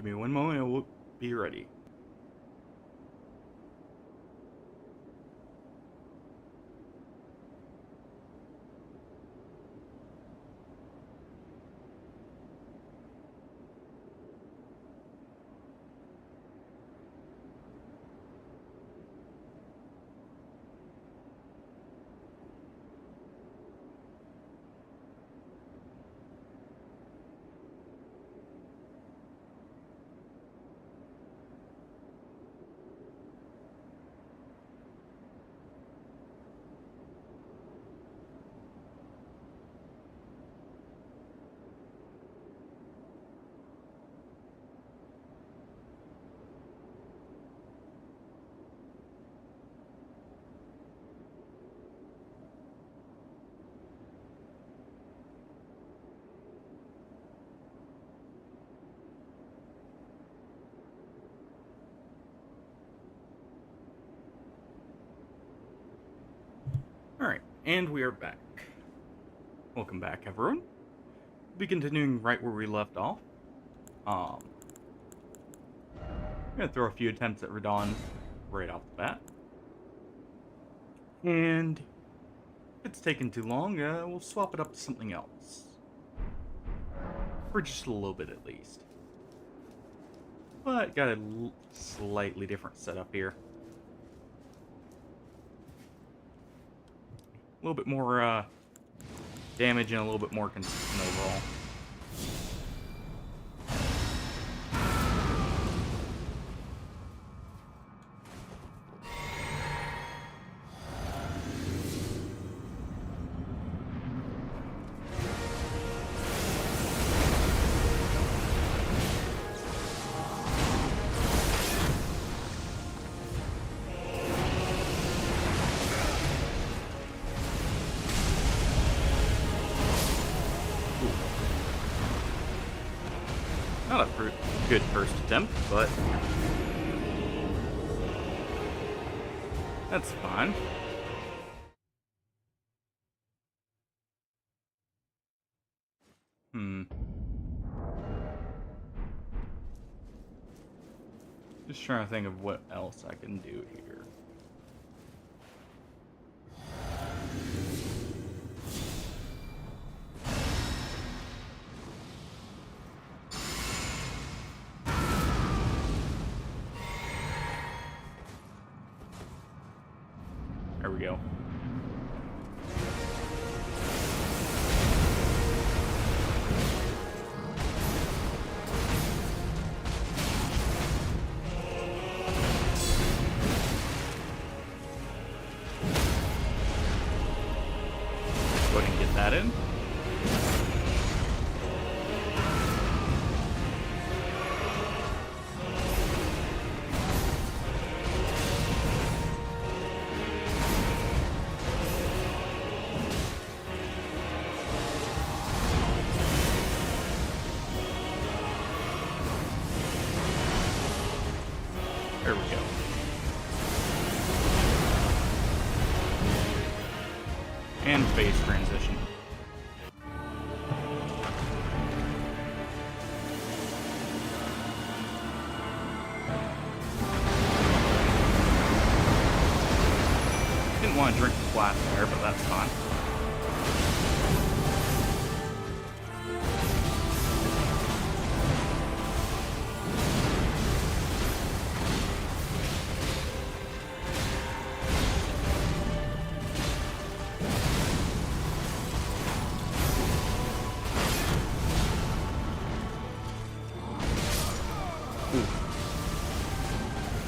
Give me one moment, I will be ready. Alright, and we are back. Welcome back, everyone. We'll be continuing right where we left off. I'm gonna throw a few attempts at Radon right off the bat. And if it's taking too long, we'll swap it up to something else. For just a little bit at least. But got a slightly different setup here. A little bit more damage and a little bit more consistent overall. Not a good first attempt, but that's fine. Just trying to think of what else I can do here. There we go. Go ahead and get that in. There we go. And phase transition. Didn't want to drink the flask there, but that's fine.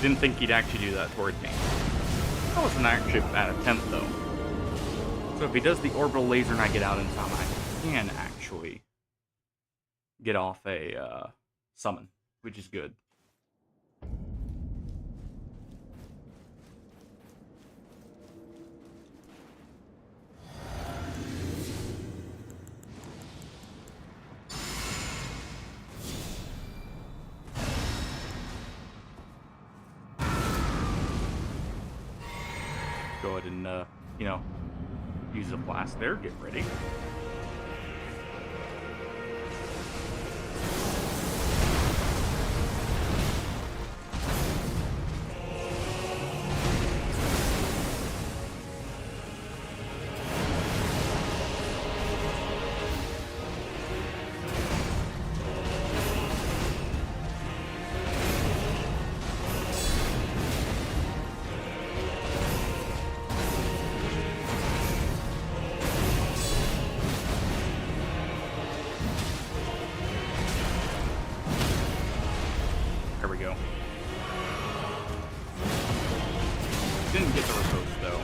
Didn't think he'd actually do that toward me. That wasn't actually a bad attempt, though. So if he does the orbital laser and I get out in time, I can actually get off a summon, which is good. Go ahead and, you know, use a blast there, get ready. Didn't get the riposte, though.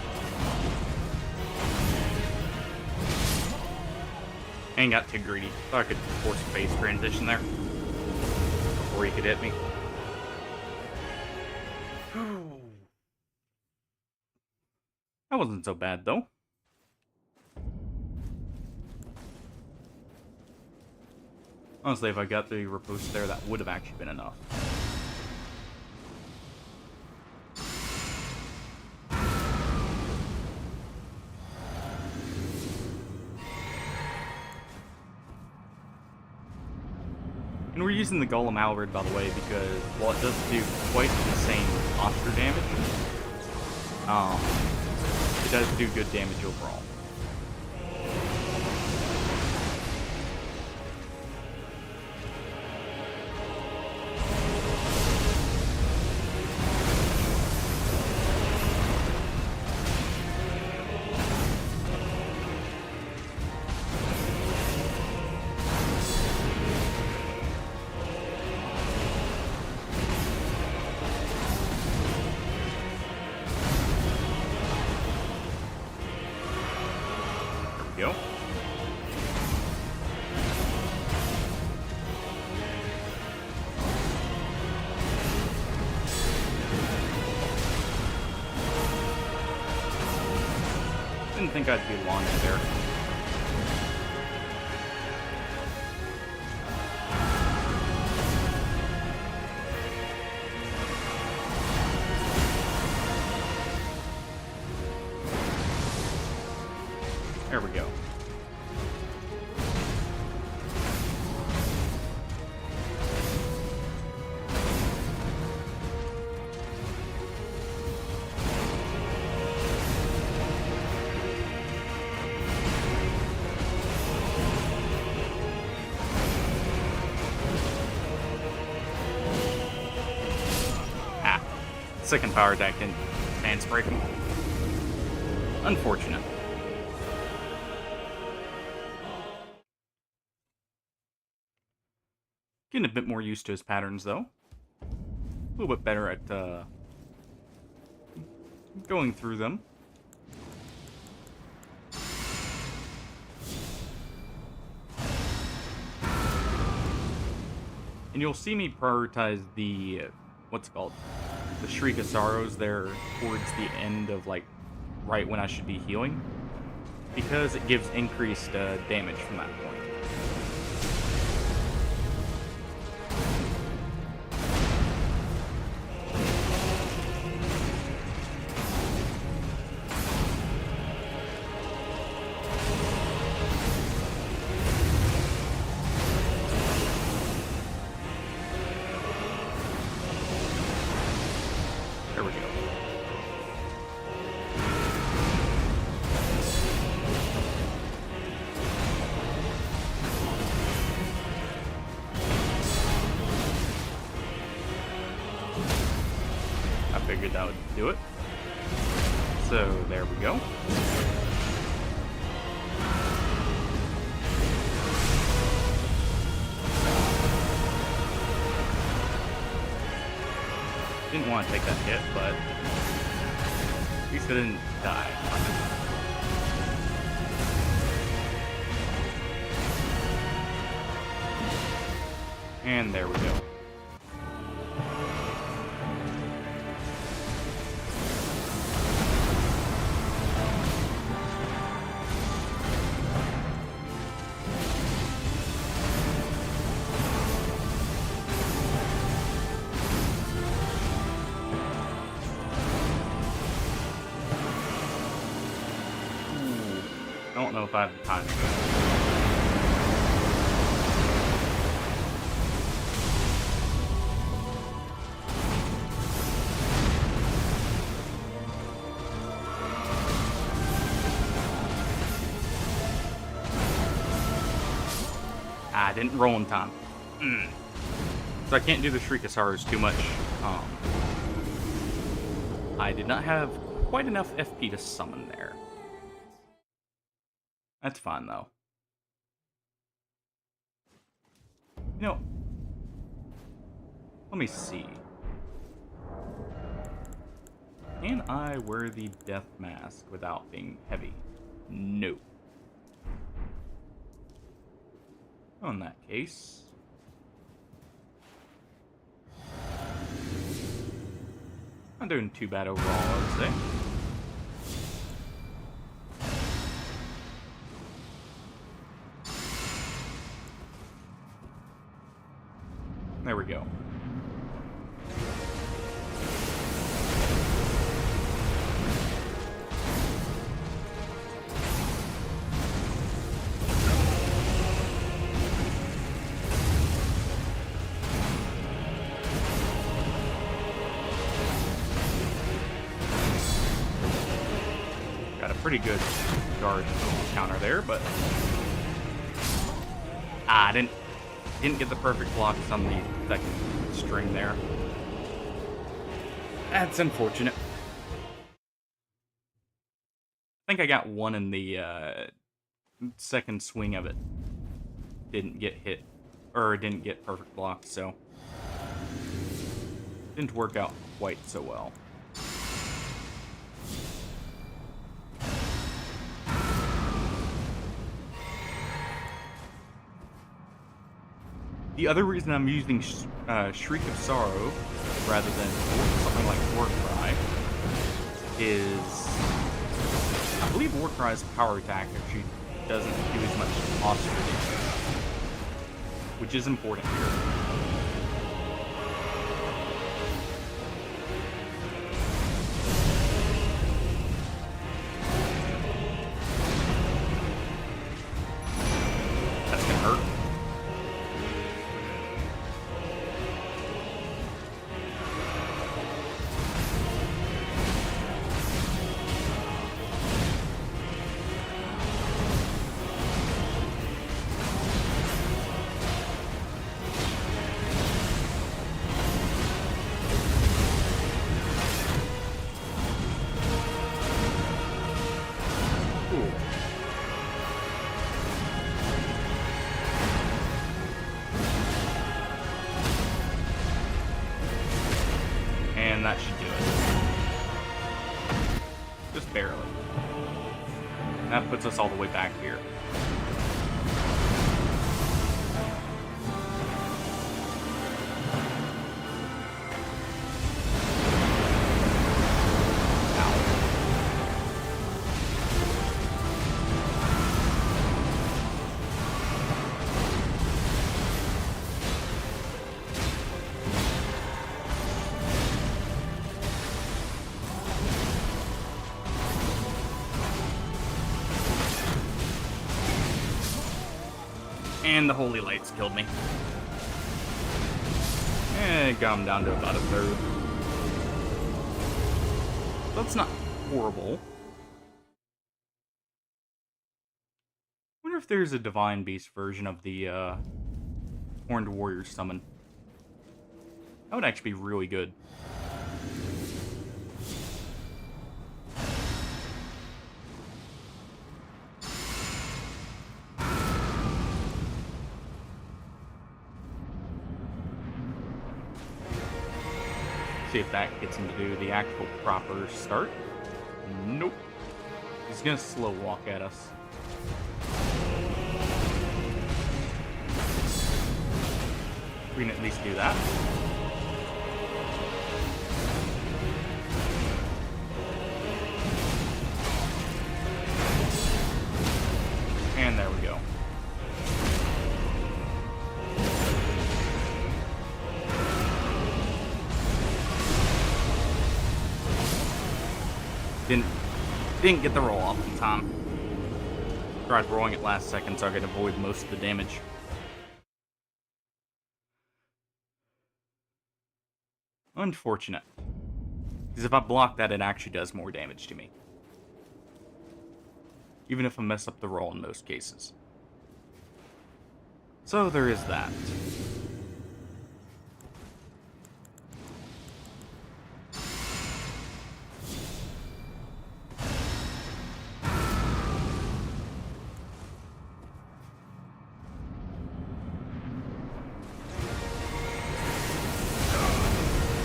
And got too greedy. Thought I could force a phase transition there before he could hit me. That wasn't so bad, though. Honestly, if I got the riposte there, that would have actually been enough. And we're using the Golem Halberd, by the way, because while it doesn't do quite the same posture damage, it does do good damage overall. Go. Didn't think I'd be launched there. There we go. Ah, second power attack didn't chance break him. Unfortunate. Getting a bit more used to his patterns, though. A little bit better at going through them. And you'll see me prioritize the, what's it called? The Shriek of Sorrows there towards the end of, like, right when I should be healing. Because it gives increased damage from that point. There we go. I figured that would do it. So there we go. Didn't want to take that hit, but at least I didn't die. And there we go. I don't know if I have the time to go. I didn't roll in time. So I can't do the Shriek of Sorrows too much. I did not have quite enough FP to summon there. That's fine, though. You know, let me see. Can I wear the death mask without being heavy? No. Oh, in that case... I'm doing too bad overall, I would say. There we go. Got a pretty good guard counter there, but I didn't get the perfect blocks on the second string there. That's unfortunate. I think I got one in the second swing of it. Didn't get hit, or didn't get perfect blocks, so didn't work out quite so well. The other reason I'm using Shriek of Sorrow rather than something like Warcry is I believe Warcry's power attack actually doesn't do as much monster damage, which is important here. That's gonna hurt. And that should do it. Just barely. That puts us all the way back here. And the holy lights killed me. Got him down to about a third. That's not horrible. Wonder if there's a Divine Beast version of the Horned Warrior summon. That would actually be really good. See if that gets him to do the actual proper start. Nope. He's gonna slow walk at us. We can at least do that. And there we go. Didn't get the roll off in time. Tried rolling it last second so I could avoid most of the damage. Unfortunate. Because if I block that, it actually does more damage to me. Even if I mess up the roll in most cases. So there is that.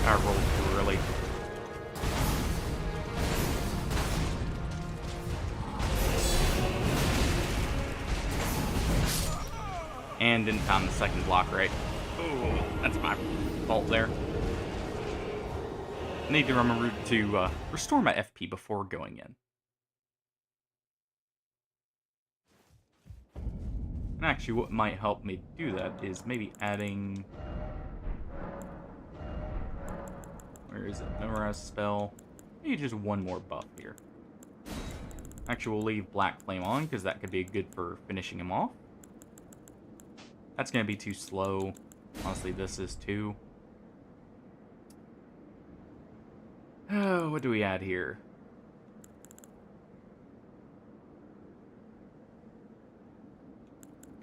I rolled too early. And didn't time the second block right. Oh, that's my fault there. I need to remember to restore my FP before going in. And actually, what might help me do that is maybe adding... Where is it? Memorize spell. Maybe just one more buff here. Actually, we'll leave Black Flame on, because that could be good for finishing him off. That's going to be too slow. Honestly, this is too. Oh, what do we add here?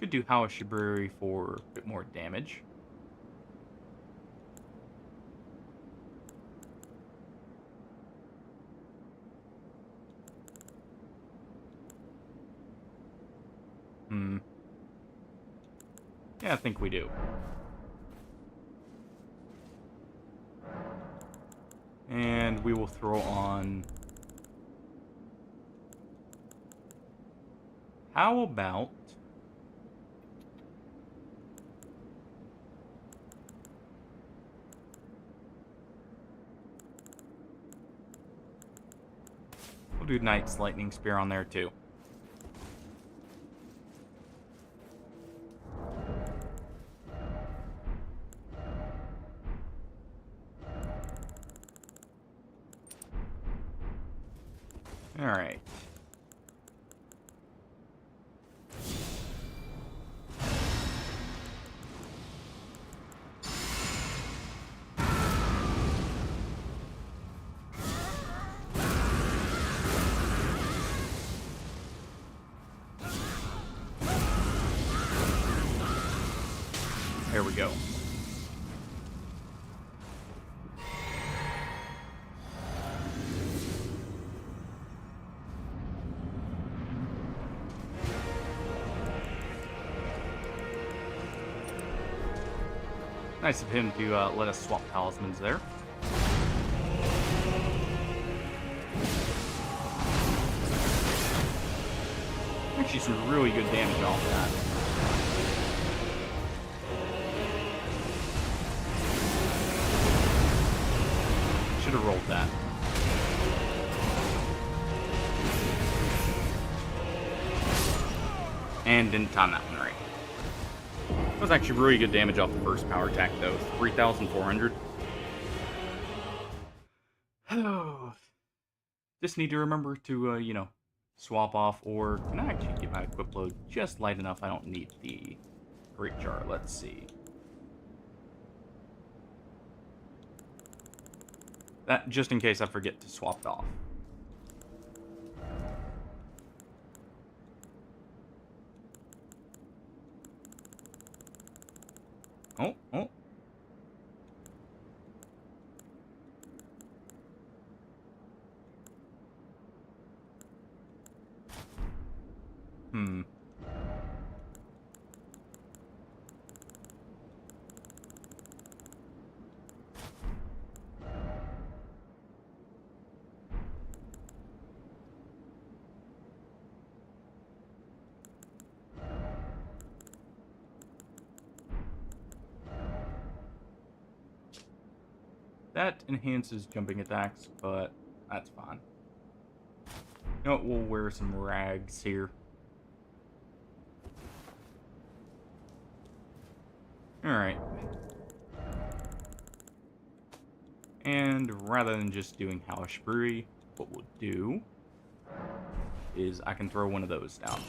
Could do Hawashiburi for a bit more damage. Yeah, I think we do. And we will throw on... How about... We'll do Knight's Lightning Spear on there, too. Alright. There we go. Nice of him to let us swap talismans there. Actually, some really good damage off that. Should have rolled that. And didn't time that one right. That was actually really good damage off the first power attack, though. 3,400. Oh. Just need to remember to, you know, swap off, or can I actually get my equip load just light enough I don't need the Great Jar? Let's see. That, just in case I forget to swap it off. Oh. That enhances jumping attacks, but that's fine. You know what, we'll wear some rags here. Alright. And rather than just doing Hawashiburi, what we'll do is I can throw one of those down.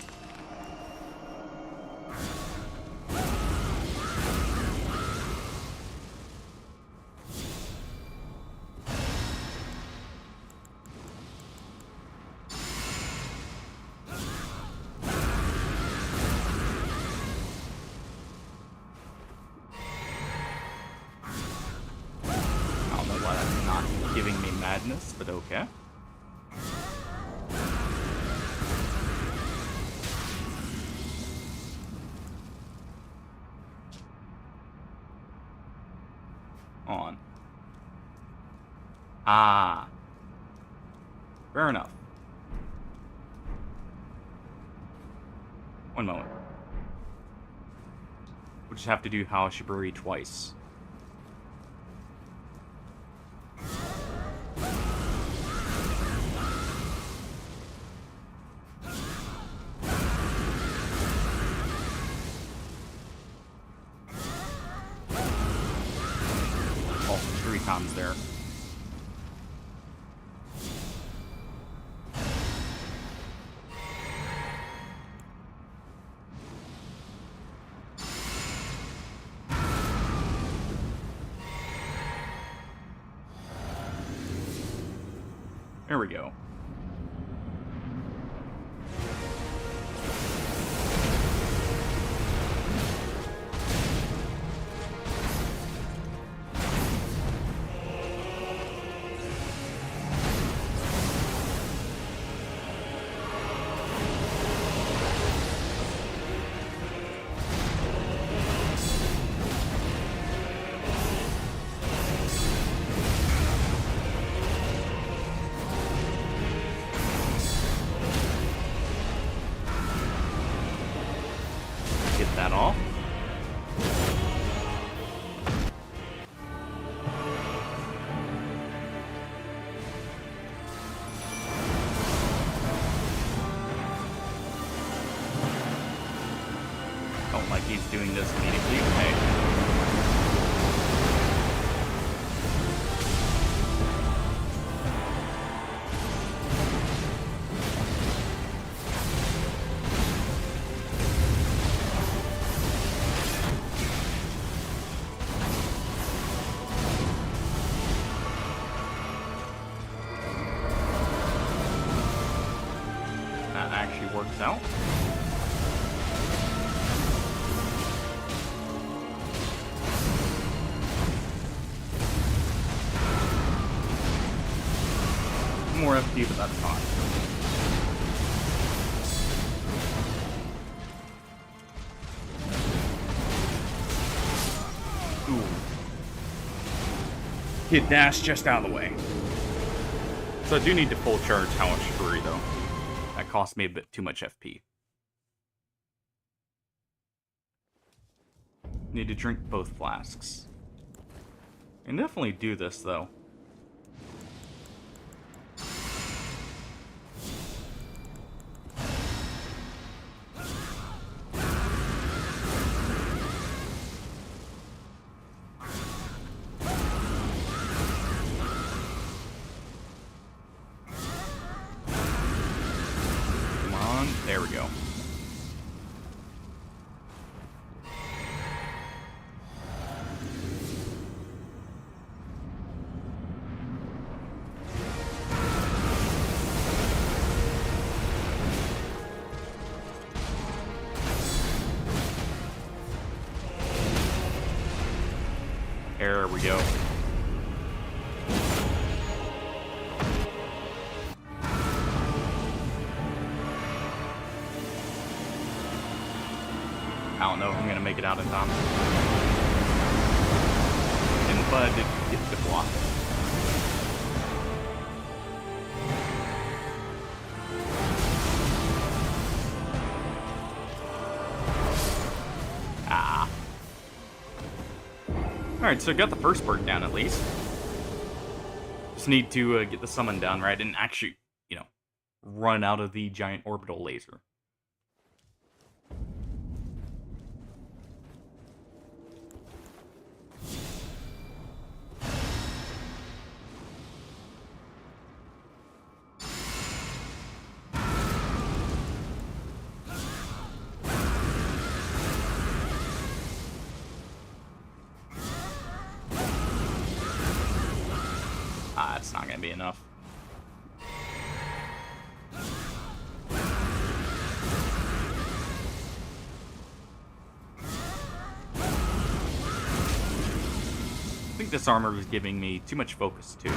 Giving me madness, but okay. On. Ah. Fair enough. One moment. We'll just have to do Hashiburi twice. Oh, 3 times there. There we go. Get that off. Don't like he's doing this immediately. Okay. That actually works out. More FP, but that's fine. Ooh. Hit dash just out of the way. So I do need to full charge Hashiburi though. That cost me a bit too much FP. Need to drink both flasks. I can definitely do this though. There we go. There we go. I don't know if I'm gonna make it out in time. And Bud did get the block. Ah. Alright, so I got the first bird down at least. Just need to get the summon down, right? And actually, you know, run out of the giant orbital laser. It's not going to be enough. I think this armor was giving me too much focus, too.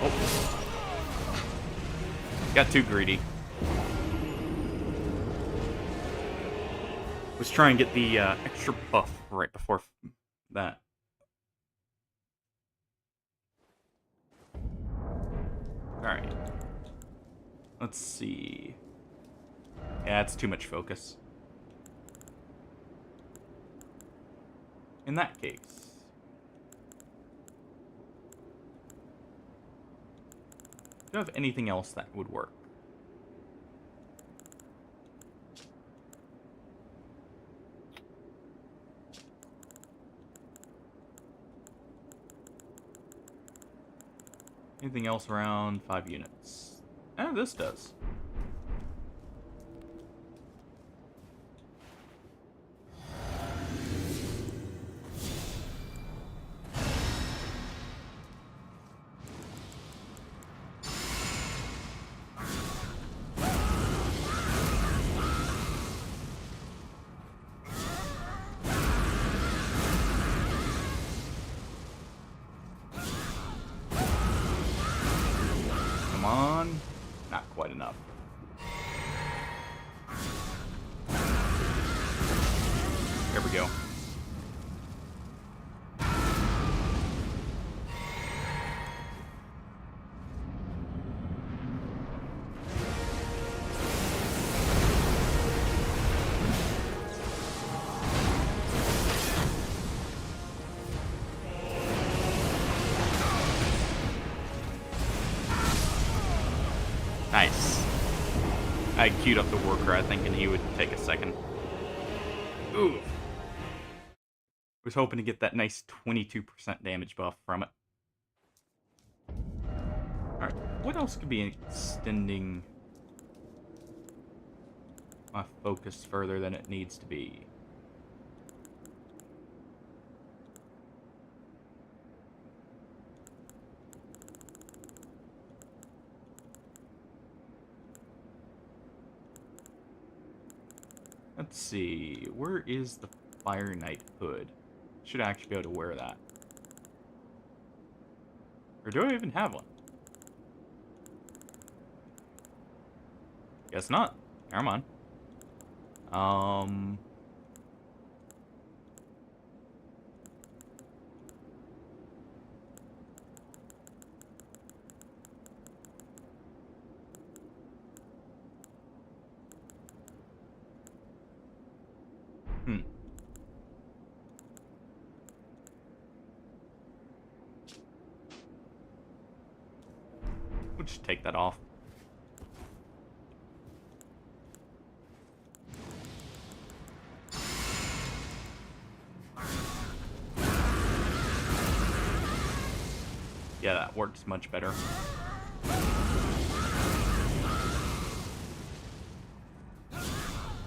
Oh. Got too greedy. Was trying to get the extra buff right before that. Alright. Let's see. Yeah, it's too much focus. In that case. Do you have anything else that would work? Anything else around 5 units? Oh, this does. Come on. Not quite enough. There we go. Nice. I queued up the worker, thinking he would take a second. Ooh. Was hoping to get that nice 22% damage buff from it. Alright, what else could be extending my focus further than it needs to be? Let's see, where is the Fire Knight hood? Should actually be able to wear that. Or do I even have one? Guess not. Never mind. We'll just take that off. Yeah, that works much better.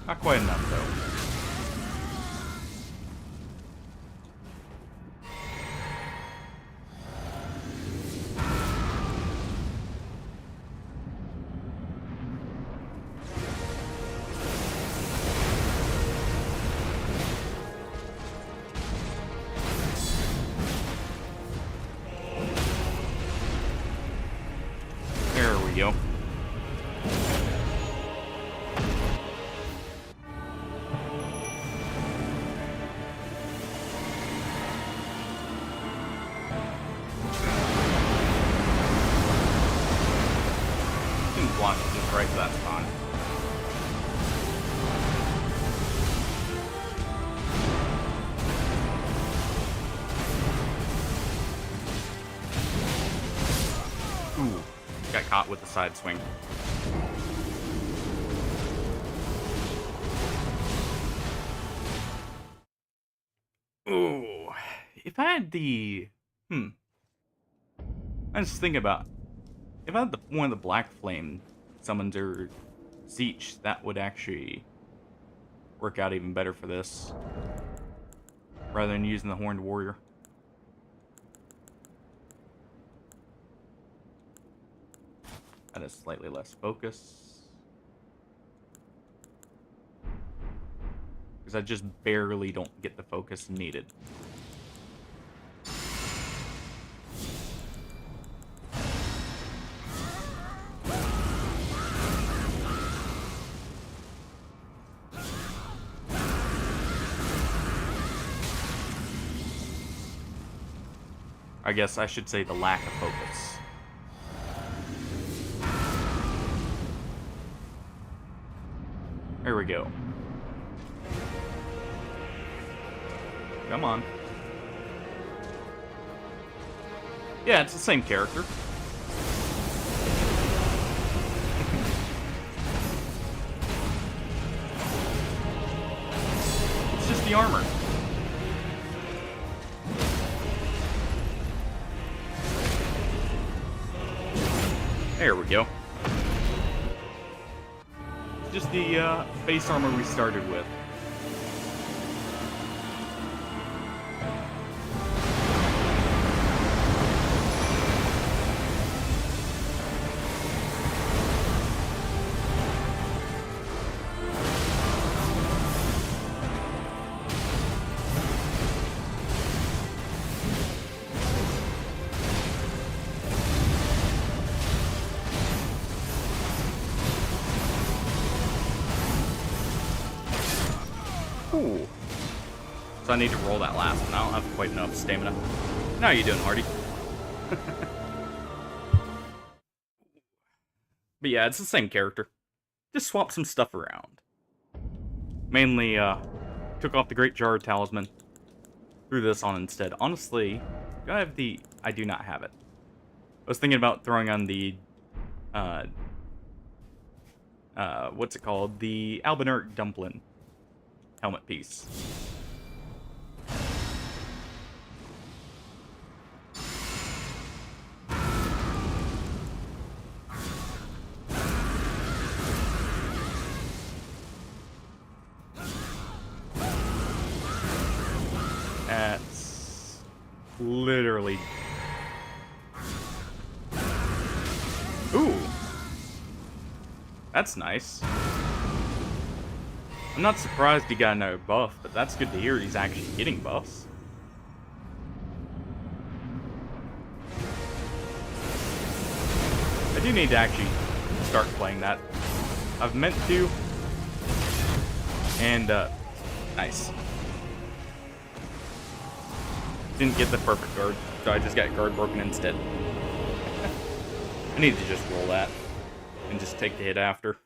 Not quite enough, though. There we go. Didn't block it just right, so that's fine. Ooh, got caught with the side swing. Ooh, if I had the... I just think about... If I had one of the Black Flame summons or Zeech, that would actually work out even better for this. Rather than using the Horned Warrior. That is slightly less focus. Because I just barely don't get the focus needed. I guess I should say the lack of focus. There we go. Come on. Yeah, it's the same character. It's just the armor. There we go. Just the base armor we started with. Ooh. So I need to roll that last one. I don't have quite enough stamina. How you doing, Hardy? But yeah, it's the same character. Just swap some stuff around. Mainly, took off the Great Jar Talisman. Threw this on instead. Honestly, do I have the... I do not have it. I was thinking about throwing on the... what's it called? The Albinuric Dumpling helmet piece. That's literally... Ooh! That's nice. I'm not surprised he got another buff, but that's good to hear he's actually getting buffs. I do need to actually start playing that. I've meant to. And, nice. Didn't get the perfect guard, so I just got guard broken instead. I need to just roll that and just take the hit after.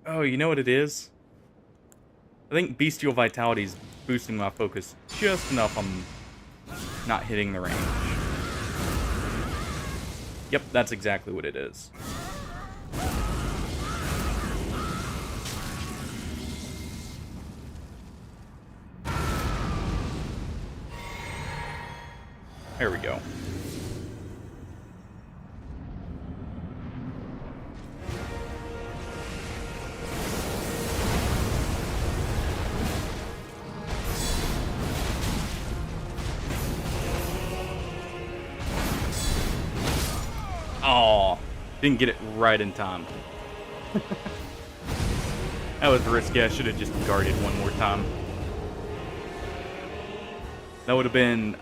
Oh, you know what it is? I think Bestial Vitality is boosting my focus just enough I'm not hitting the range. Yep, that's exactly what it is. There we go. Oh, didn't get it right in time. That was risky. I should have just guarded one more time. That would have been,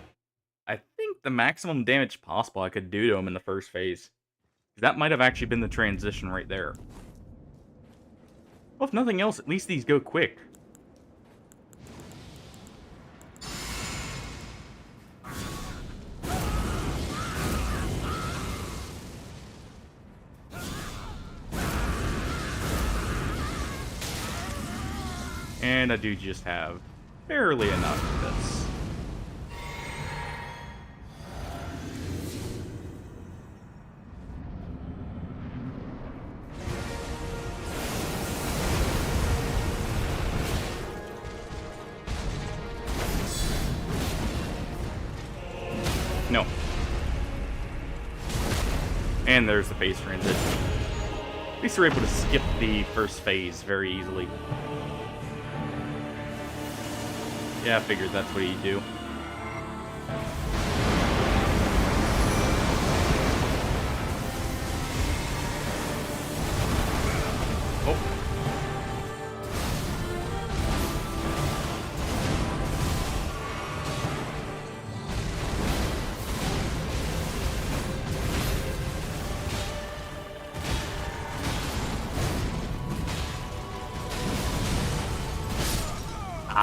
I think, the maximum damage possible I could do to him in the first phase. That might have actually been the transition right there. Well, if nothing else, at least these go quick. And I do just have barely enough of this. No. And there's the phase transition. At least we're able to skip the first phase very easily. Yeah, I figured that's what you do. Oh.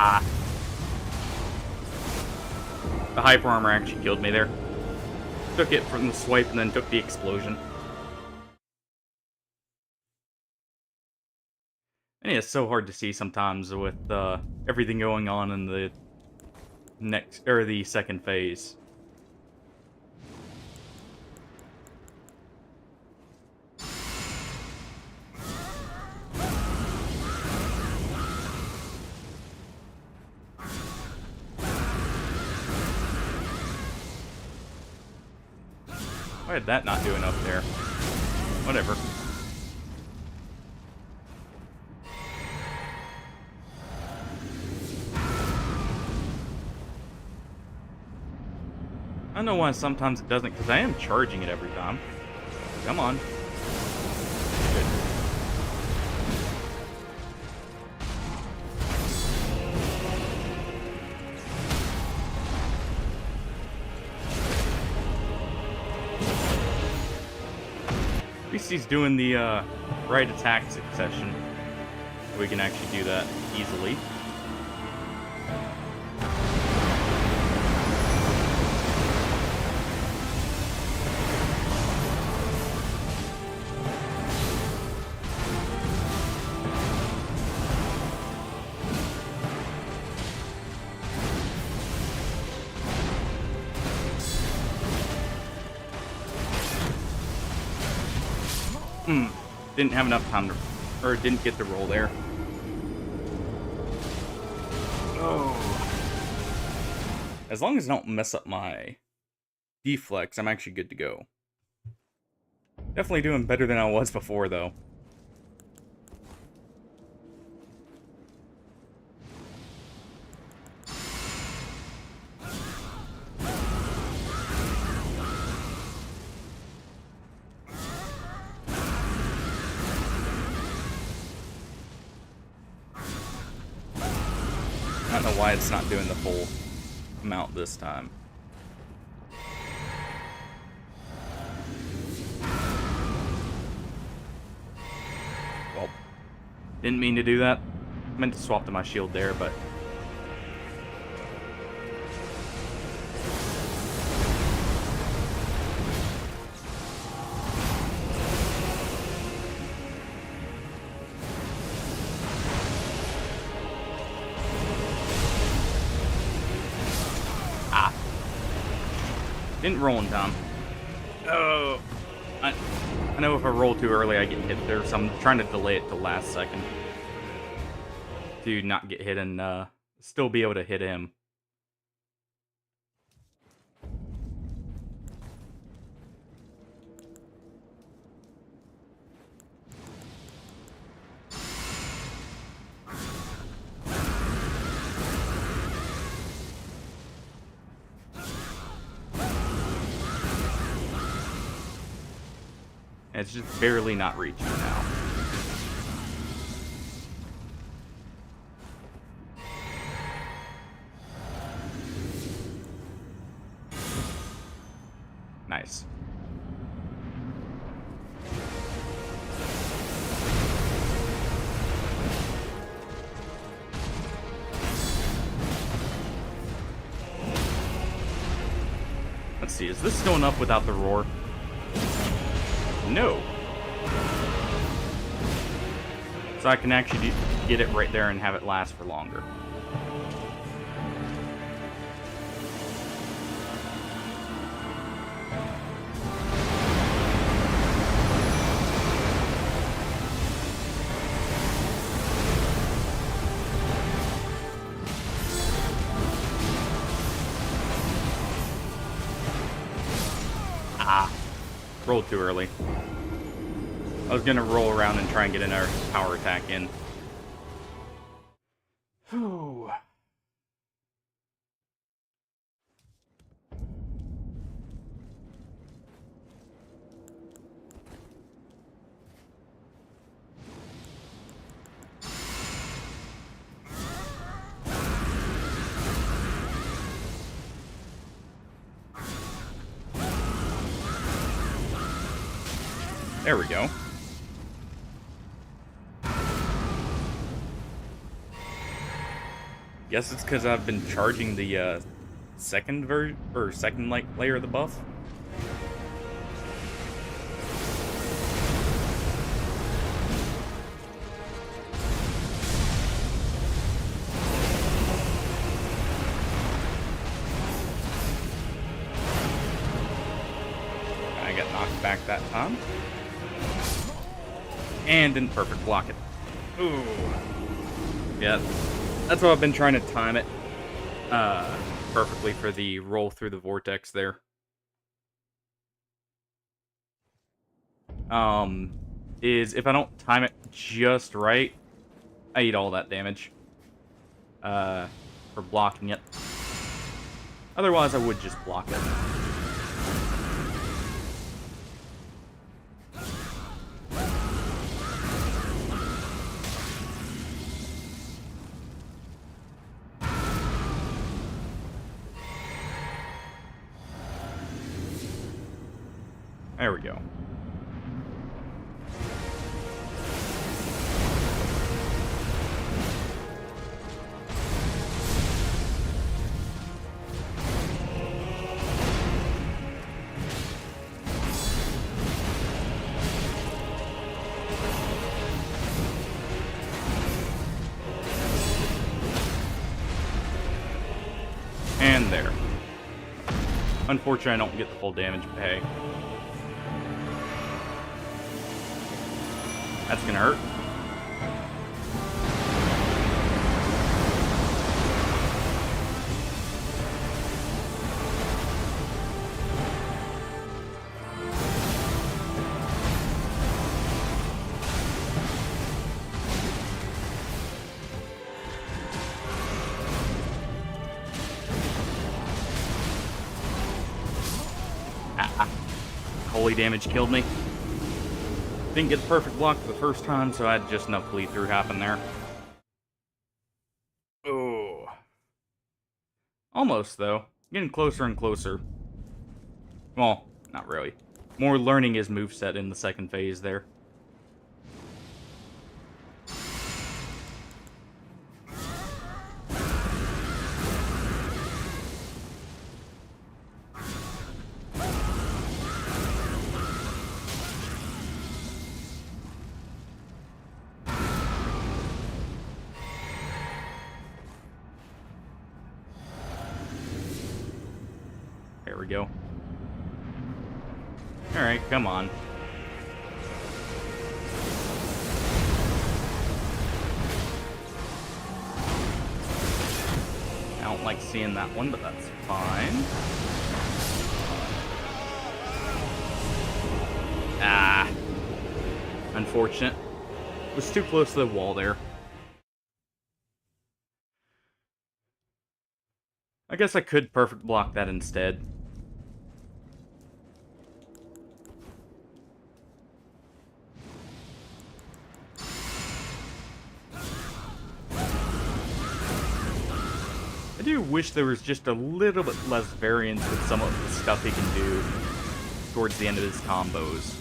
Ah. The hyper armor actually killed me there. Took it from the swipe and then took the explosion. And it's so hard to see sometimes with everything going on in the the second phase. Why did that not do enough there? Whatever. I don't know why sometimes it doesn't, because I am charging it every time. Come on. Good. At least he's doing the right attack succession. We can actually do that easily. Didn't have enough time to, or didn't get the roll there. Oh. As long as I don't mess up my deflex, I'm actually good to go. Definitely doing better than I was before, though. I don't know why it's not doing the full amount this time. Well, didn't mean to do that. Meant to swap to my shield there, but... Didn't roll in time. Oh, I know if I roll too early, I get hit there, so I'm trying to delay it till last second to not get hit and still be able to hit him. It's just barely not reaching now. Nice. Let's see, is this going up without the roar? No. So I can actually get it right there and have it last for longer. Ah. Rolled too early. I was gonna roll around and try and get another power attack in. Whew. There we go. Guess it's because I've been charging the second version or second like layer of the buff. I got knocked back that time. And didn't perfect block it. Ooh. Yeah. That's why I've been trying to time it perfectly for the roll through the vortex there. Is if I don't time it just right, I eat all that damage. For blocking it. Otherwise, I would just block it. There we go. And there. Unfortunately, I don't get the full damage, but hey. That's gonna hurt. Holy damage killed me. Didn't get the perfect block for the first time, so I had just enough bleed through happen there. Oh. Almost, though. Getting closer and closer. Well, not really. More learning his moveset in the second phase there. There we go. Alright, come on. I don't like seeing that one, but that's fine. Ah. Unfortunate. Was too close to the wall there. I guess I could perfect block that instead. I do wish there was just a little bit less variance with some of the stuff he can do towards the end of his combos.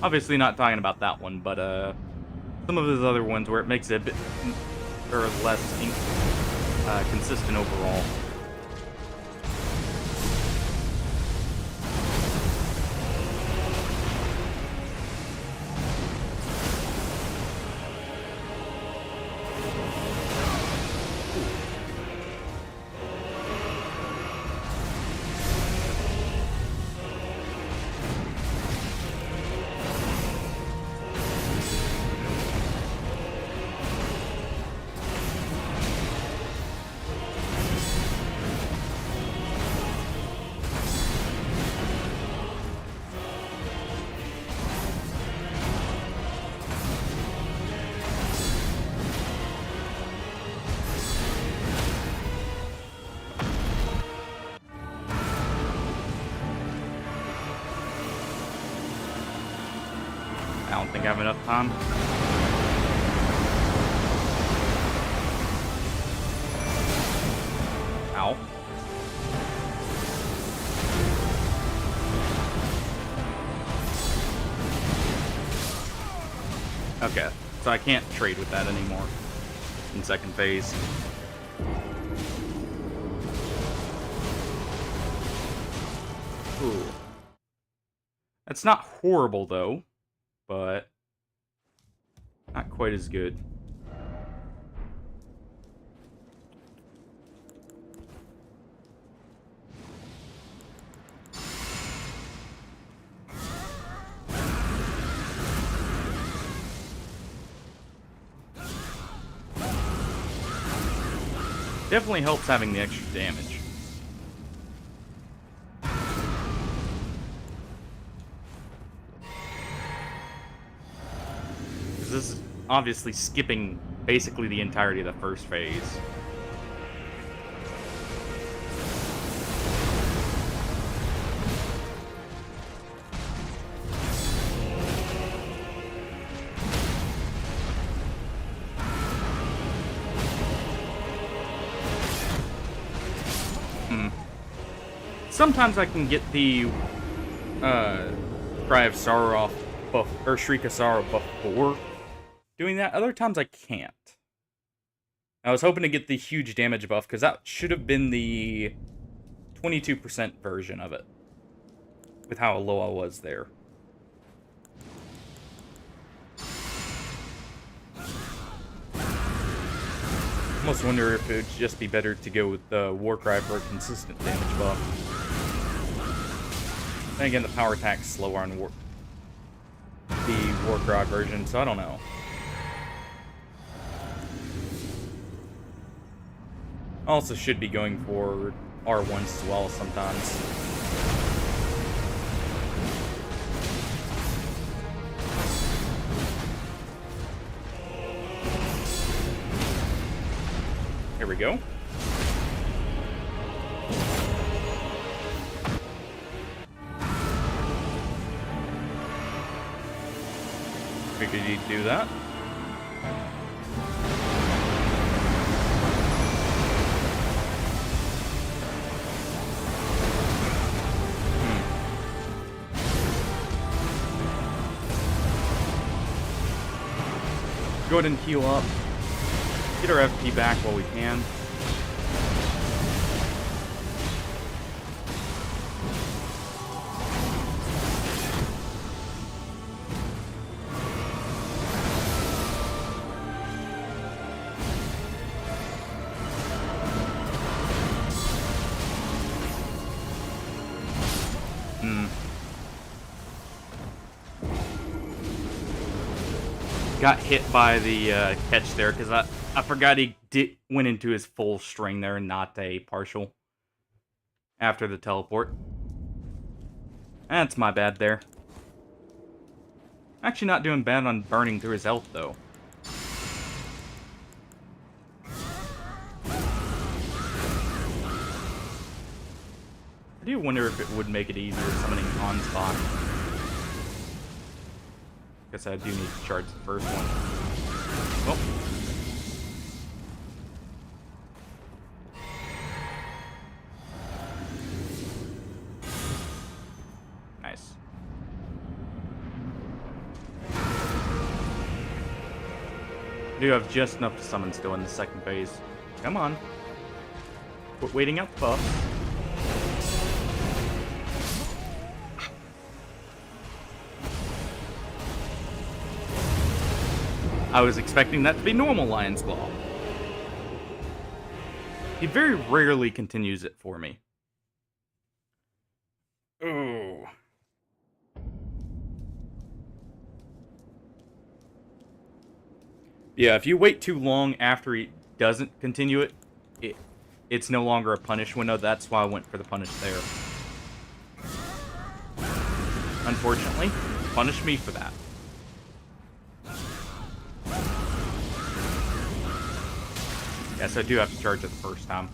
Obviously not talking about that one, but some of his other ones where it makes it a bit or less consistent overall. I don't think I have enough time. Ow. Okay, so I can't trade with that anymore in second phase. Ooh. That's not horrible, though, but not quite as good. Definitely helps having the extra damage. Because this is obviously skipping basically the entirety of the first phase. Sometimes I can get the Cry of Sorrow off buff, or Shriek of Sorrow before doing that. Other times I can't. I was hoping to get the huge damage buff, because that should have been the 22% version of it, with how low I was there. I almost wonder if it would just be better to go with the Warcry for a consistent damage buff. Then again, the power attack's slower on the Warcry version, so I don't know. Also should be going for R1s as well sometimes. Here we go. Figured he'd do that. Go ahead and heal up. Get our FP back while we can. Got hit by the catch there because I forgot he went into his full string there and not a partial after the teleport. That's my bad there. Actually not doing bad on burning through his health though. I do wonder if it would make it easier summoning on spot. Guess I do need to charge the first one. Well. Nice. I do have just enough to summon still in the second phase. Come on. Quit waiting out the buffs. I was expecting that to be normal Lion's Claw. He very rarely continues it for me. Ooh. Yeah, if you wait too long after he doesn't continue it, it's no longer a punish window. That's why I went for the punish there. Unfortunately, punish me for that. Yes, I do have to charge it the first time.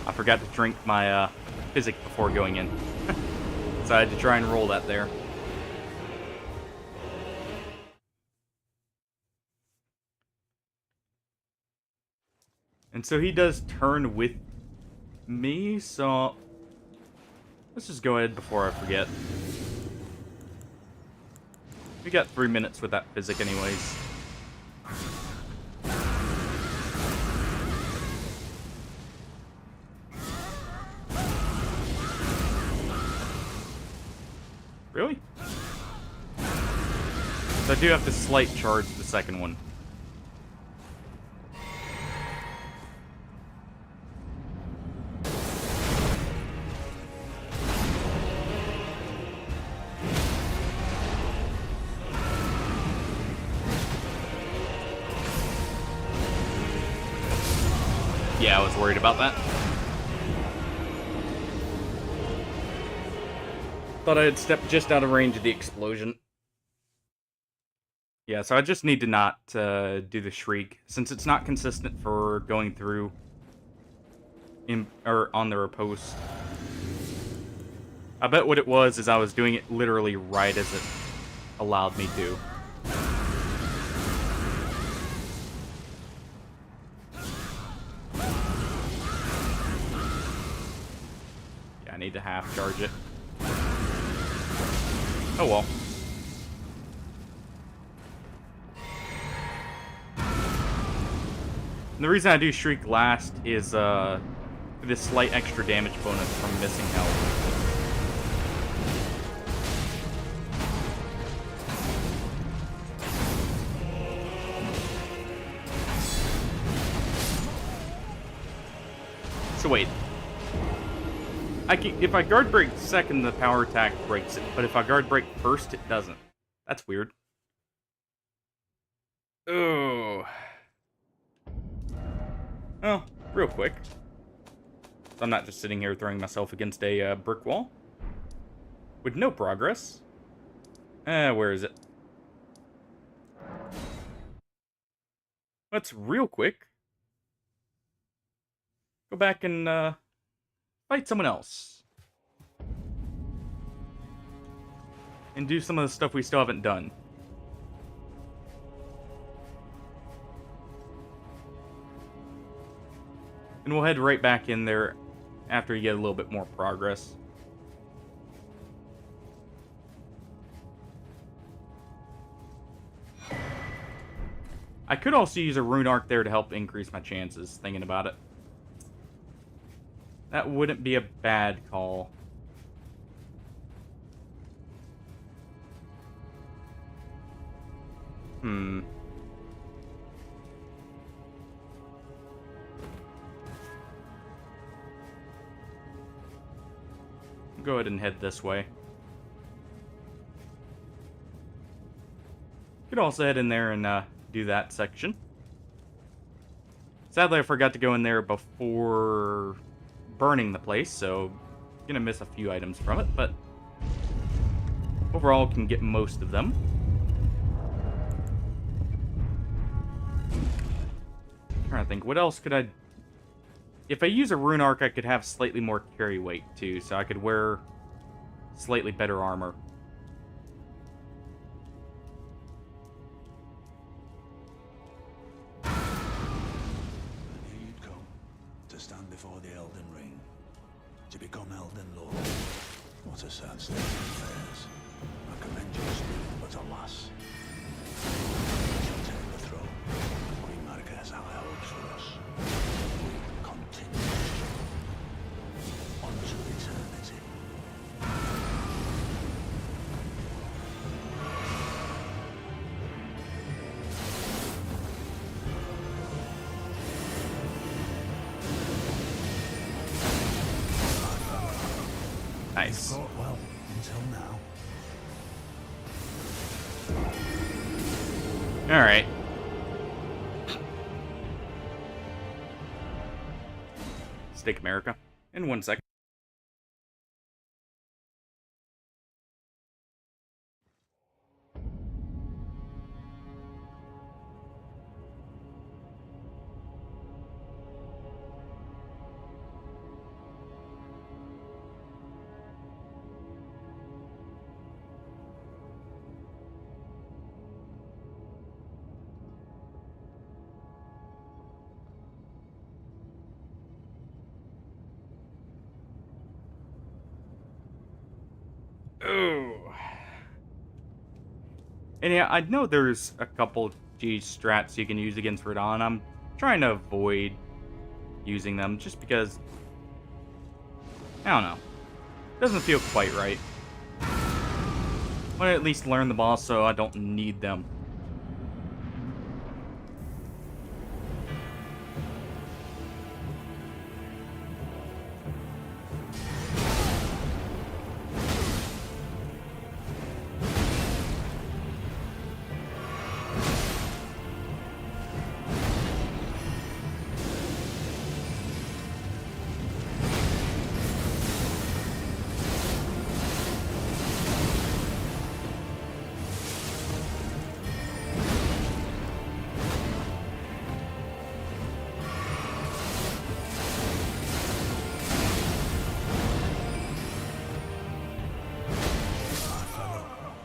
I forgot to drink my physic before going in. So I had to try and roll that there. And so he does turn with me, so let's just go ahead before I forget. We got 3 minutes with that physic anyways. Really? So I do have to slight charge the second one. Yeah, I was worried about that. Thought I had stepped just out of range of the explosion. Yeah, so I just need to not do the shriek, since it's not consistent for going through or on the riposte. I bet what it was is I was doing it literally right as it allowed me to. Yeah, I need to half charge it. Oh well. And the reason I do Shriek last is for this slight extra damage bonus from missing health. So wait. If I guard break second, the power attack breaks it, but if I guard break first, it doesn't. That's weird. Oh. Well, real quick. So I'm not just sitting here throwing myself against a brick wall. With no progress. Where is it? Let's real quick go back and fight someone else. And do some of the stuff we still haven't done. And we'll head right back in there after you get a little bit more progress. I could also use a rune arc there to help increase my chances, thinking about it. That wouldn't be a bad call. Go ahead and head this way. Could also head in there and do that section. Sadly, I forgot to go in there before burning the place, so gonna miss a few items from it, but overall can get most of them. I'm trying to think, what else could I... If I use a rune arc, I could have slightly more carry weight, too, so I could wear slightly better armor. And here you'd come, to stand before the Elden ring, to become Elden Lord. What a sad state of affairs. I commend your spirit, but alas, you shall take the throne. Queen Marquez high hopes for us. We continue unto eternity. Nice. Fought well until now. Alright. Steak America. In 1 second. Oh. And yeah, I know there's a couple G strats you can use against Radon. I'm trying to avoid using them just because, I don't know, doesn't feel quite right. I want to at least learn the boss so I don't need them.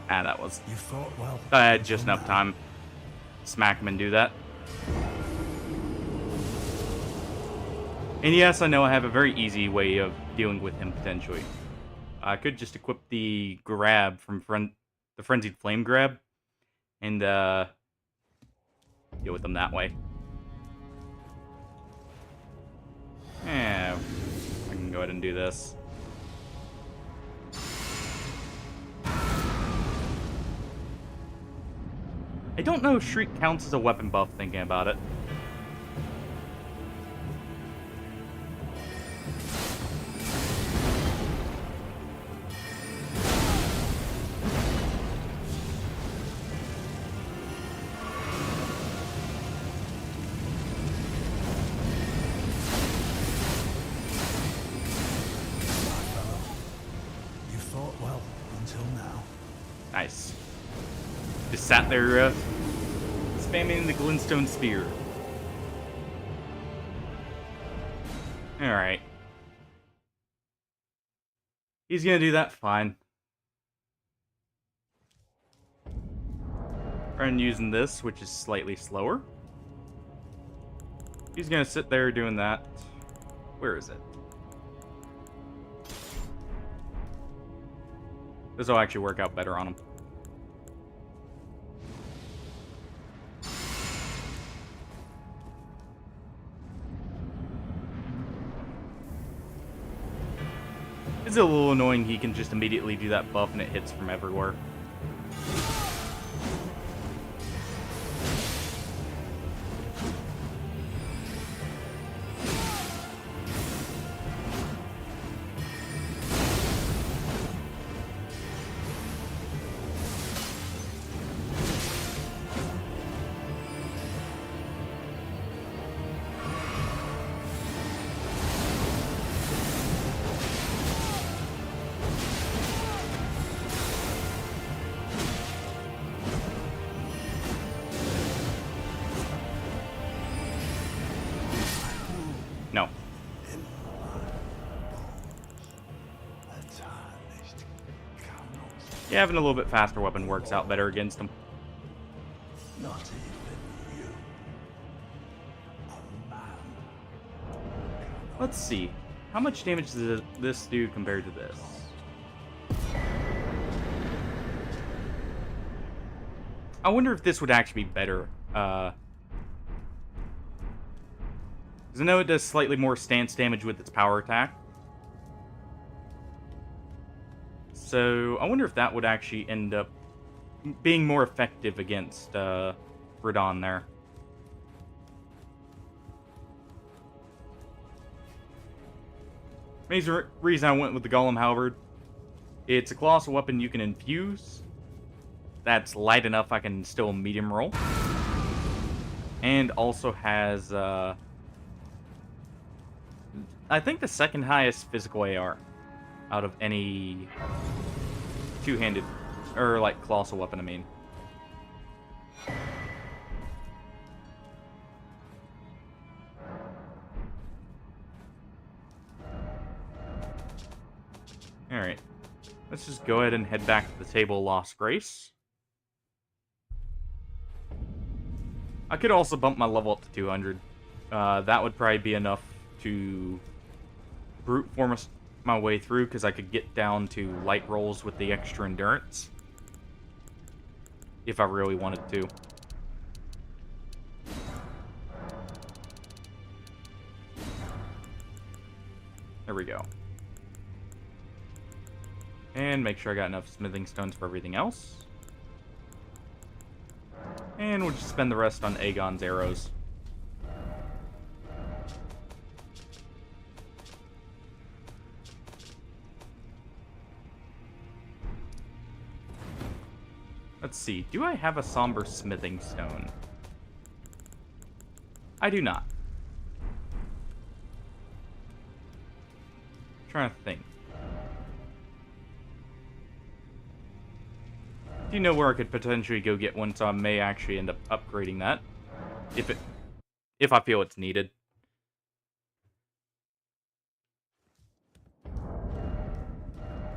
Ah, that was... You fought well. I had just enough time to smack him and do that. And yes, I know I have a very easy way of dealing with him, potentially. I could just equip the grab from the Frenzied Flame grab, and deal with them that way. Yeah, I can go ahead and do this. I don't know if Shriek counts as a weapon buff, thinking about it. You fought well until now. Nice. Just sat there, spamming the Glintstone Spear. Alright. He's gonna do that fine. And using this, which is slightly slower. He's gonna sit there doing that. Where is it? This will actually work out better on him. It's a little annoying he can just immediately do that buff and it hits from everywhere. No. Yeah, having a little bit faster weapon works out better against him. Not even you. A man. Let's see. How much damage does this do compared to this? I wonder if this would actually be better. Because I know it does slightly more stance damage with its power attack. So I wonder if that would actually end up being more effective against Radon there. Main reason I went with the Golem Halberd, it's a colossal weapon you can infuse. That's light enough I can still medium roll. And also has, I think the second highest physical AR out of any two-handed, or like colossal weapon, I mean. Alright. Let's just go ahead and head back to the table of Lost Grace. I could also bump my level up to 200. That would probably be enough to brute force my way through because I could get down to light rolls with the extra endurance. If I really wanted to. There we go. And make sure I got enough smithing stones for everything else. And we'll just spend the rest on Aegon's arrows. Let's see. Do I have a somber smithing stone? I do not. Trying to think. Do you know where I could potentially go get one? So I may actually end up upgrading that, if I feel it's needed.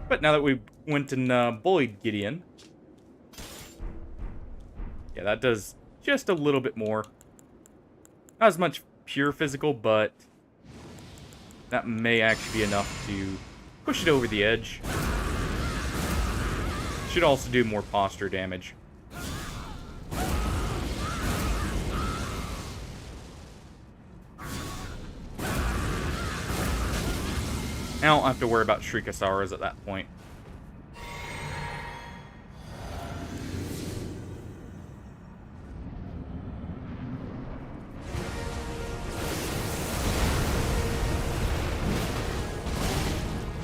But now that we went and bullied Gideon, yeah, that does just a little bit more. Not as much pure physical, but that may actually be enough to push it over the edge. Should also do more posture damage. I don't have to worry about Shrikasaras at that point.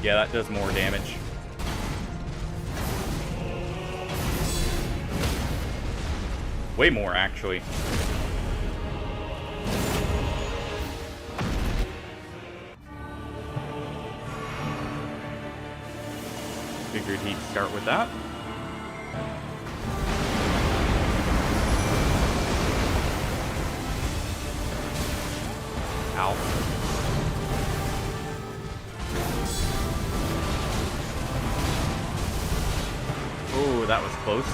Yeah, that does more damage. Way more, actually. Figured he'd start with that. Ow. Oh, that was close.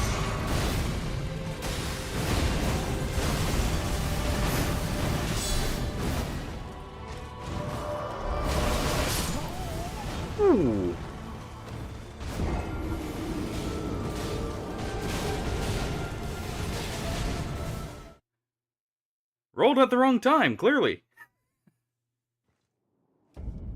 Ooh. Rolled at the wrong time, clearly.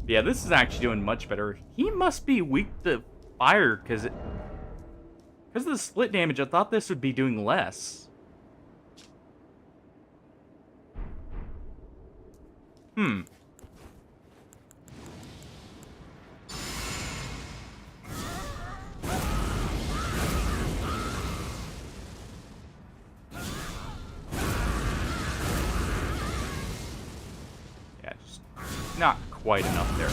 Yeah, this is actually doing much better. He must be weak to fire, because of the split damage, I thought this would be doing less. Hmm. Yeah, just not quite enough there.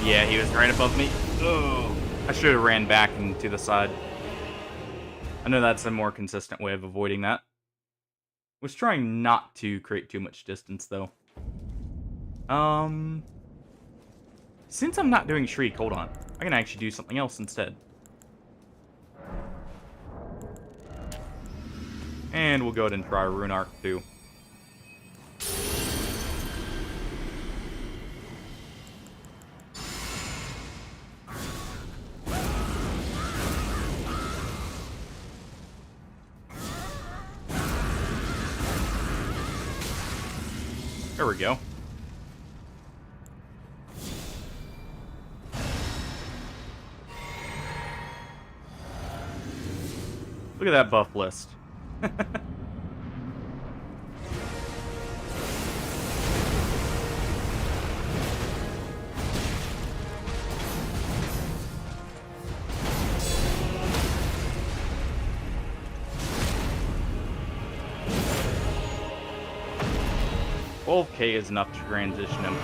Yeah, he was right above me. Oh, I should have ran back and to the side. I know that's a more consistent way of avoiding that. Was trying not to create too much distance, though. Since I'm not doing Shriek, hold on. I can actually do something else instead. And we'll go ahead and try Rune Arc, too. There we go. Look at that buff list. 12k is enough to transition him.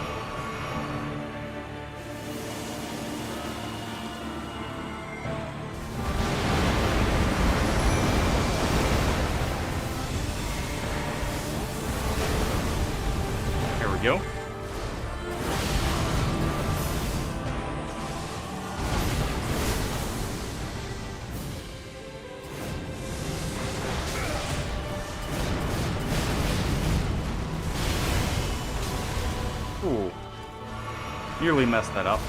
go. Ooh. Nearly messed that up.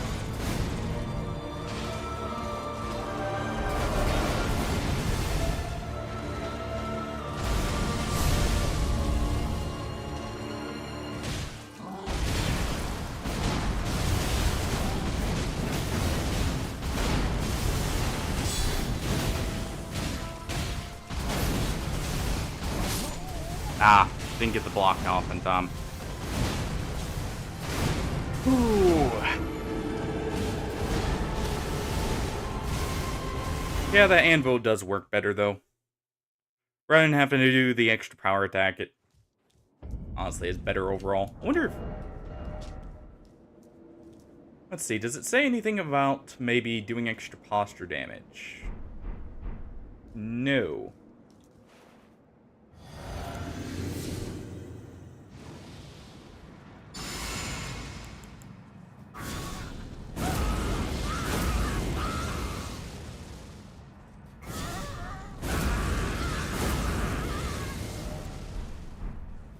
Ah, didn't get the block off in time. Ooh. Yeah, that anvil does work better, though. Rather than having to do the extra power attack, it honestly is better overall. I wonder if... Let's see, does it say anything about maybe doing extra posture damage? No.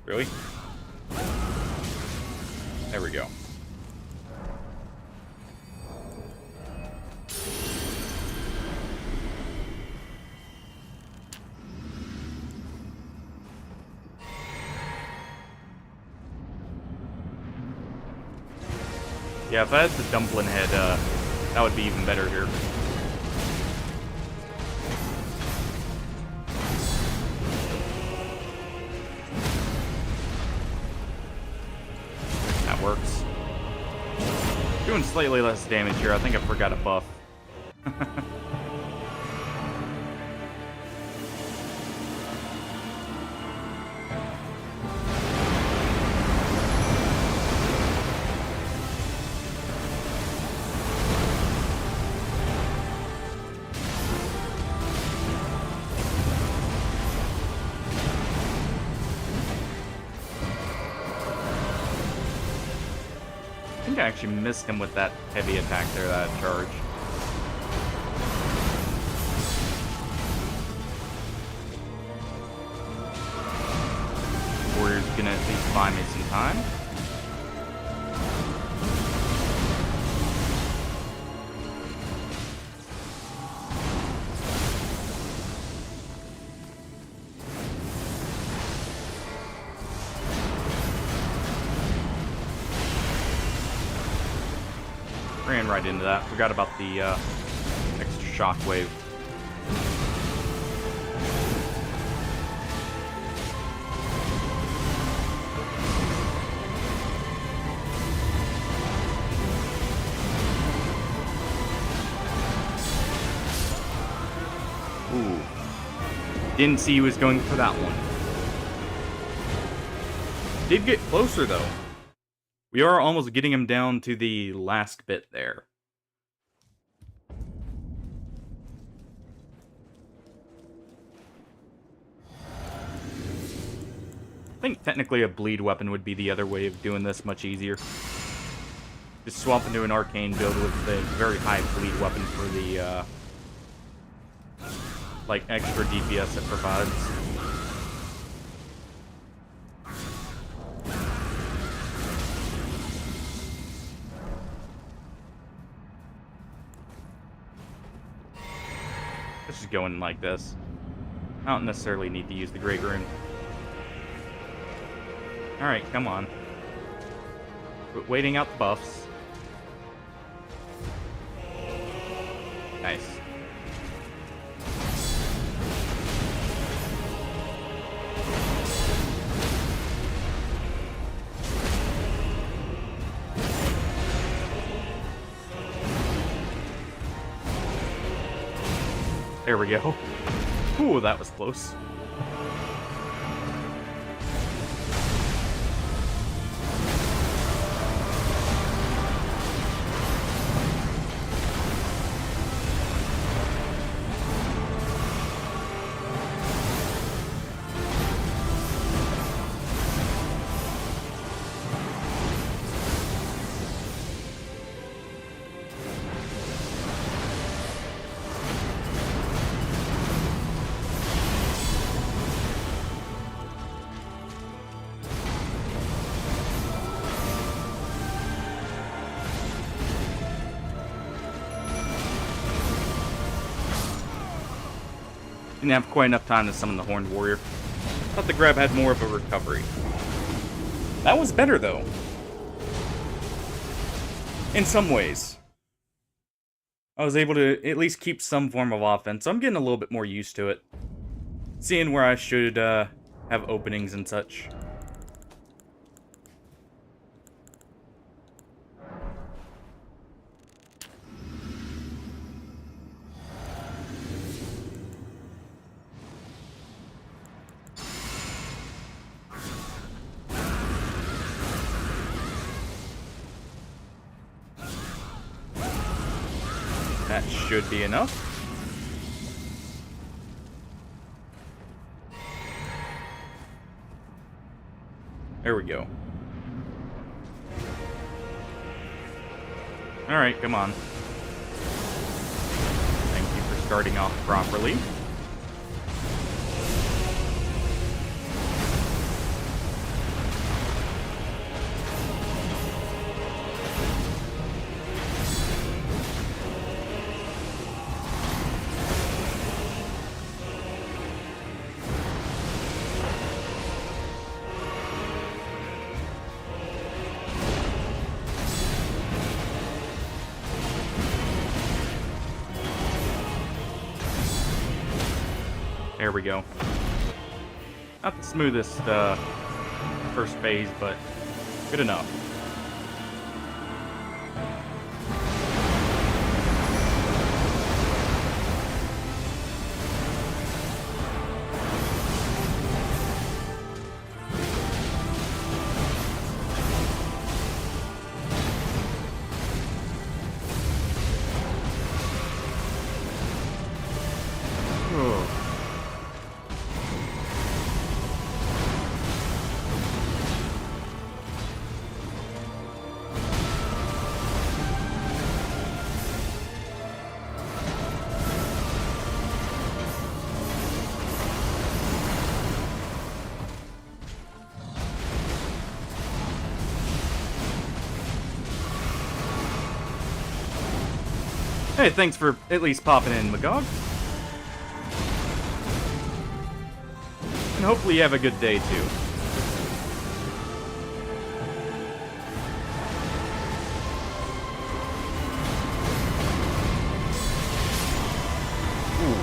Really? There we go. Yeah, if I had the dumpling head, that would be even better here. That works. Doing slightly less damage here. I think I forgot a buff. I think I actually missed him with that heavy attack there, that charge. Warrior's gonna at least buy me some time. Ran right into that. Forgot about the extra shockwave. Ooh. Didn't see he was going for that one. Did get closer though. We are almost getting him down to the last bit there. I think technically a bleed weapon would be the other way of doing this much easier. Just swap into an arcane build with the very high bleed weapon for the like extra DPS it provides. Let's just go in like this. I don't necessarily need to use the Great Rune. Alright, come on. Quit waiting out the buffs. Nice. There we go. Ooh, that was close. Didn't have quite enough time to summon the Horned Warrior. Thought the grab had more of a recovery. That was better, though. In some ways. I was able to at least keep some form of offense, so I'm getting a little bit more used to it. Seeing where I should have openings and such. That should be enough. There we go. Alright, come on. Thank you for starting off properly. There we go. Not the smoothest first phase, but good enough. Hey, thanks for at least popping in, Magog. And hopefully you have a good day, too. Ooh.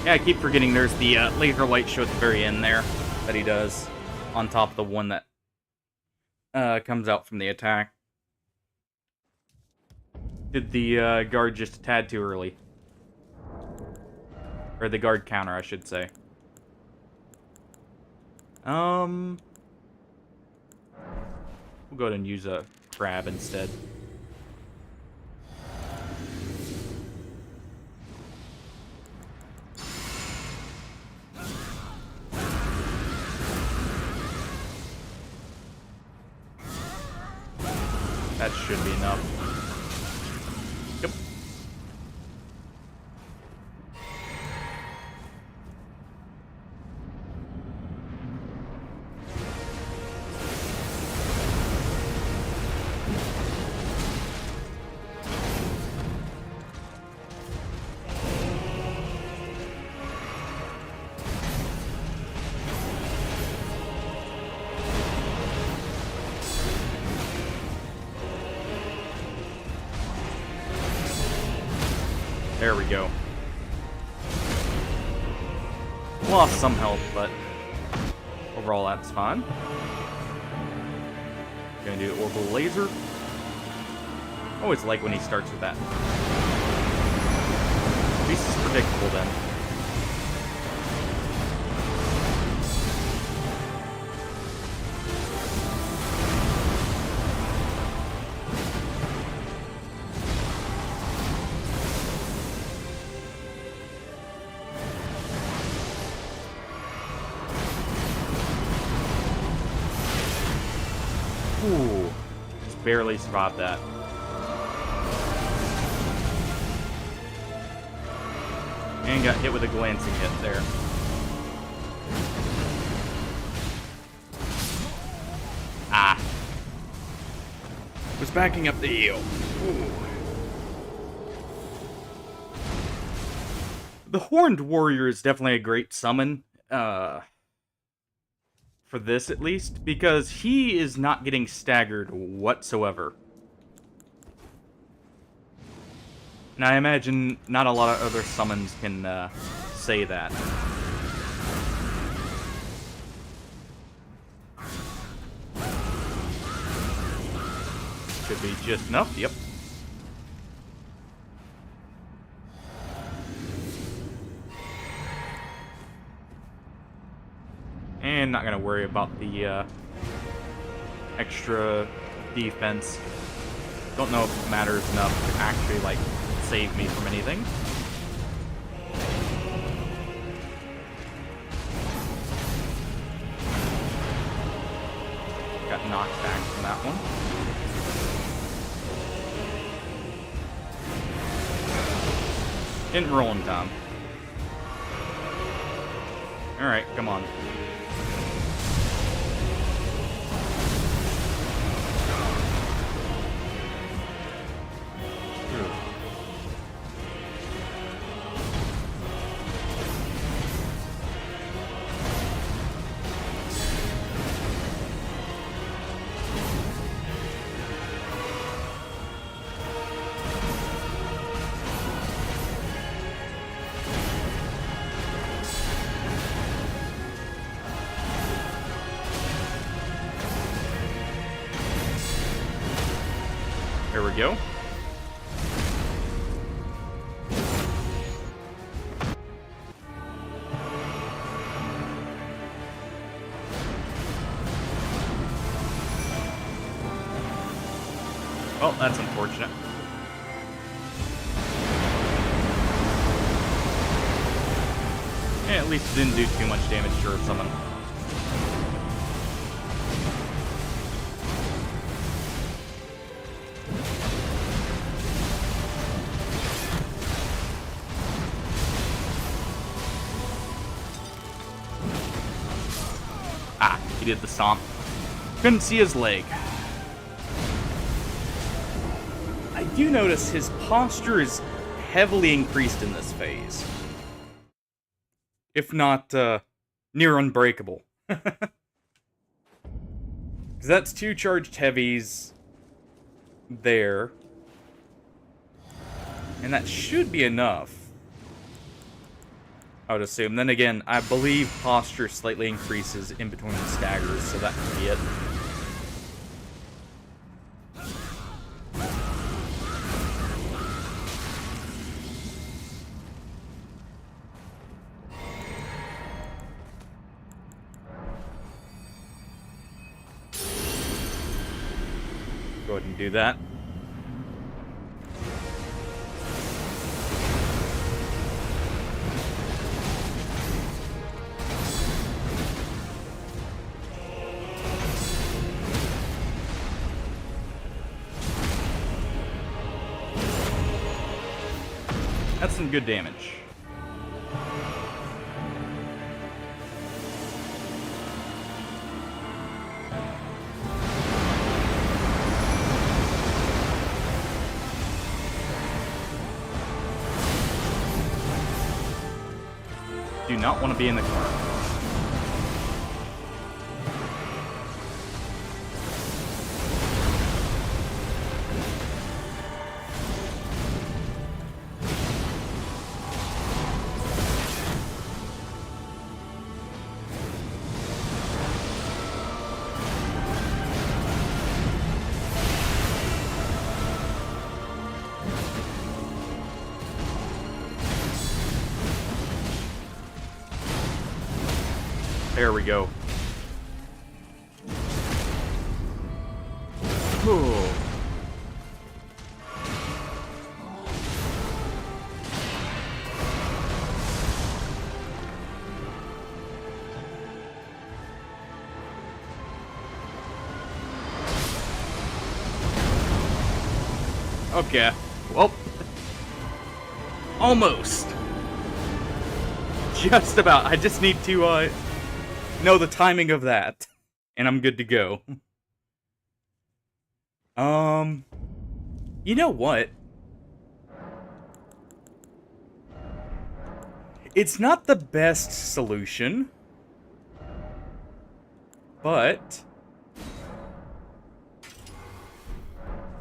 Yeah, I keep forgetting there's the laser light show at the very end there that he does on top of the one that comes out from the attack. Did the guard just a tad too early. Or the guard counter, I should say. We'll go ahead and use a crab instead. That should be enough. Yep. There we go. Lost some health, but overall that's fine. Gonna do the orbital laser. Always like when he starts with that. At least it's predictable then. Ooh, just barely survived that. And got hit with a glancing hit there. Ah. Was backing up the heel. Ooh. The Horned Warrior is definitely a great summon, for this at least, because he is not getting staggered whatsoever. And I imagine not a lot of other summons can say that. Should be just enough, yep. And not gonna worry about the extra defense. Don't know if it matters enough to actually, like, save me from anything. Got knocked back from that one. Didn't roll in time. Alright, come on. There we go. Well, that's unfortunate. Yeah, at least it didn't do too much damage to her summon. Ah, he did the stomp. Couldn't see his leg. I do notice his posture is heavily increased in this phase. If not, near unbreakable. Because that's 2 charged heavies there. And that should be enough, I would assume. Then again, I believe posture slightly increases in between the staggers, so that could be it. Go ahead and do that. That's some good damage. Do not want to be in the corner. There we go. Ooh. Okay. Well, almost. Just about. I just need to, know the timing of that, and I'm good to go. You know what? It's not the best solution, but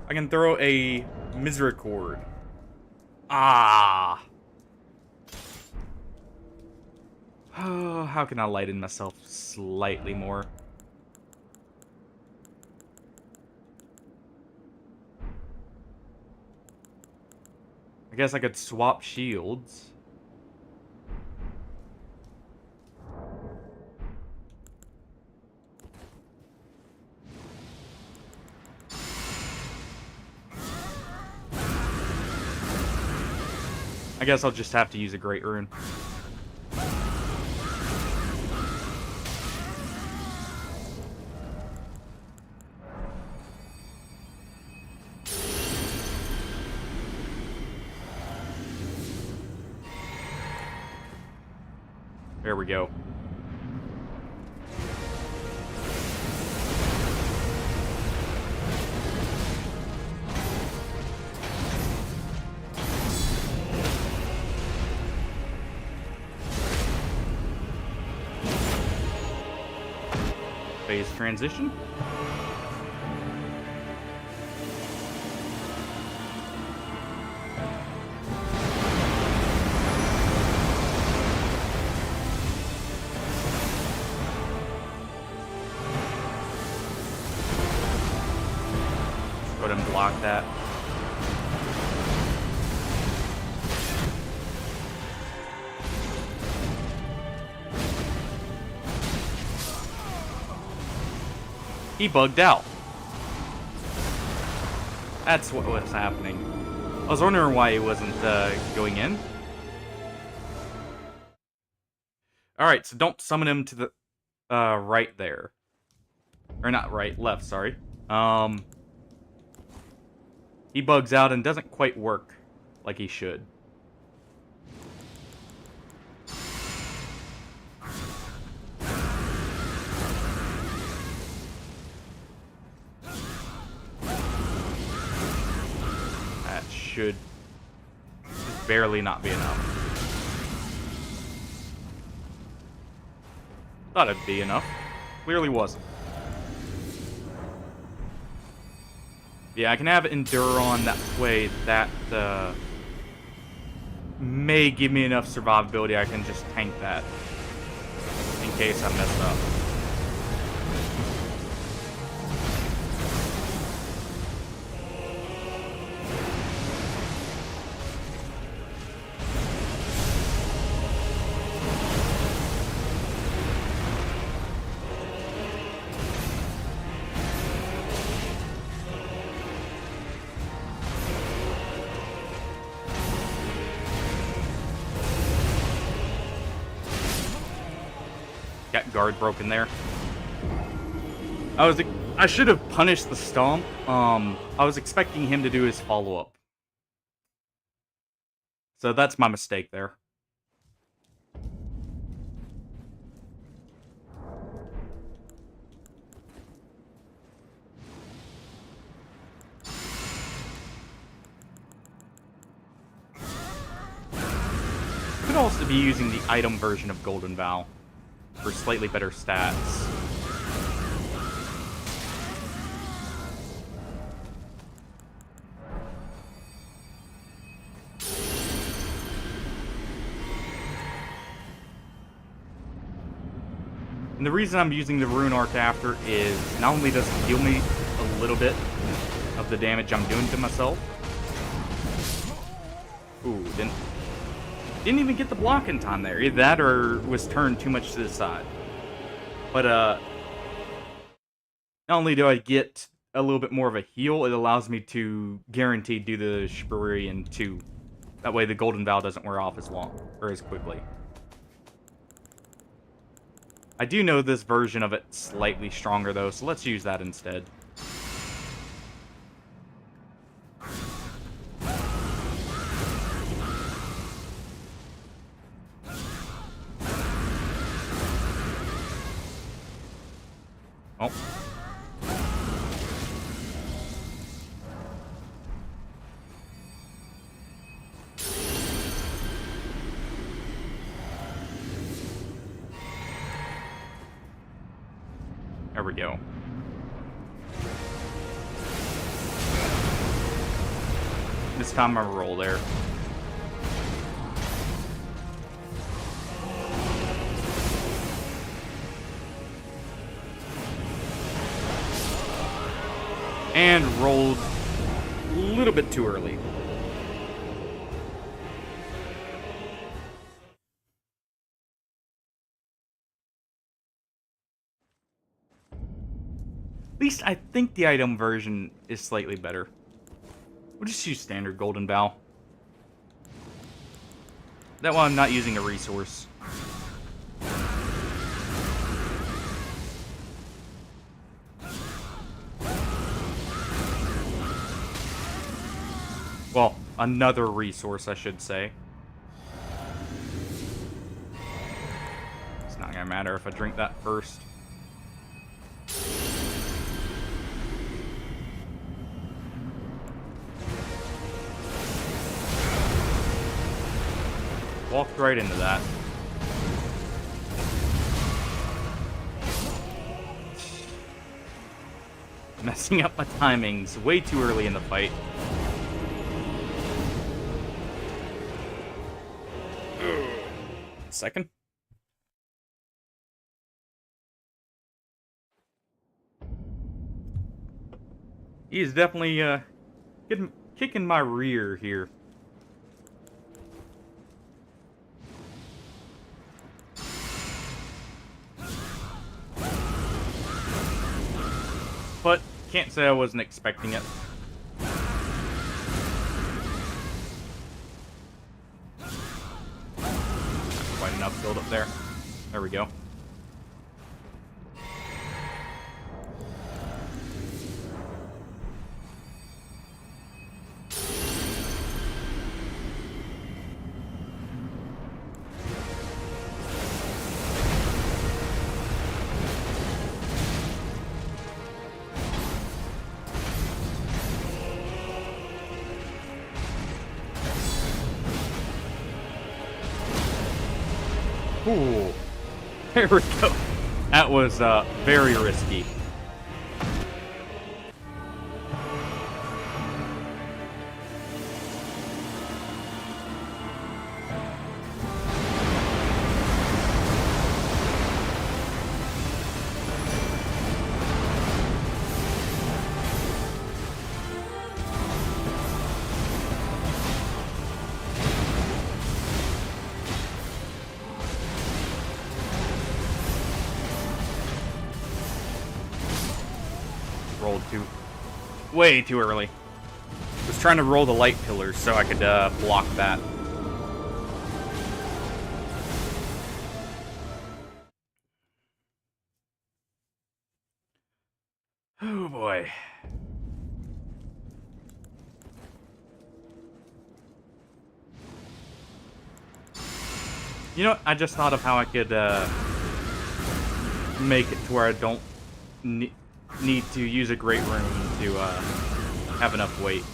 I can throw a Misericord. Ah! Oh, how can I lighten myself slightly more? I guess I could swap shields. I guess I'll just have to use a Great Rune. There we go. Phase transition. Go ahead and block that. He bugged out. That's what was happening. I was wondering why he wasn't going in. Alright, so don't summon him to the right there. Or not right, left, sorry. He bugs out and doesn't quite work like he should. That should just barely not be enough. Thought it'd be enough. Clearly wasn't. Yeah, I can have Endure on that way. That may give me enough survivability. I can just tank that in case I mess up. Got guard broken there. I should have punished the stomp. I was expecting him to do his follow-up. So that's my mistake there. Could also be using the item version of Golden Vow for slightly better stats. And the reason I'm using the Rune Arc after is not only does it heal me a little bit of the damage I'm doing to myself. Ooh, didn't even get the block in time there. Either that or was turned too much to the side. But not only do I get a little bit more of a heal, it allows me to guaranteed do the Shibarian too. That way the Golden Vow doesn't wear off as long or as quickly. I do know this version of it's slightly stronger though, so let's use that instead. Oh. There we go. This time I roll there. And rolled a little bit too early. At least I think the item version is slightly better. We'll just use standard golden bow. That one I'm not using a resource. Well, another resource, I should say. It's not gonna matter if I drink that first. Walked right into that. Messing up my timings way too early in the fight. Second. He's definitely kicking my rear here. But can't say I wasn't expecting it. Not quite enough build up there. There we go. Ooh, there we go. That was very risky. Rolled way too early. Was trying to roll the light pillars so I could block that. Oh boy. You know what? I just thought of how I could make it to where I don't need to use a great rune to have enough weight.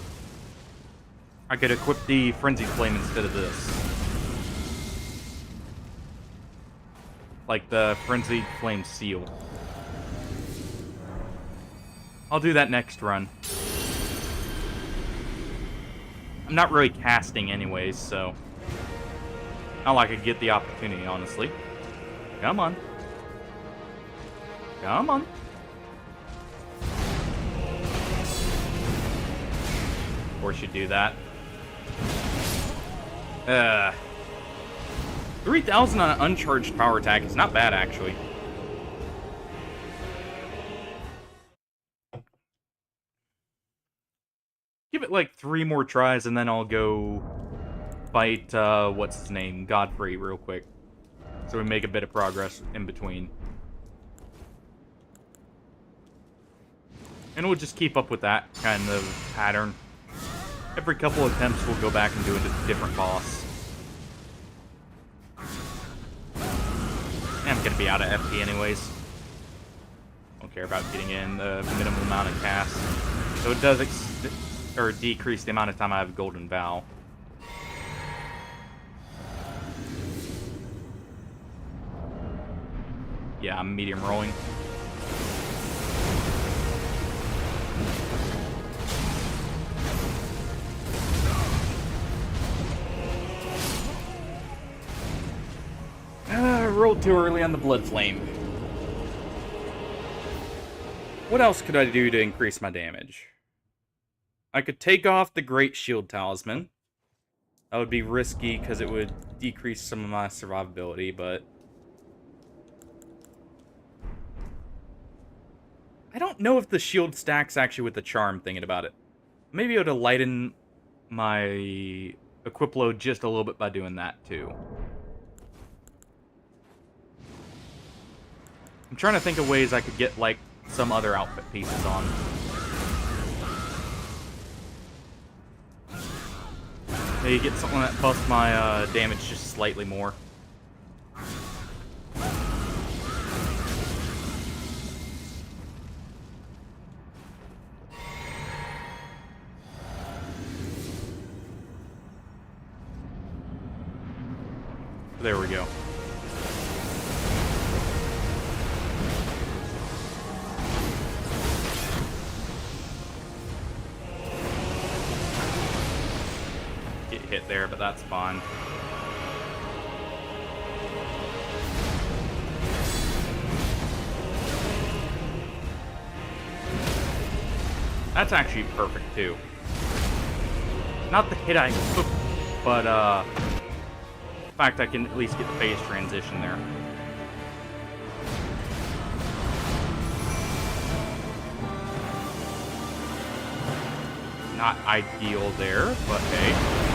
I could equip the Frenzied Flame instead of this. Like the Frenzied Flame Seal. I'll do that next run. I'm not really casting anyways, so not like I could get the opportunity, honestly. Come on. Come on. Of course you do that. 3,000 on an uncharged power attack is not bad, actually. Give it like 3 more tries, and then I'll go fight, what's his name? Godfrey, real quick. So we make a bit of progress in between. And we'll just keep up with that kind of pattern. Every couple of attempts, we'll go back and do a different boss. I'm gonna be out of FP anyways. Don't care about getting in the minimum amount of casts. So it does decrease the amount of time I have Golden Vow. Yeah, I'm medium rolling. rolled too early on the Blood Flame. What else could I do to increase my damage? I could take off the Great Shield Talisman. That would be risky because it would decrease some of my survivability, but... I don't know if the shield stacks actually with the charm, thinking about it. Maybe it would lighten my equip load just a little bit by doing that, too. I'm trying to think of ways I could get, like, some other outfit pieces on. Maybe get something that buffs my damage just slightly more. There we go. Get hit there, but that's fine. That's actually perfect, too. Not the hit I took, but, in fact, I can at least get the phase transition there. Not ideal there, but hey.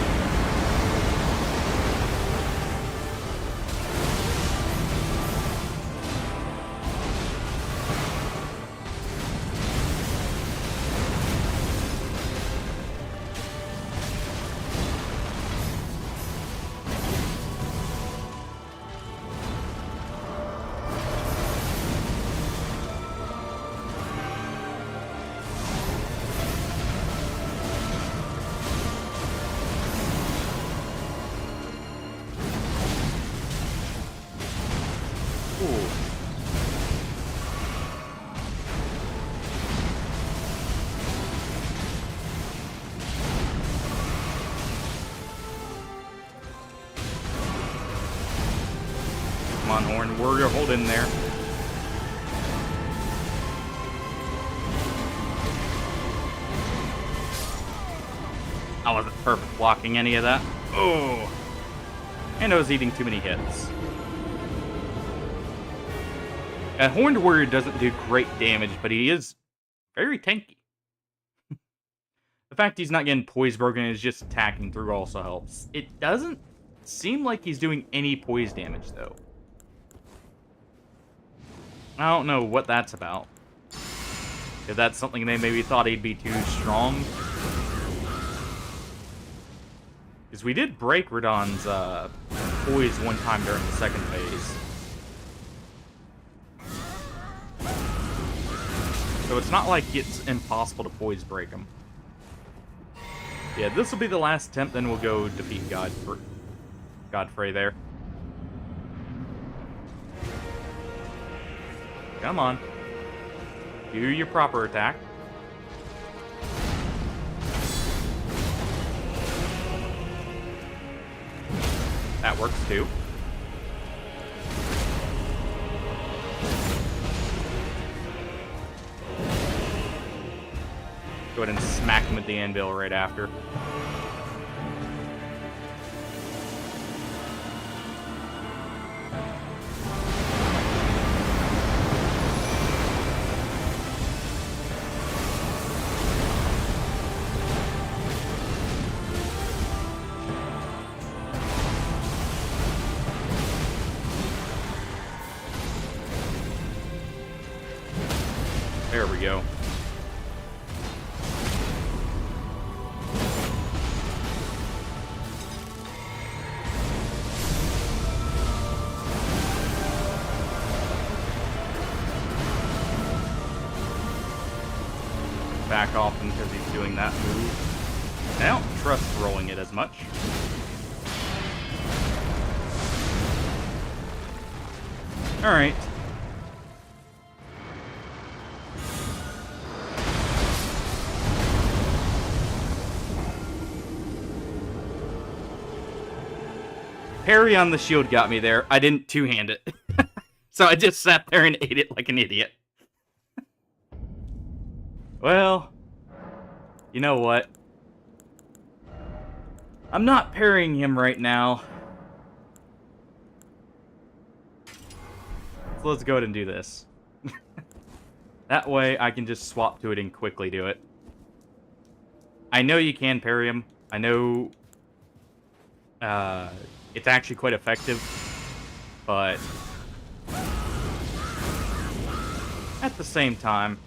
Come on, Horn Warrior, hold in there. I wasn't perfect blocking any of that. Oh! And I was eating too many hits. A Horned Warrior doesn't do great damage, but he is very tanky. The fact he's not getting poise broken and is just attacking through also helps. It doesn't seem like he's doing any poise damage, though. I don't know what that's about. If that's something they maybe thought he'd be too strong. Because we did break Radon's poise one time during the second phase. So it's not like it's impossible to poise break him. Yeah, this will be the last attempt, then we'll go defeat Godfrey there. Come on. Do your proper attack. That works too. Go ahead and smack him with the anvil right after. There we go. Back off him because he's doing that move. I don't trust rolling it as much. Alright. parry on the shield got me there. I didn't two-hand it. So I just sat there and ate it like an idiot. Well, you know what? I'm not parrying him right now. So let's go ahead and do this. That way I can just swap to it and quickly do it. I know you can parry him. I know it's actually quite effective, but at the same time,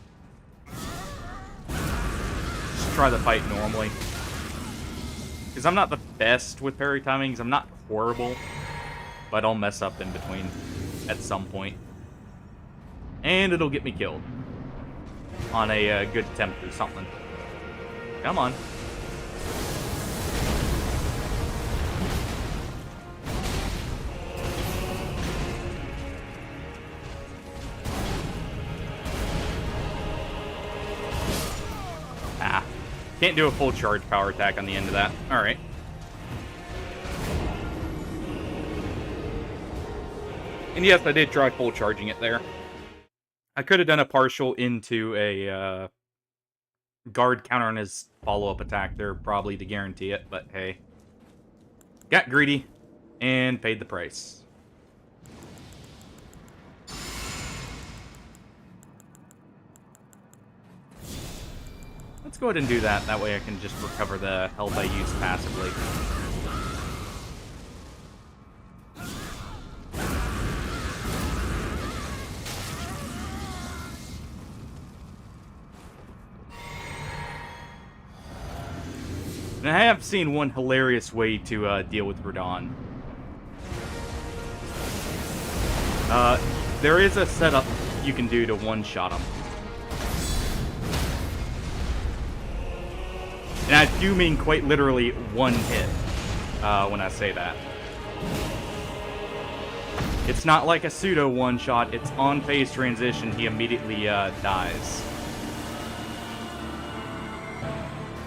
just try the fight normally. Because I'm not the best with parry timings. I'm not horrible, but I'll mess up in between at some point. And it'll get me killed on a good attempt or something. Come on. Ah. Can't do a full charge power attack on the end of that. Alright. And yes, I did try full charging it there. I could have done a partial into a guard counter on his follow-up attack there, probably to guarantee it, but hey. Got greedy, and paid the price. Let's go ahead and do that, that way I can just recover the health I used passively. And I have seen one hilarious way to deal with Radon. There is a setup you can do to one-shot him. And I do mean quite literally one hit when I say that. It's not like a pseudo one-shot, it's on phase transition, he immediately dies.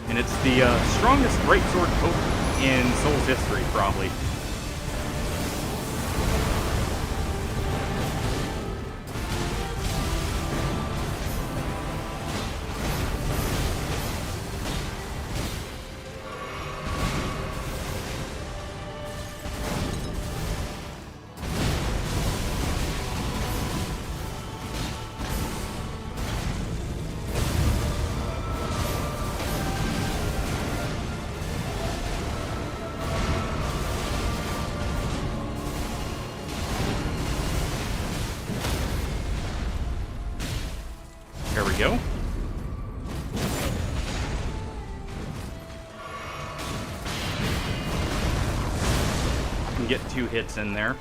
And it's the strongest greatsword poke in Soul's history, probably. There we go. I can get 2 hits in there.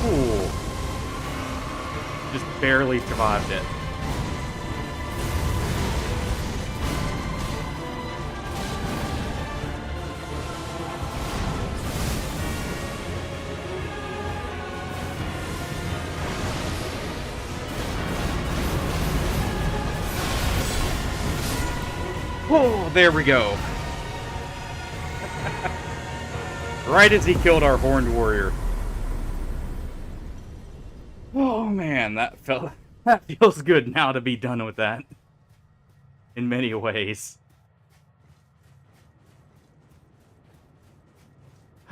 Ooh. Just barely survived it. Oh, there we go. Right as he killed our horned warrior. Oh man, that feels good now to be done with that. In many ways.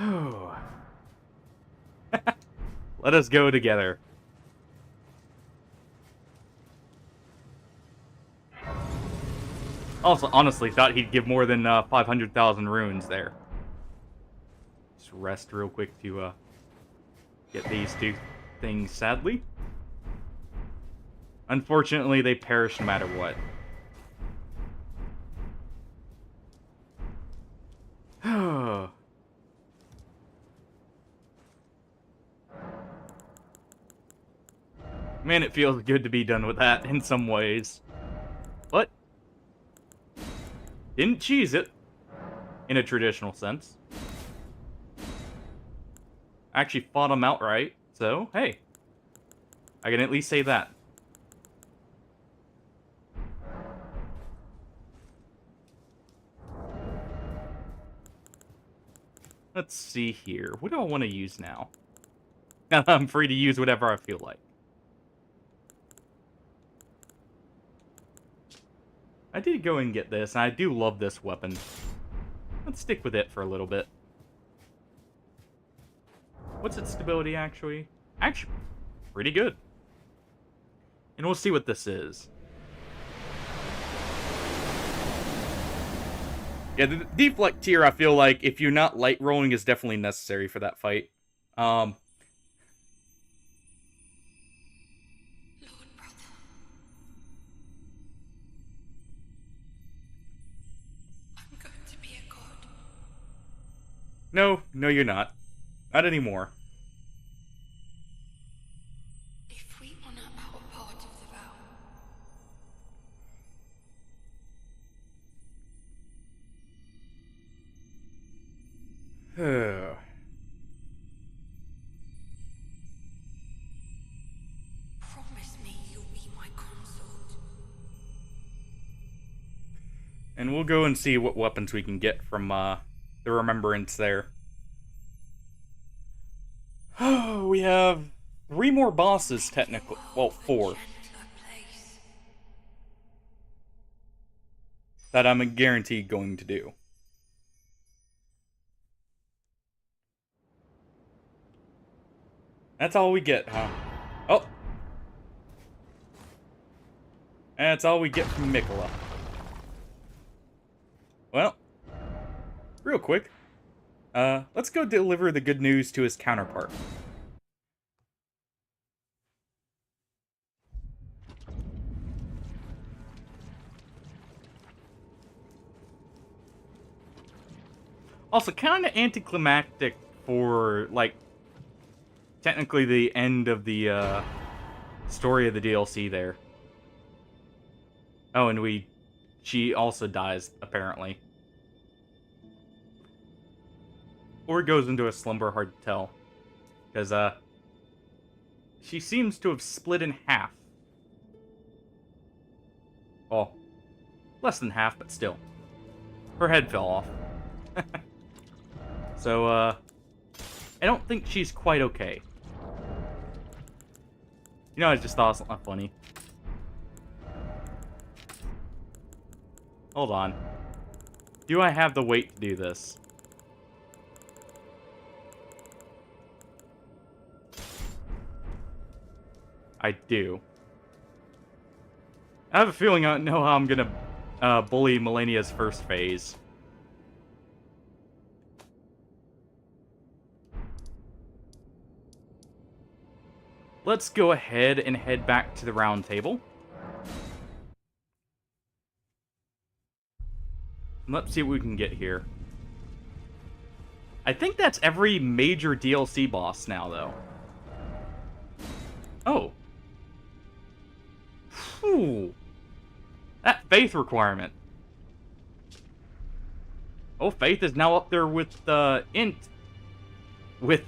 Oh. Let us go together. Also, honestly, thought he'd give more than 500,000 runes there. Just rest real quick to get these 2 things, sadly. Unfortunately, they perish no matter what. Man, it feels good to be done with that in some ways. But didn't cheese it, in a traditional sense. Actually fought him outright, so, hey. I can at least say that. let's see here. What do I want to use now? I'm free to use whatever I feel like. I did go and get this, and I do love this weapon. Let's stick with it for a little bit. What's its stability, actually? Actually, pretty good. And we'll see what this is. Yeah, the deflect tier, I feel like, if you're not light rolling, is definitely necessary for that fight. Lord brother. I'm going to be a god. No, you're not. Not anymore. If we honor our part of the vow, promise me you'll be my consort. And we'll go and see what weapons we can get from the remembrance there. We have 3 more bosses, technically. Well, 4. That I'm guaranteed going to do. That's all we get, huh? Oh! That's all we get from Mikola. Well, real quick, let's go deliver the good news to his counterpart. Also, kind of anticlimactic for, like, technically the end of the, story of the DLC there. Oh, and she also dies, apparently. Or goes into a slumber, hard to tell. Because, she seems to have split in half. Well, less than half, but still. Her head fell off. So, I don't think she's quite okay. You know, I just thought it was funny. Hold on. Do I have the weight to do this? I do. I have a feeling I know how I'm gonna bully Melania's first phase. Let's go ahead and head back to the round table. Let's see what we can get here. I think that's every major DLC boss now, though. Oh. Whew. That faith requirement. Oh, faith is now up there with int. With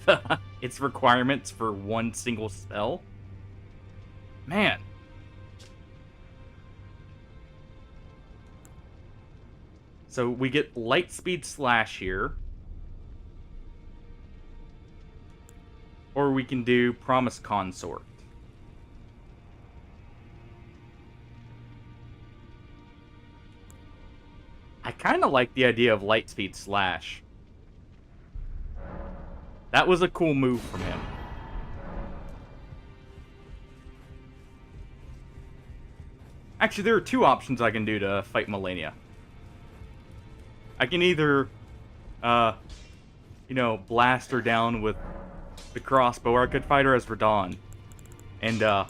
its requirements for one single spell. Man. So we get Lightspeed Slash here. Or we can do Promise Consort. I kind of like the idea of Lightspeed Slash. That was a cool move from him. Actually, there are 2 options I can do to fight Melania. I can either, you know, blast her down with the crossbow, or I could fight her as Radahn and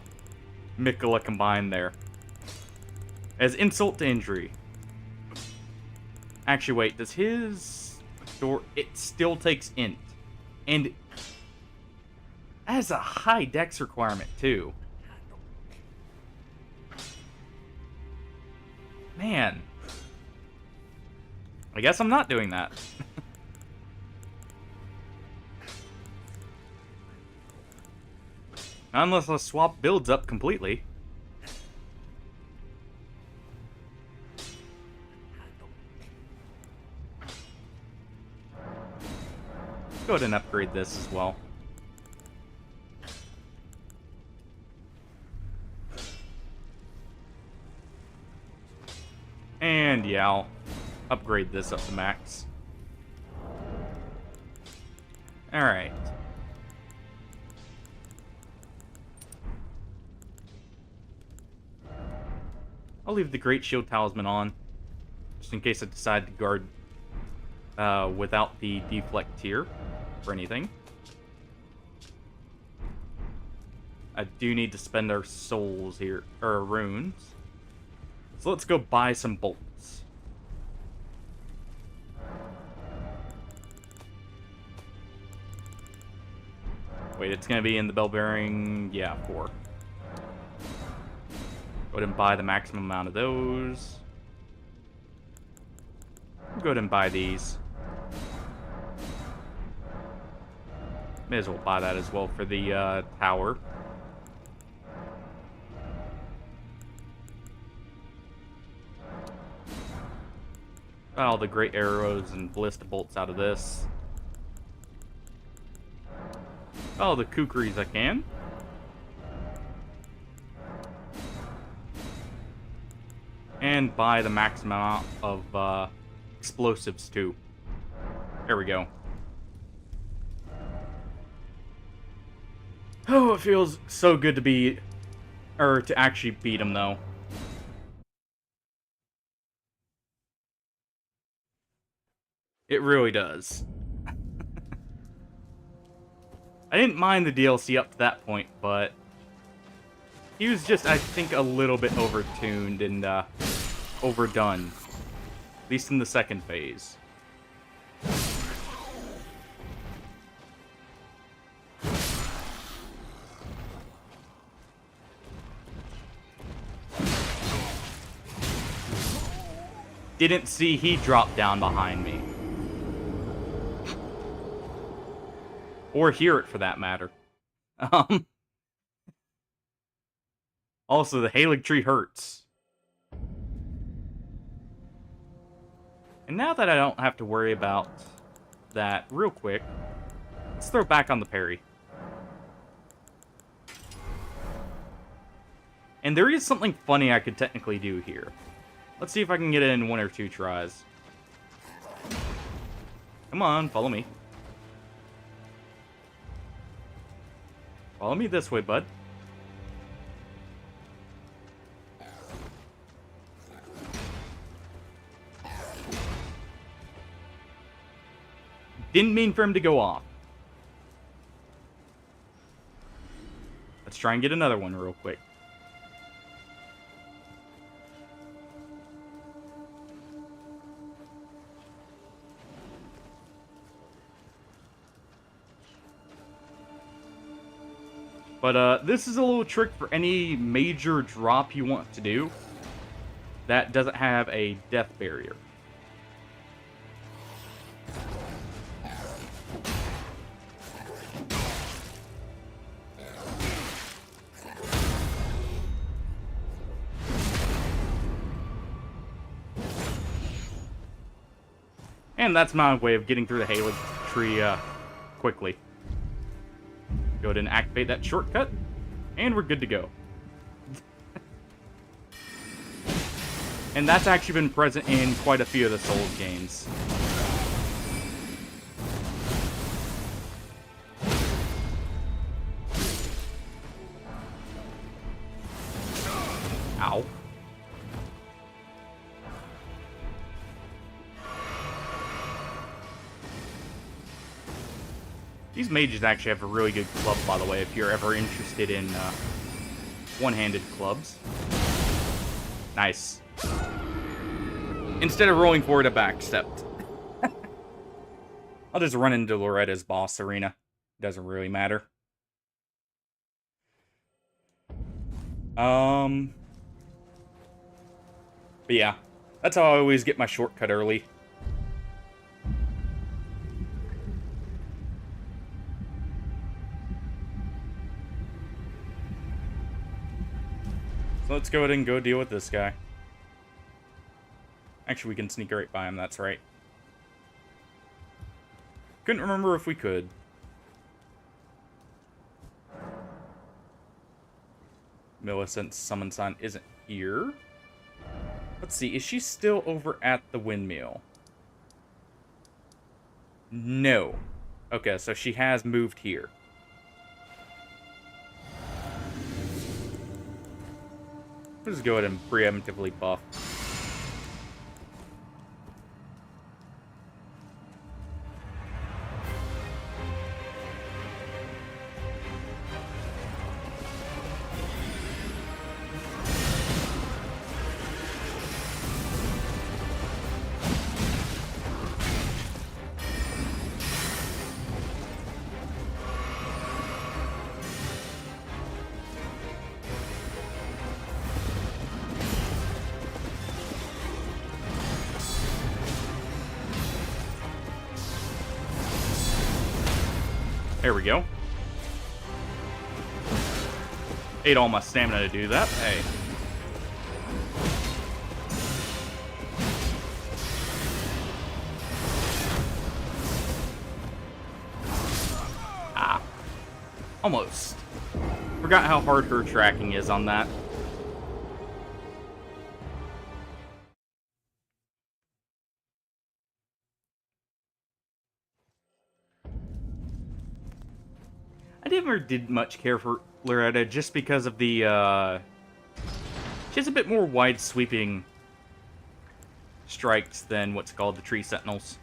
Mikola combined there. As insult to injury. Actually, wait, does his door... It still takes int. And that has a high dex requirement, too. Man. I guess I'm not doing that. Unless I swap builds up completely. go ahead and upgrade this as well. And yeah, I'll upgrade this up to max. Alright. I'll leave the Great Shield Talisman on, just in case I decide to guard without the deflect tier for anything. I do need to spend our souls here, or runes. So let's go buy some bolts. Wait, it's gonna be in the bell bearing, yeah, 4. Go ahead and buy the maximum amount of those. Go ahead and buy these. May as well buy that as well for the tower. Got all the great arrows and ballista bolts out of this. Oh, the kukris I can. And buy the maximum amount of explosives too. There we go. Oh, it feels so good to be, or to actually beat him though. It really does. I didn't mind the DLC up to that point, but he was just, I think, a little bit overtuned and overdone. At least in the second phase. Didn't see he dropped down behind me. Or hear it, for that matter. Also, the Halig tree hurts. And now that I don't have to worry about that real quick, let's throw back on the parry. And there is something funny I could technically do here. Let's see if I can get it in 1 or 2 tries. Come on, follow me. Follow me this way, bud. Didn't mean for him to go off. Let's try and get another one real quick. But this is a little trick for any major drop you want to do that doesn't have a death barrier. And that's my way of getting through the Halig tree quickly. Go ahead and activate that shortcut, and we're good to go. And that's actually been present in quite a few of the Souls games. Ow. These mages actually have a really good club, by the way, if you're ever interested in one-handed clubs. Nice. Instead of rolling forward, I backstepped. I'll just run into Loretta's boss arena. Doesn't really matter. But yeah, that's how I always get my shortcut early. So let's go ahead and go deal with this guy. Actually, we can sneak right by him, that's right. Couldn't remember if we could. Millicent's summon sign isn't here. Let's see, is she still over at the windmill? No. Okay, so she has moved here. Let's just go ahead and preemptively buff. There we go. Ate all my stamina to do that. Hey. Ah. Almost. Forgot how hard her tracking is on that. I never did much care for Loretta just because of the, she has a bit more wide-sweeping strikes than what's called the Tree Sentinels.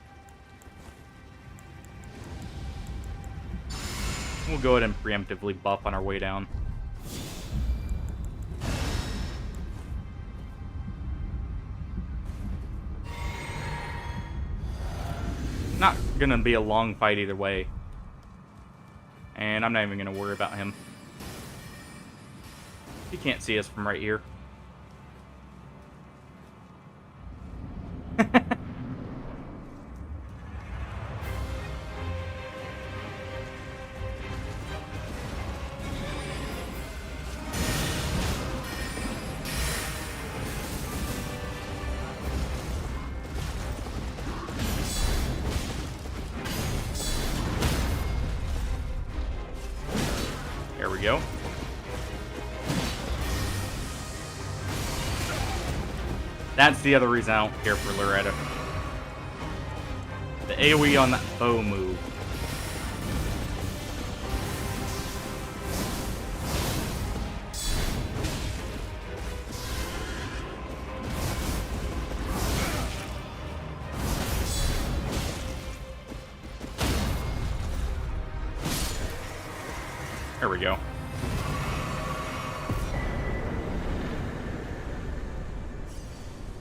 We'll go ahead and preemptively buff on our way down. Not gonna be a long fight either way. And I'm not even going to worry about him. He can't see us from right here. There we go. That's the other reason I don't care for Loretta. The AoE on that bow move. There we go.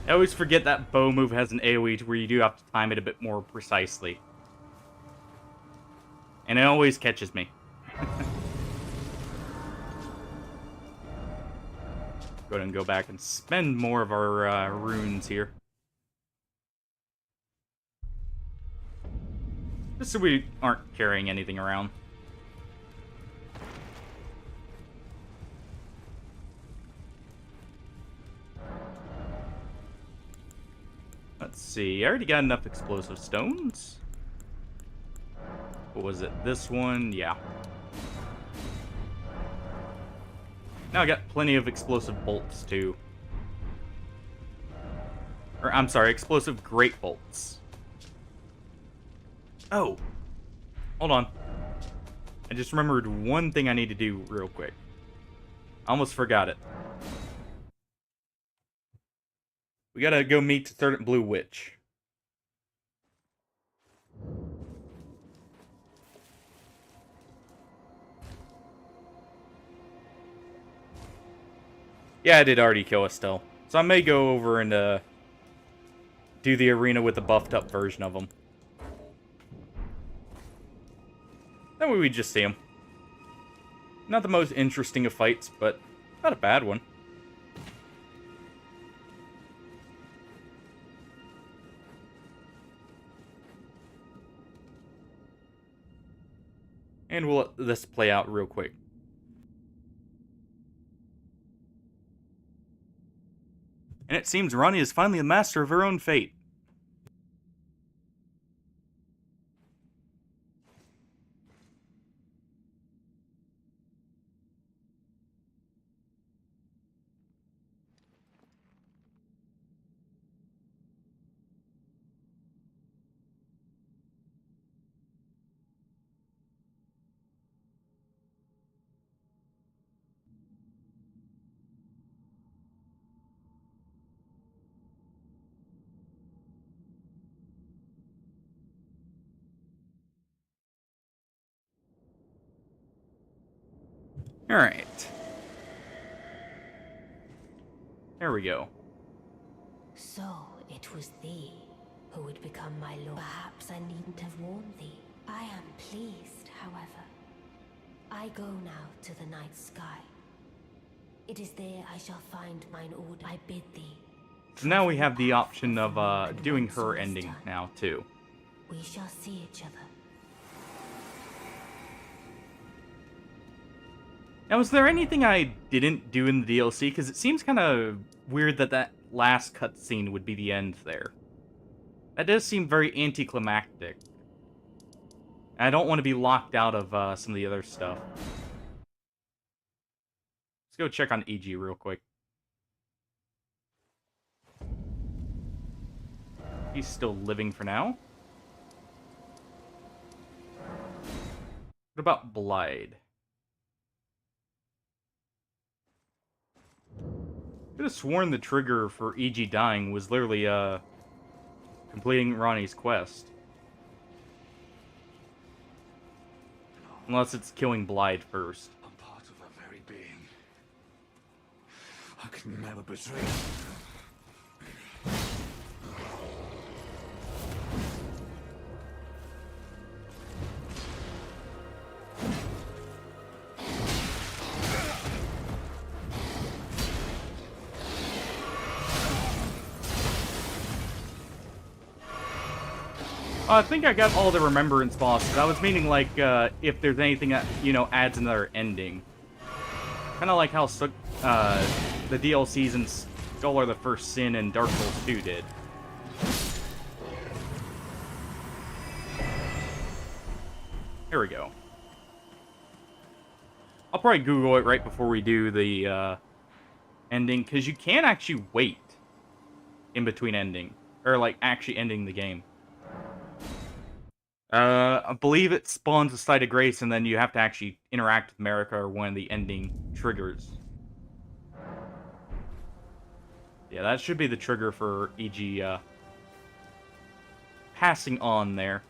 I always forget that bow move has an AoE to where you do have to time it a bit more precisely. And it always catches me. Go ahead and go back and spend more of our runes here. Just so we aren't carrying anything around. Let's see, I already got enough explosive stones. What was it? This one? Yeah. Now I got plenty of explosive bolts, too. Or, I'm sorry, explosive great bolts. Oh! Hold on. I just remembered one thing I need to do real quick. I almost forgot it. We gotta go meet the Third Blue Witch. Yeah, I did already kill Estelle. So I may go over and do the arena with the buffed up version of him. That way we just see him. Not the most interesting of fights, but not a bad one. And we'll let this play out real quick. And it seems Ronnie is finally the master of her own fate. Alright. There we go. So, it was thee who would become my lord. Perhaps I needn't have warned thee. I am pleased, however. I go now to the night sky. It is there I shall find mine order. I bid thee. So now we have the option of doing her ending now, too. We shall see each other. Now, is there anything I didn't do in the DLC? Because it seems kind of weird that that last cutscene would be the end there. That does seem very anticlimactic. I don't want to be locked out of some of the other stuff. Let's go check on EG real quick. He's still living for now. What about Blide? Could have sworn the trigger for EG dying was literally, completing Ronnie's quest. Unless it's killing Blide first. I'm part of her very being. I could never betray. I think I got all the remembrance bosses. I was meaning, like, if there's anything that, you know, adds another ending. Kind of like how the DLCs in Scholar the First Sin and Dark Souls 2 did. Here we go. I'll probably Google it right before we do the ending, because you can actually wait in between ending. Or, like, actually ending the game. I believe it spawns a Site of Grace, and then you have to actually interact with America or one of the ending triggers. Yeah, that should be the trigger for EG, passing on there.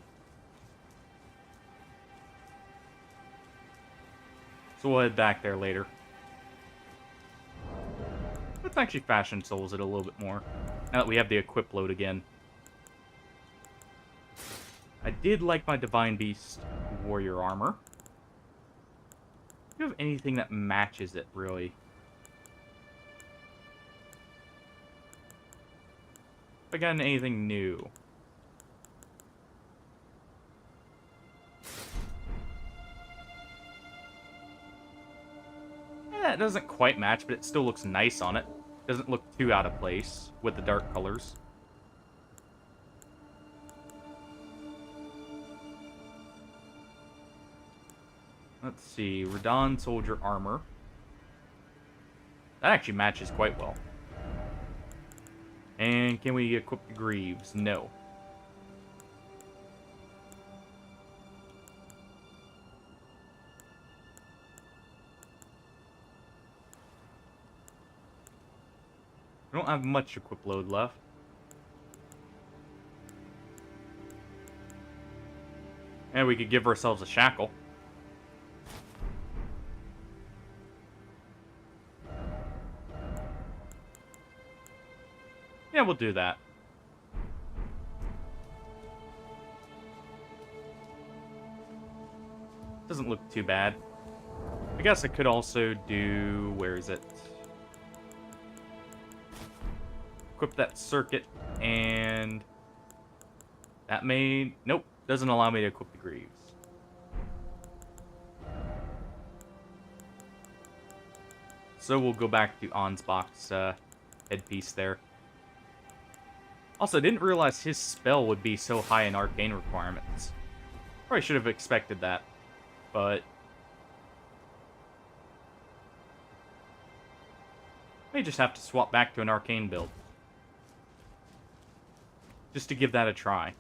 So we'll head back there later. Let's actually Fashion Souls it a little bit more, now that we have the equip load again. I did like my Divine Beast Warrior armor. Do you have anything that matches it, really? Have I gotten anything new? Yeah, it doesn't quite match, but it still looks nice on it. Doesn't look too out of place with the dark colors. Let's see, Radon Soldier Armor. That actually matches quite well. And can we equip the Greaves? No. We don't have much equip load left. And we could give ourselves a shackle. Yeah, we'll do that. Doesn't look too bad. I guess I could also do... Where is it? Equip that circuit, and... That may... Nope, doesn't allow me to equip the Greaves. So we'll go back to Ansbach's headpiece there. Also, I didn't realize his spell would be so high in arcane requirements. Probably should have expected that, but... May just have to swap back to an arcane build. Just to give that a try.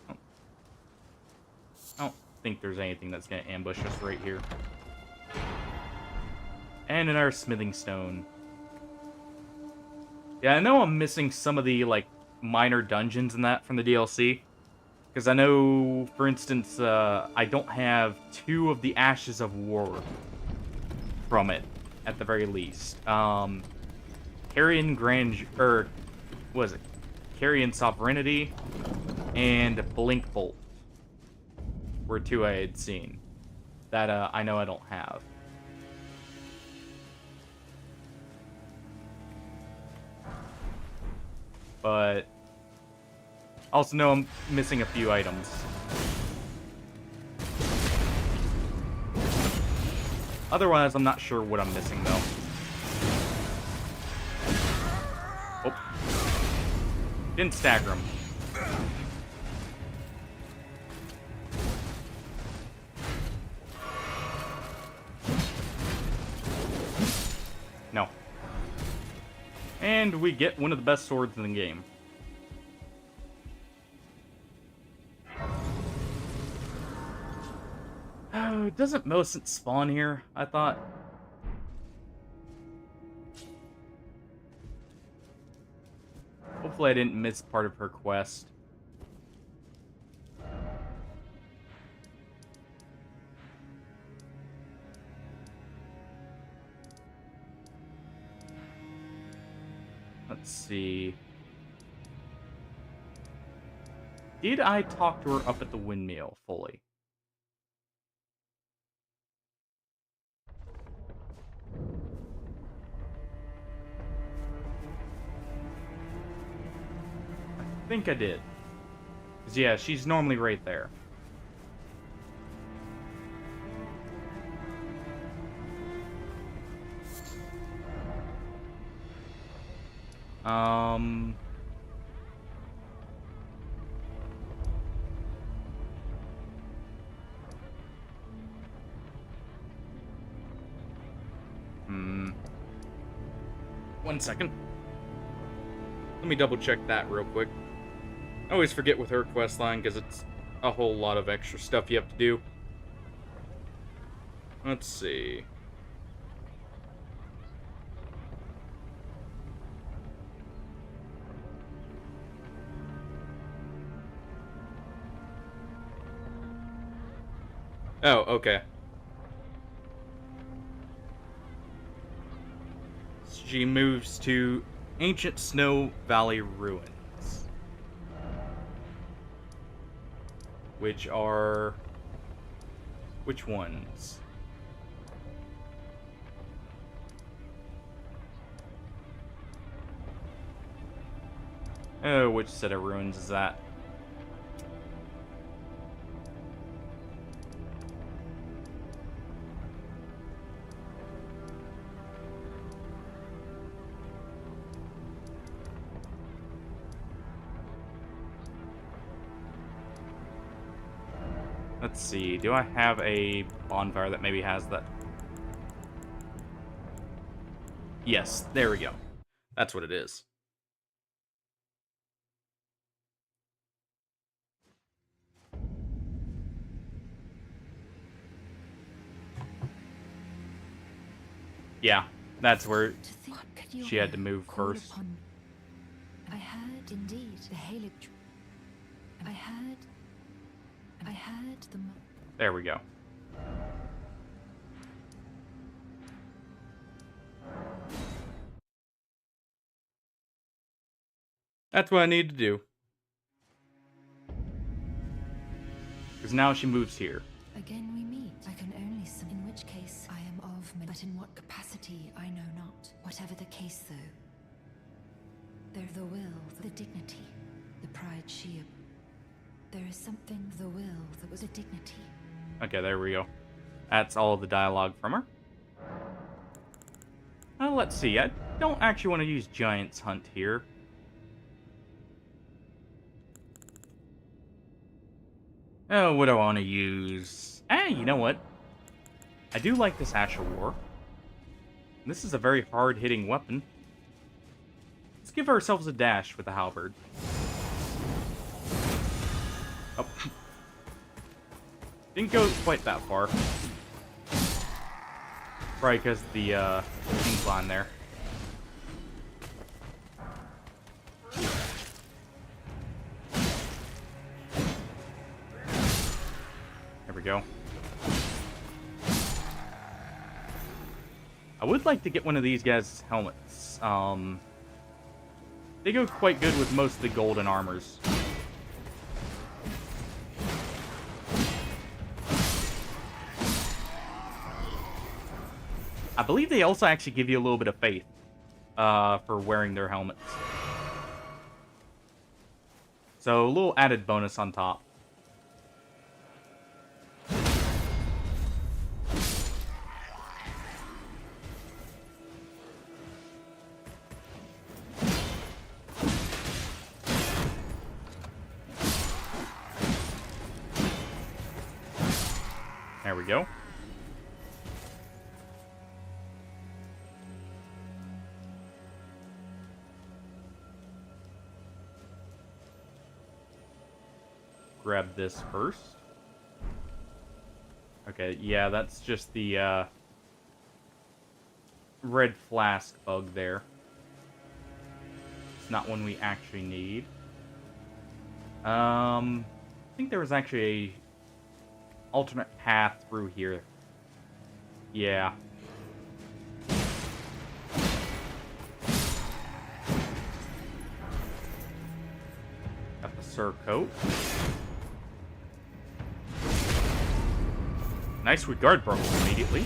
I don't think there's anything that's going to ambush us right here. And another smithing stone. Yeah, I know I'm missing some of the, like, minor dungeons in that from the DLC. Because I know, for instance, I don't have 2 of the Ashes of War from it, at the very least. Carrion Grand... what is it? Carrion Sovereignty and Blink Bolt were 2 I had seen that I know I don't have. But I also know I'm missing a few items. Otherwise, I'm not sure what I'm missing, though. Oh. Didn't stagger him. No. And we get one of the best swords in the game. Oh, doesn't Millicent spawn here? I thought. Hopefully I didn't miss part of her quest. Let's see. Did I talk to her up at the windmill fully? I think I did. 'Cause yeah, she's normally right there. One second. Let me double check that real quick. I always forget with her questline because it's a whole lot of extra stuff you have to do. Let's see. Oh, okay. She moves to Ancient Snow Valley Ruins, which are... which ones? Oh, which set of ruins is that? Let's see, do I have a bonfire that maybe has that? Yes, there we go. That's what it is. Yeah, that's where she had to move first. I heard indeed the Halic. I heard the. There we go. That's what I need to do. Because now she moves here. Again we meet. I can only in which case I am of but in what capacity I know not. Whatever the case though. There the will, the dignity, the pride she. There is something the will that was a dignity. Okay, there we go. That's all of the dialogue from her. Let's see. I don't actually want to use Giant's Hunt here. Oh, what do I want to use? You know what? I do like this Ash of War. This is a very hard-hitting weapon. Let's give ourselves a dash with the halberd. Oh. Didn't go quite that far. Probably because the incline there. we go. I would like to get one of these guys' helmets. They go quite good with most of the golden armors. I believe they also actually give you a little bit of faith for wearing their helmets. So a little added bonus on top. There we go. Grab this first. Okay, yeah, that's just the red flask bug there. It's not one we actually need. I think there was actually a alternate path through here. Yeah. Got the surcoat. Nice regard broken immediately.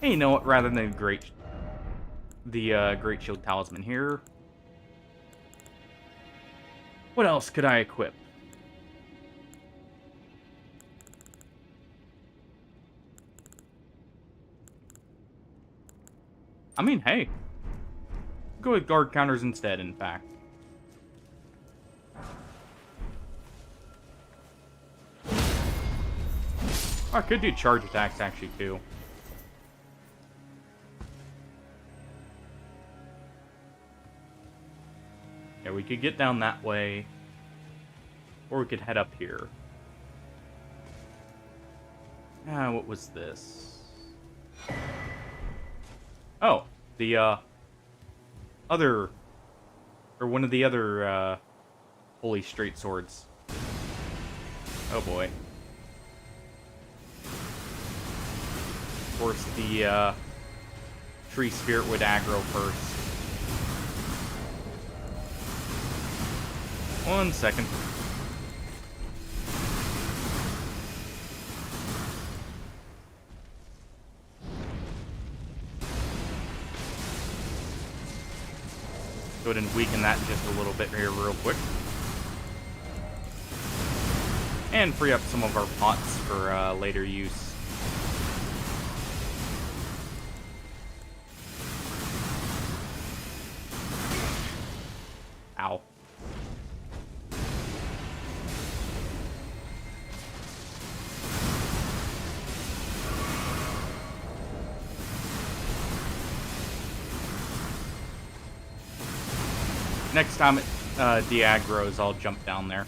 Hey, you know what? Rather than Great Shield Talisman here, what else could I equip? I mean, hey, go with guard counters instead. In fact. Oh, I could do charge attacks, actually, too. Yeah, we could get down that way. Or we could head up here. Ah, what was this? Oh, the, other... Or one of the other, Holy Straight Swords. Oh, boy. Of course, the tree spirit would aggro first. 1 second. Go ahead and weaken that just a little bit here real quick. And free up some of our pots for later use. Ow. Next time it de-aggroes, I'll jump down there.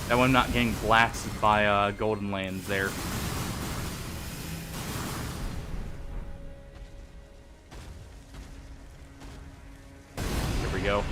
That way I'm not getting blasted by golden lands there. There we go.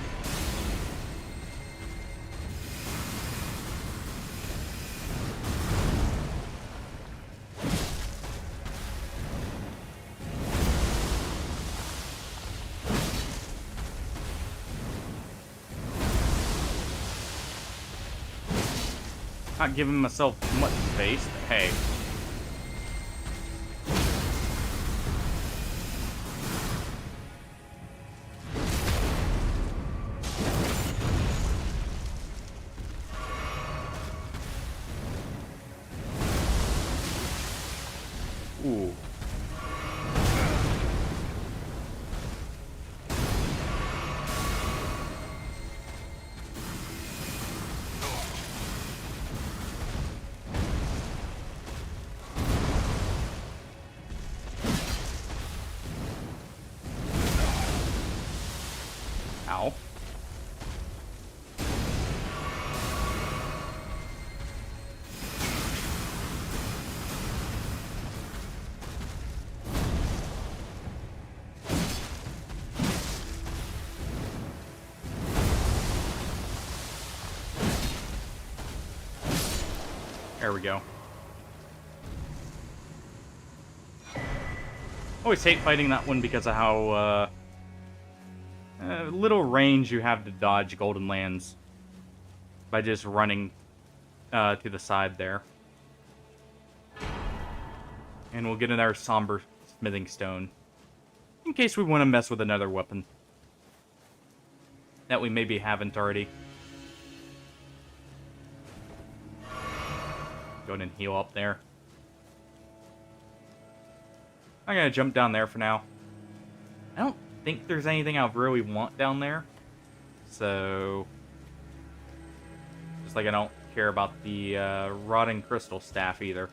Not giving myself much space, but hey. Ooh. Ow. There we go. Always hate fighting that one because of how little range you have to dodge Golden Lands by just running to the side there. And we'll get another Somber Smithing Stone in case we want to mess with another weapon that we maybe haven't already. Go ahead and heal up there. I'm gonna jump down there for now. I don't think there's anything I really want down there. So, just like I don't care about the Rotting Crystal Staff either.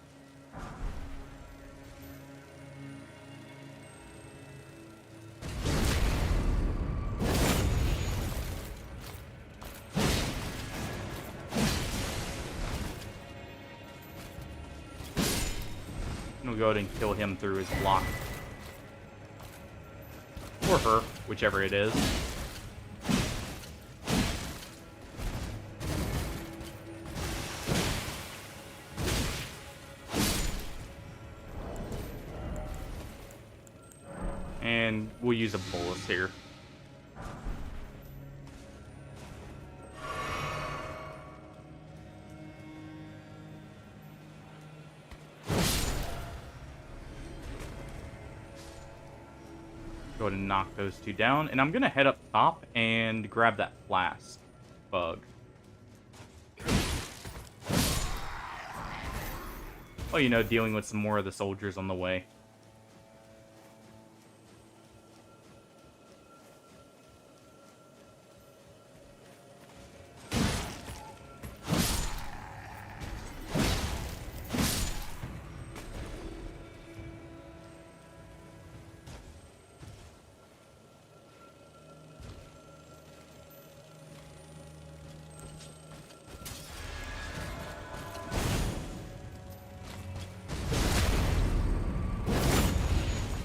We'll go ahead and kill him through his block. Or her, whichever it is. And we'll use a bolus here. Go ahead and knock those two down. And I'm going to head up top and grab that flask bug. Well, you know, dealing with some more of the soldiers on the way.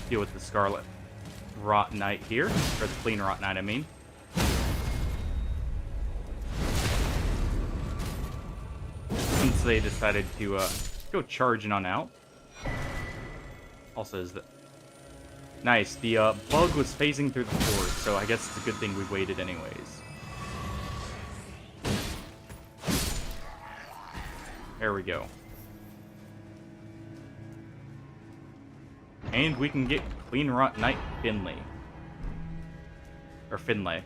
Deal with the Scarlet Rot Knight here. Or the Clean Rot Knight, I mean. Since they decided to go charging on out. Also, is that... Nice, the bug was phasing through the forest, so I guess it's a good thing we waited anyways. There we go. And we can get Clean Rot Knight Finley. Or Finlay.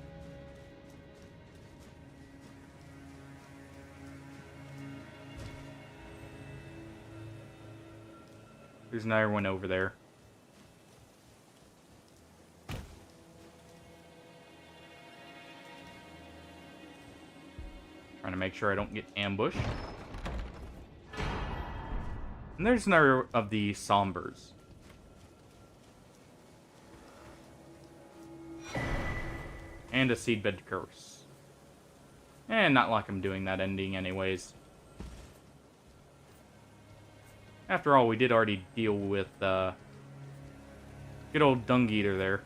There's another one over there. Trying to make sure I don't get ambushed. And there's another of the Sombers. And a Seedbed Curse. And not like I'm doing that ending anyways. After all, we did already deal with good old Dung Eater there.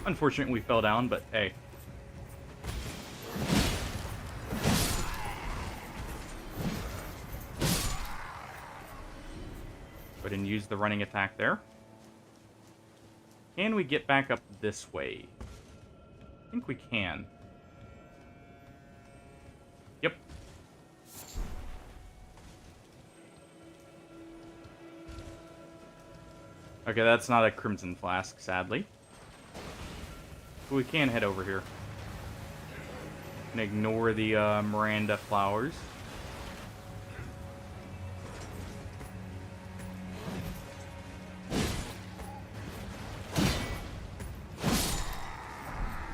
Unfortunately, we fell down, but hey. Go ahead and use the running attack there. Can we get back up this way? I think we can. Yep. Okay, that's not a Crimson Flask, sadly. But we can head over here. And ignore the Miranda flowers.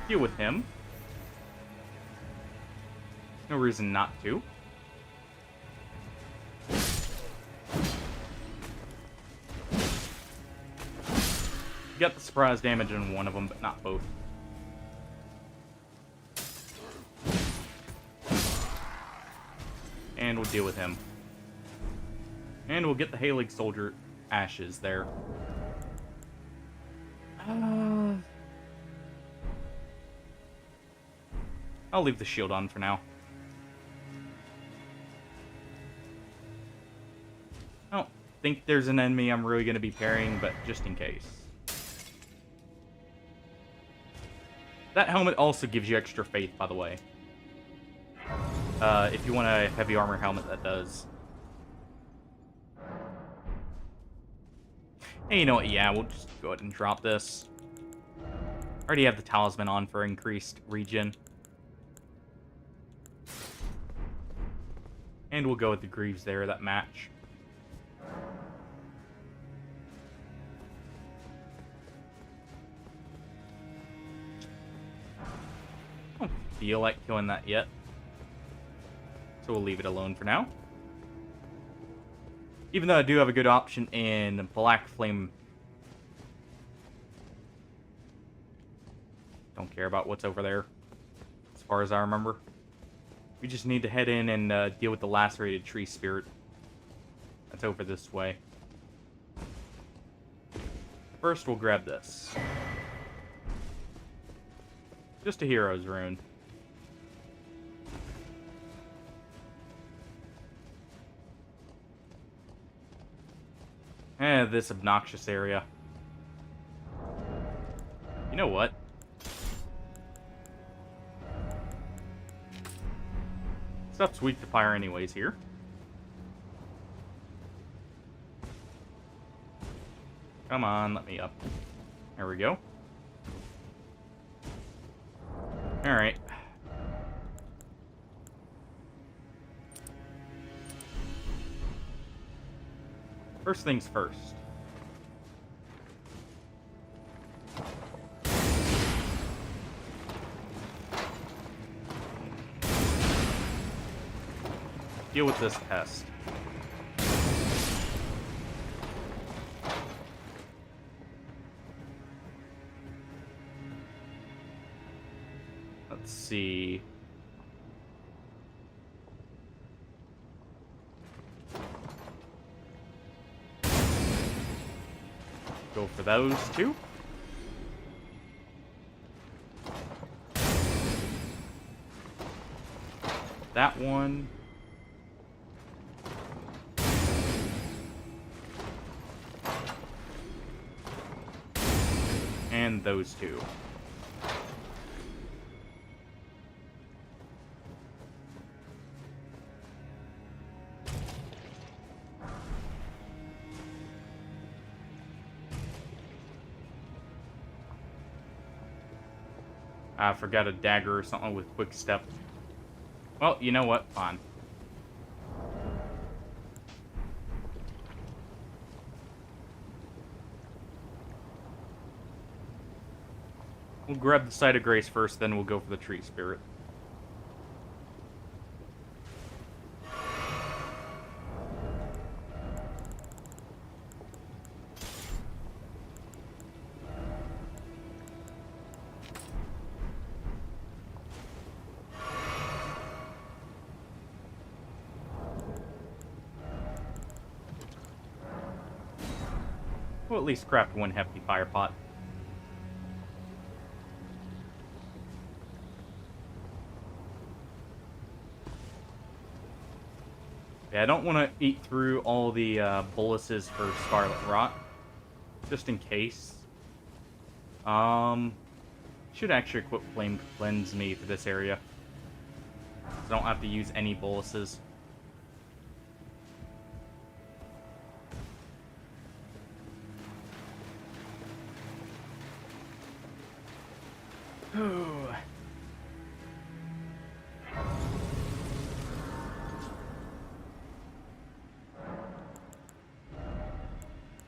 Deal with him. No reason not to. You got the surprise damage on one of them, but not both. And we'll deal with him. And we'll get the Halig Soldier ashes there. I'll leave the shield on for now. I don't think there's an enemy I'm really going to be parrying, but just in case. That helmet also gives you extra faith, by the way. If you want a heavy armor helmet, that does. Hey, you know what? Yeah, we'll just go ahead and drop this. I already have the talisman on for increased regen. And we'll go with the greaves there that match. I don't feel like killing that yet. So we'll leave it alone for now. Even though I do have a good option in Black Flame. Don't care about what's over there, as far as I remember. We just need to head in and deal with the lacerated tree spirit. That's over this way. First, we'll grab this. Just a hero's rune. This obnoxious area. You know what? Stuff's weak to fire anyways here. Come on, let me up. There we go. Alright. First things first. Deal with this pest. Let's see. Go for those two. That one. And those two. I forgot a dagger or something with quick step. Well, you know what? Fine. We'll grab the Site of Grace first, then we'll go for the Tree Spirit. We'll at least craft one hefty fire pot. Yeah, I don't want to eat through all the boluses for Scarlet Rot, just in case. Should actually equip Flame Cleanse me for this area, so I don't have to use any boluses.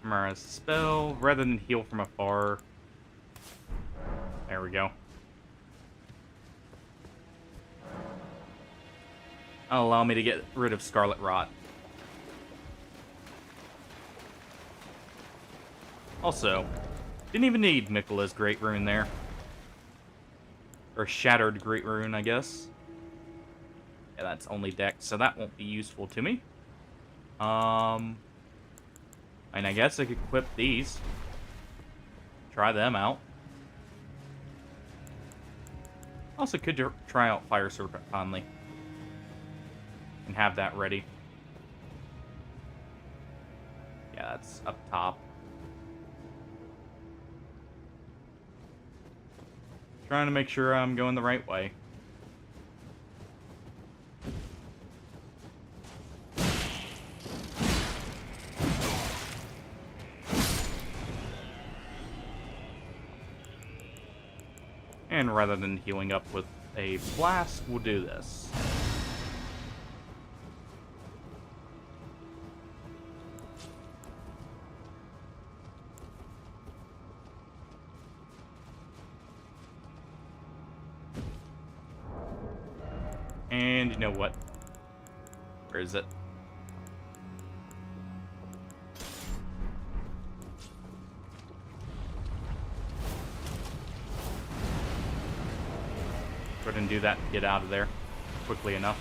Mara's spell, rather than heal from afar. There we go. That'll allow me to get rid of Scarlet Rot. Also, didn't even need Miquella's Great Rune there. Or Shattered Great Rune, I guess. Yeah, that's only Dex, so that won't be useful to me. And I guess I could equip these. try them out. Also, could try out Fire Serpent Conley. And have that ready. Yeah, that's up top. Trying to make sure I'm going the right way. And rather than healing up with a blast, we'll do this. And you know what? Where is it? Go ahead and do that and get out of there quickly enough.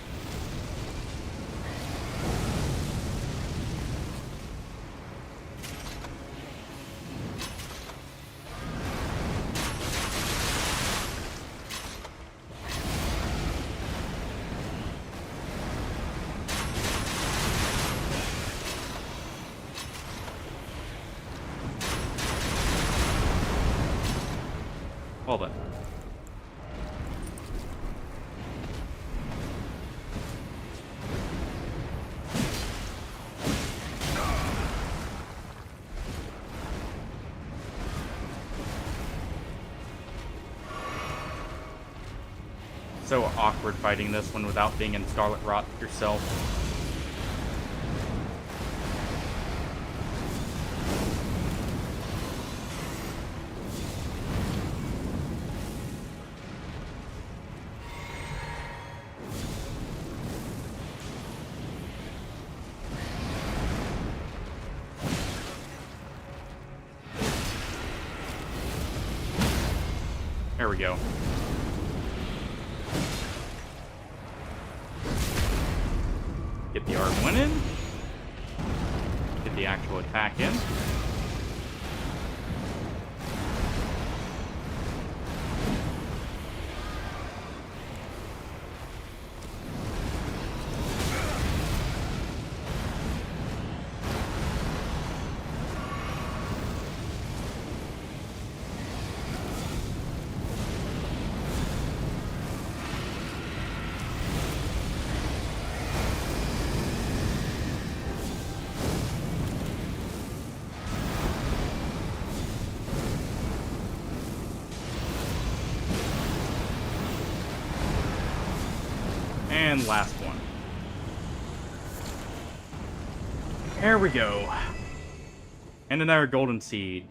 Well then. So awkward fighting this one without being in Scarlet Rot yourself. There we go. Get the R1 in. Get the actual attack in. And last one. There we go. And another golden seed.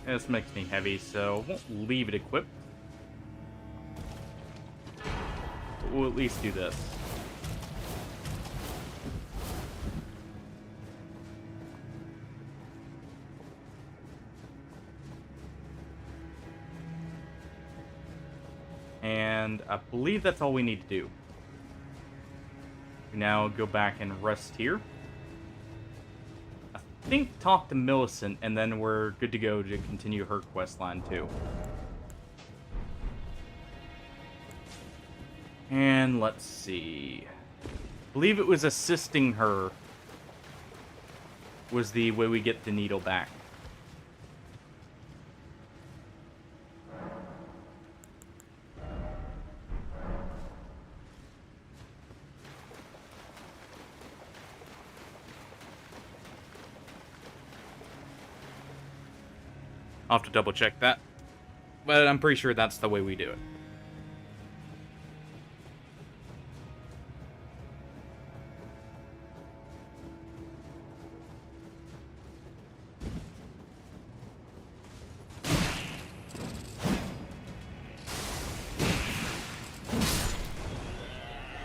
This makes me heavy, so I won't leave it equipped. But we'll at least do this. And I believe that's all we need to do. We now go back and rest here. I think talk to Millicent, and then we're good to go to continue her quest line too. And let's see. I believe it was assisting her was the way we get the needle back. I'll have to double check that, but I'm pretty sure that's the way we do it.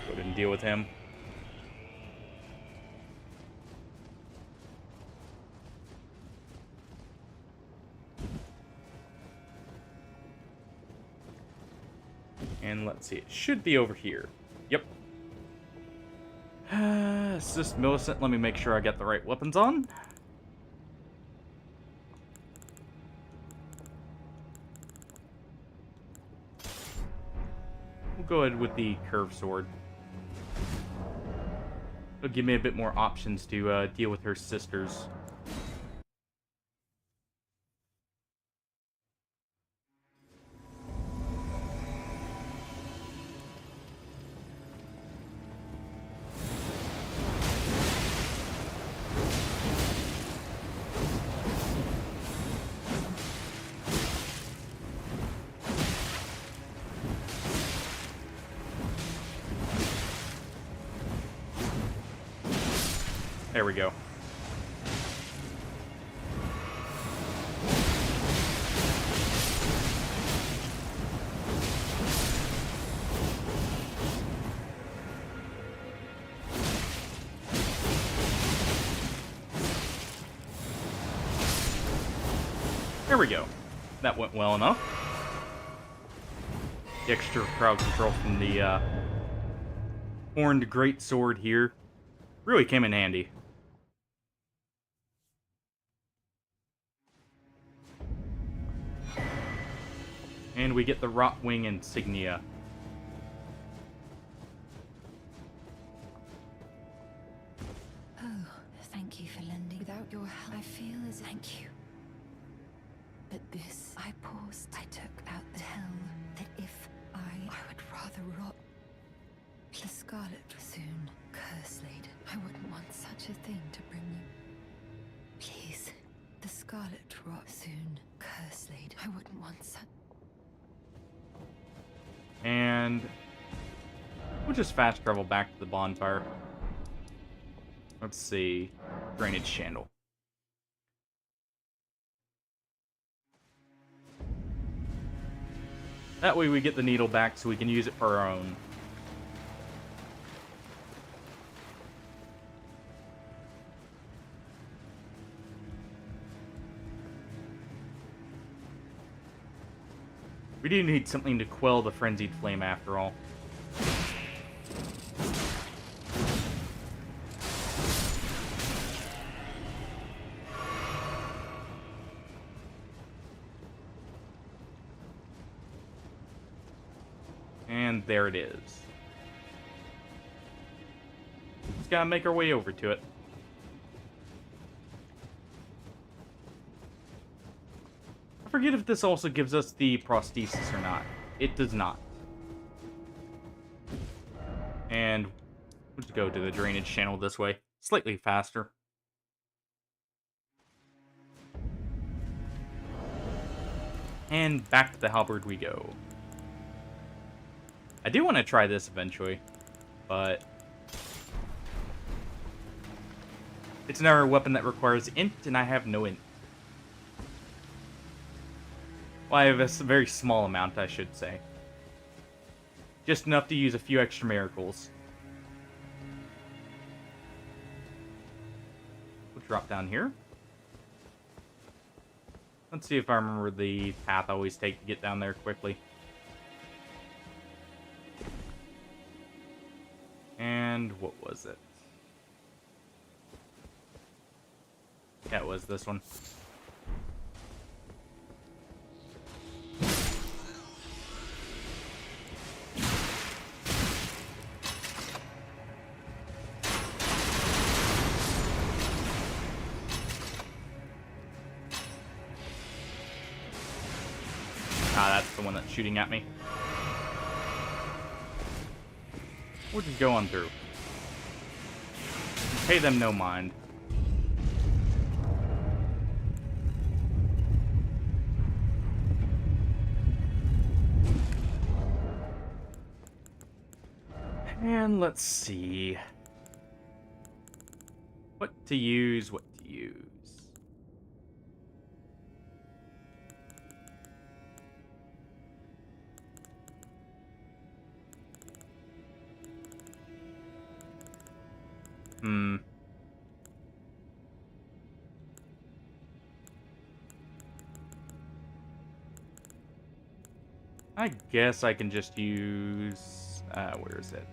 Go ahead and deal with him. And let's see, it should be over here. Yep. Assist Millicent, let me make sure I get the right weapons on. We'll go ahead with the curved sword. It'll give me a bit more options to deal with her sisters. There we go. There we go. That went well enough. The extra crowd control from the horned great sword here really came in handy. And we get the Rotwing insignia. Oh, thank you for lending. Without your help, I feel as thank you. But this, I paused. I took out the hell that if I would rather rot. The Scarlet soon, curse laid. I wouldn't want such a thing to bring you. Please, the Scarlet rot soon, curse laid. I wouldn't want such. And we'll just fast travel back to the bonfire. Let's see. Drainage Chandel. That way we get the needle back so we can use it for our own. We do need something to quell the frenzied flame after all. And there it is. Just gotta make our way over to it. I forget if this also gives us the prosthesis or not. It does not. And we'll just go to the drainage channel this way. Slightly faster. And back to the halberd we go. I do want to try this eventually, but it's another weapon that requires int, and I have no int. Well, I have a very small amount, I should say. Just enough to use a few extra miracles. We'll drop down here. Let's see if I remember the path I always take to get down there quickly. And what was it? Yeah, it was this one. Ah, that's the one that's shooting at me. We'll just go on through. Pay them no mind. And let's see. What to use, what to use. I guess I can just use... where is it?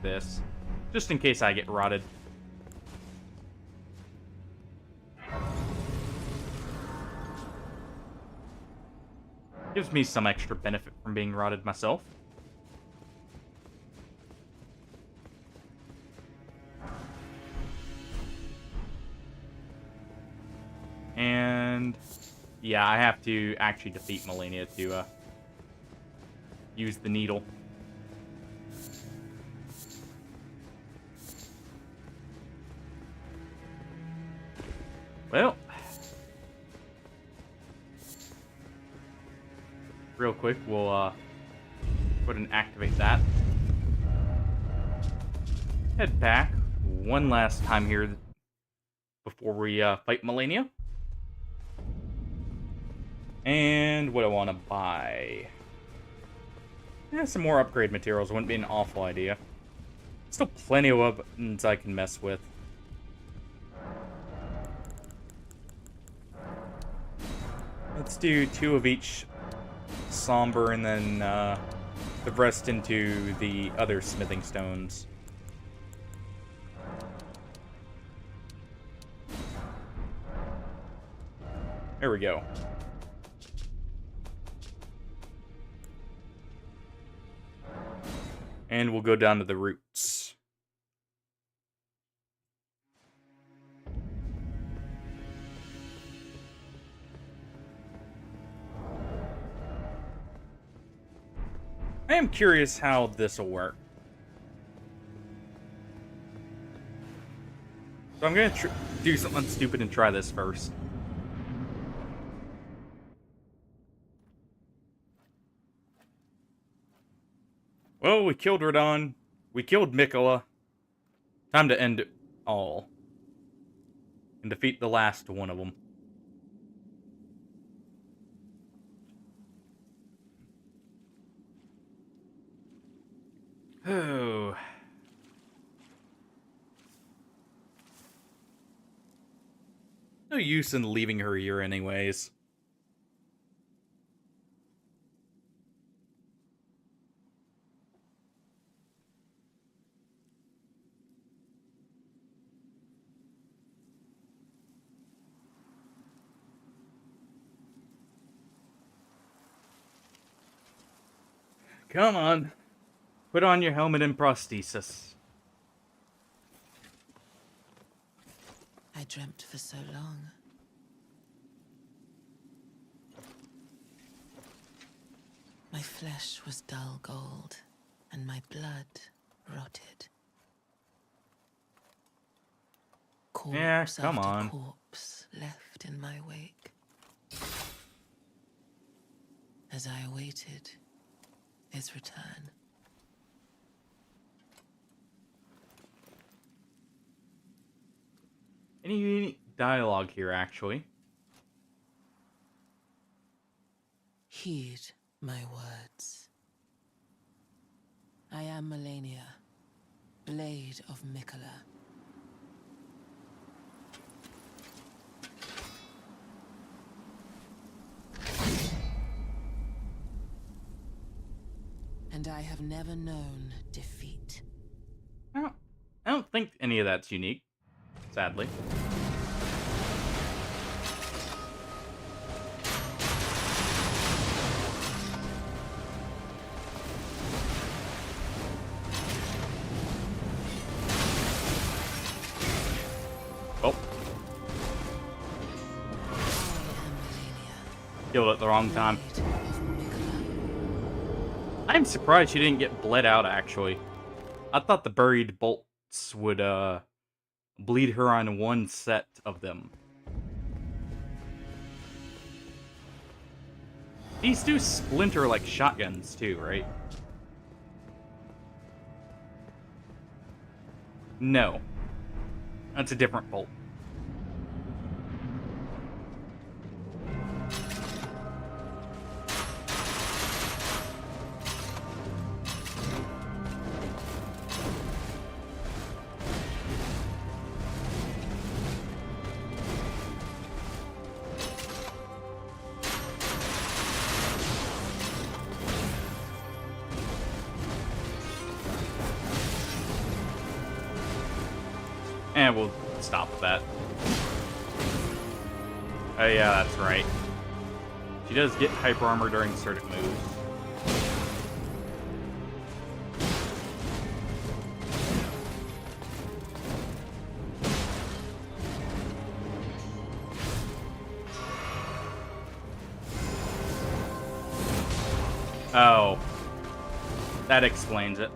this, just in case I get rotted. Gives me some extra benefit from being rotted myself. And yeah, I have to actually defeat Melania to use the needle. Well, real quick, we'll go ahead and activate that. Head back one last time here before we fight Melania. And what I want to buy. Yeah, some more upgrade materials wouldn't be an awful idea. Still plenty of weapons I can mess with. Let's do 2 of each somber and then the rest into the other smithing stones. There we go. And we'll go down to the roots. I am curious how this will work. So I'm going to do something stupid and try this first. Well, we killed Radon. We killed Mikola. Time to end it all. And defeat the last one of them. Oh. No use in leaving her here anyways. Come on. Put on your helmet and prosthesis. I dreamt for so long. My flesh was dull gold, and my blood rotted. Corpse Yeah, come after on. corpse left in my wake. As I awaited his return. Any unique dialogue here, actually. Heed my words. I am Melania, Blade of Mikola. And I have never known defeat. I don't think any of that's unique, sadly. Oh. Killed at the wrong time. I'm surprised she didn't get bled out, actually. I thought the buried bolts would, bleed her on one set of them. These do splinter like shotguns, too, right? No. That's a different bolt. And we'll stop with that. Oh yeah, that's right. She does get hyper armor during certain moves. Oh. That explains it.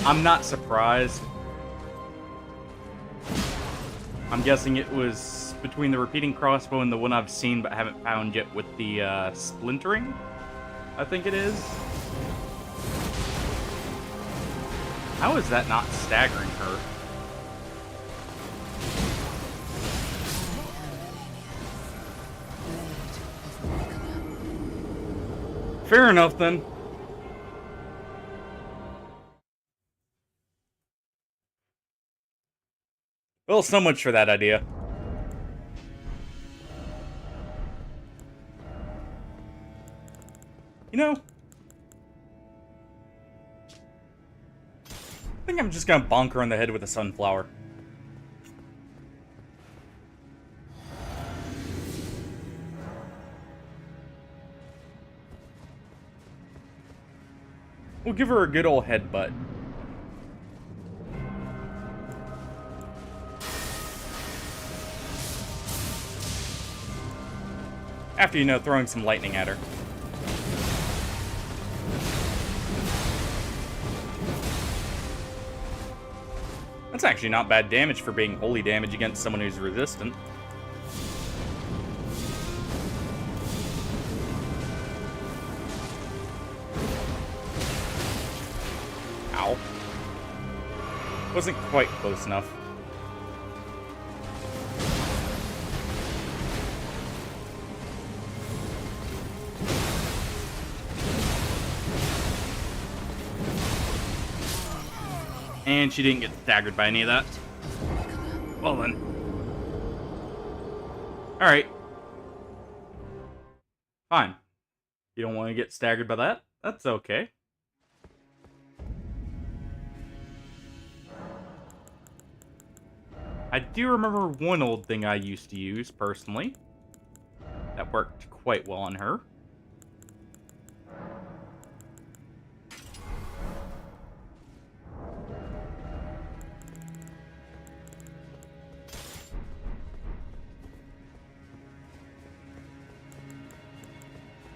I'm not surprised. I'm guessing it was between the repeating crossbow and the one I've seen but haven't found yet with the splintering, I think it is. How is that not staggering her? Fair enough, then. Well, so much for that idea. You know, I think I'm just gonna bonk her on the head with a sunflower. We'll give her a good old headbutt. After, you know, throwing some lightning at her. That's actually not bad damage for being holy damage against someone who's resistant. Ow. Wasn't quite close enough. And she didn't get staggered by any of that. Well then. Alright. Fine. You don't want to get staggered by that? That's okay. I do remember one old thing I used to use, personally. That worked quite well on her.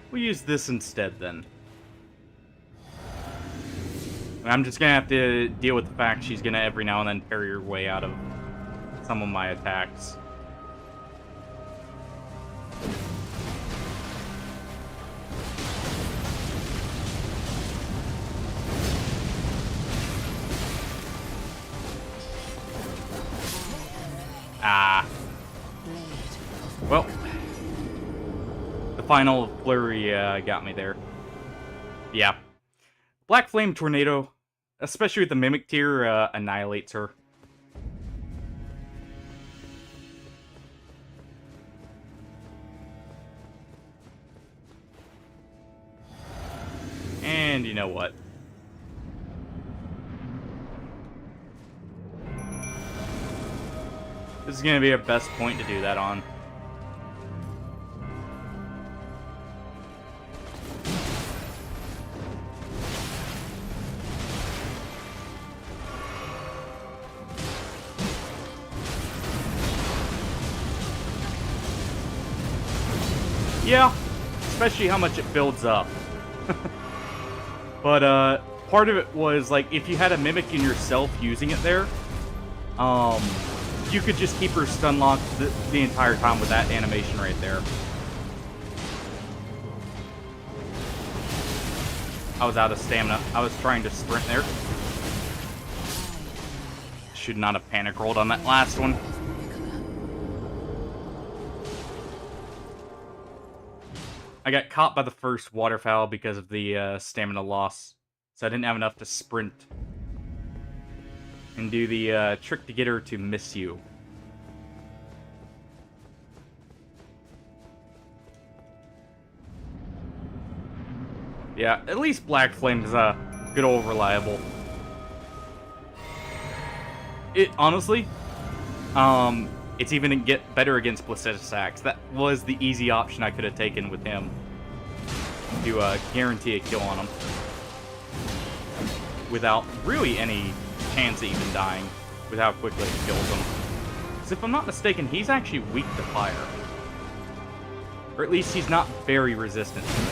We'll use this instead, then. I'm just gonna have to deal with the fact she's gonna every now and then parry her way out of some of my attacks. Ah. Well. The final flurry got me there. Yeah. Black Flame Tornado, especially with the Mimic tier, annihilates her. And you know what? This is going to be our best point to do that on. Yeah, especially how much it builds up. But, part of it was, like, if you had a Mimic in yourself using it there, you could just keep her stun locked the entire time with that animation right there. I was out of stamina. I was trying to sprint there. Should not have panic rolled on that last one. I got caught by the first waterfowl because of the stamina loss, so I didn't have enough to sprint and do the trick to get her to miss you. Yeah, at least Black Flame is good old reliable. It honestly, it's even get better against Placidusax. That was the easy option I could have taken with him to guarantee a kill on him without really any chance of even dying with how quickly it kills him. Because if I'm not mistaken, he's actually weak to fire. Or at least he's not very resistant to it.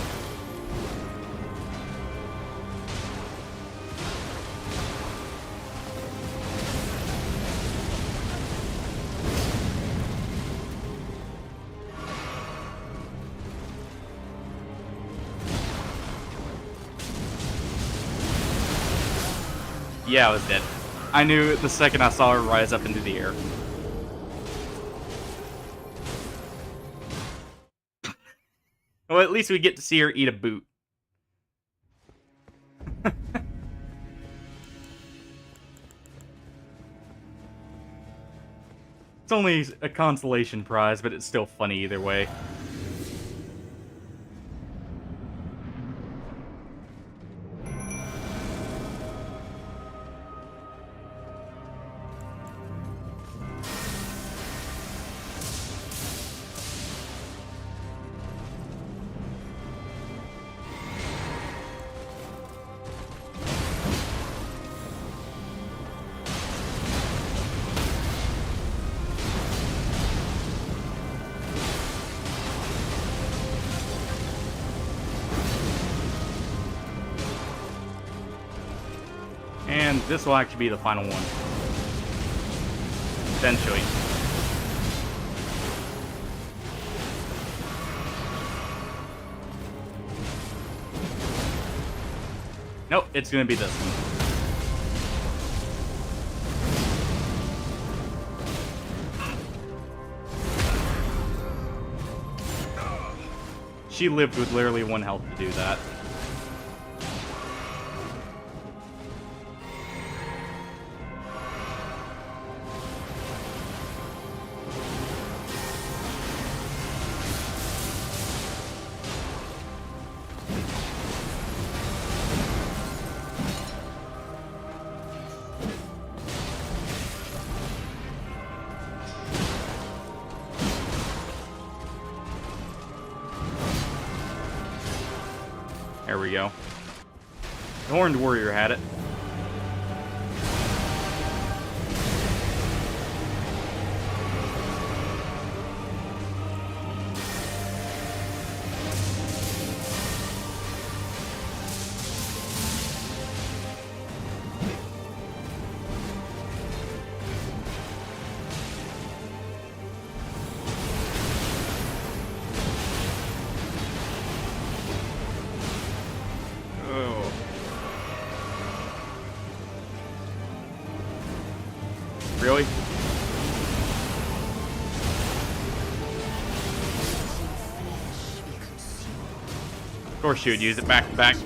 Yeah, I was dead. I knew it the second I saw her rise up into the air. Well, at least we get to see her eat a boot. It's only a consolation prize, but it's still funny either way. And this will actually be the final one. Eventually. Nope, it's gonna be this one. She lived with literally 1 health to do that. There we go. The Horned Warrior had it. Really? Of course she would use it back to back.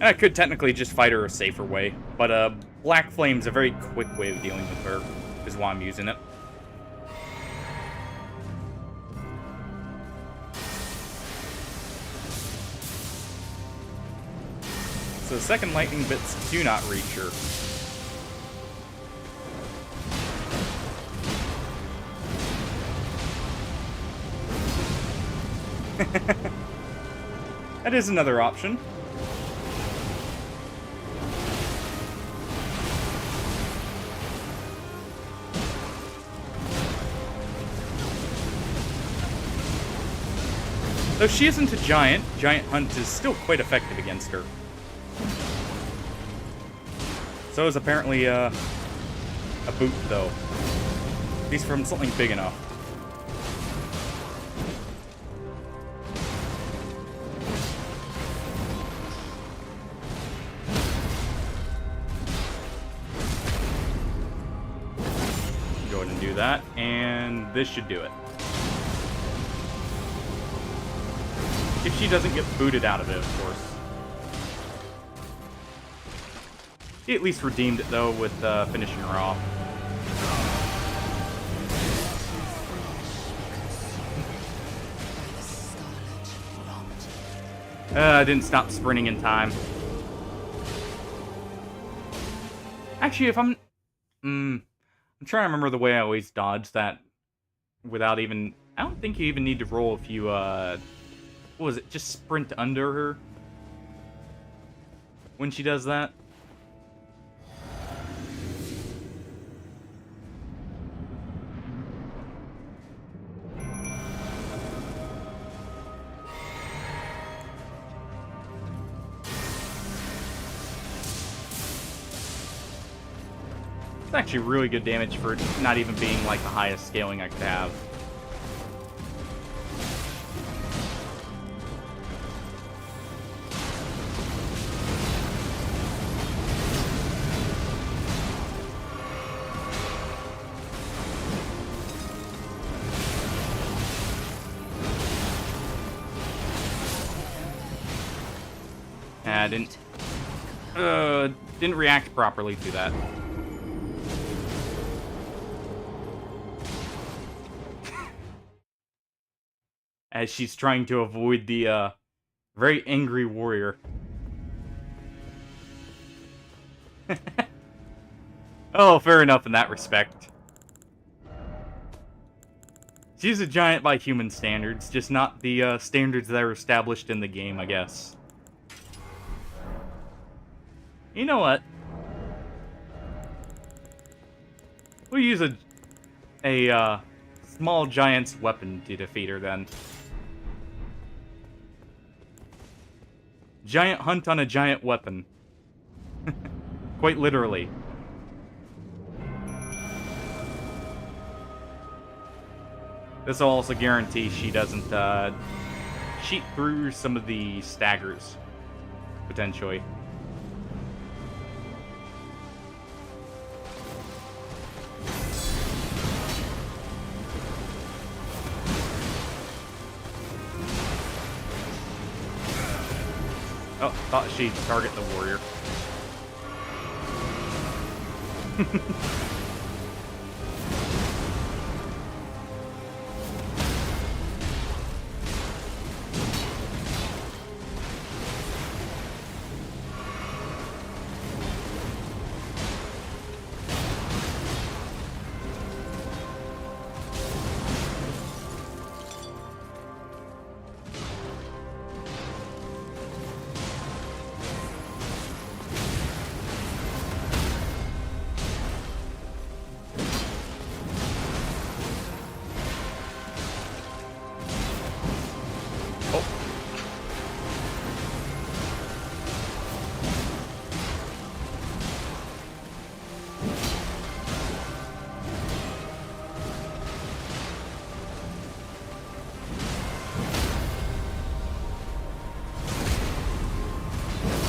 I could technically just fight her a safer way, but Black Flame's a very quick way of dealing with her, is why I'm using it. So the second lightning bits do not reach her. That is another option. Though she isn't a giant, Giant Hunt is still quite effective against her. So is apparently a boot, though. At least from something big enough. Go ahead and do that, and this should do it. If she doesn't get booted out of it, of course. He at least redeemed it, though, with finishing her off. I didn't stop sprinting in time. Actually, if I'm trying to remember the way I always dodge that without even... I don't think you even need to roll if you, what was it? Just sprint under her when she does that. It's actually really good damage for not even being like the highest scaling I could have. I didn't react properly to that. As she's trying to avoid the very angry warrior. Oh, fair enough in that respect. She's a giant by human standards, just not the standards that are established in the game, I guess. You know what? We'll use a small giant's weapon to defeat her, then. Giant hunt on a giant weapon. Quite literally. This will also guarantee she doesn't cheat through some of the staggers, potentially. Oh, thought she'd target the warrior.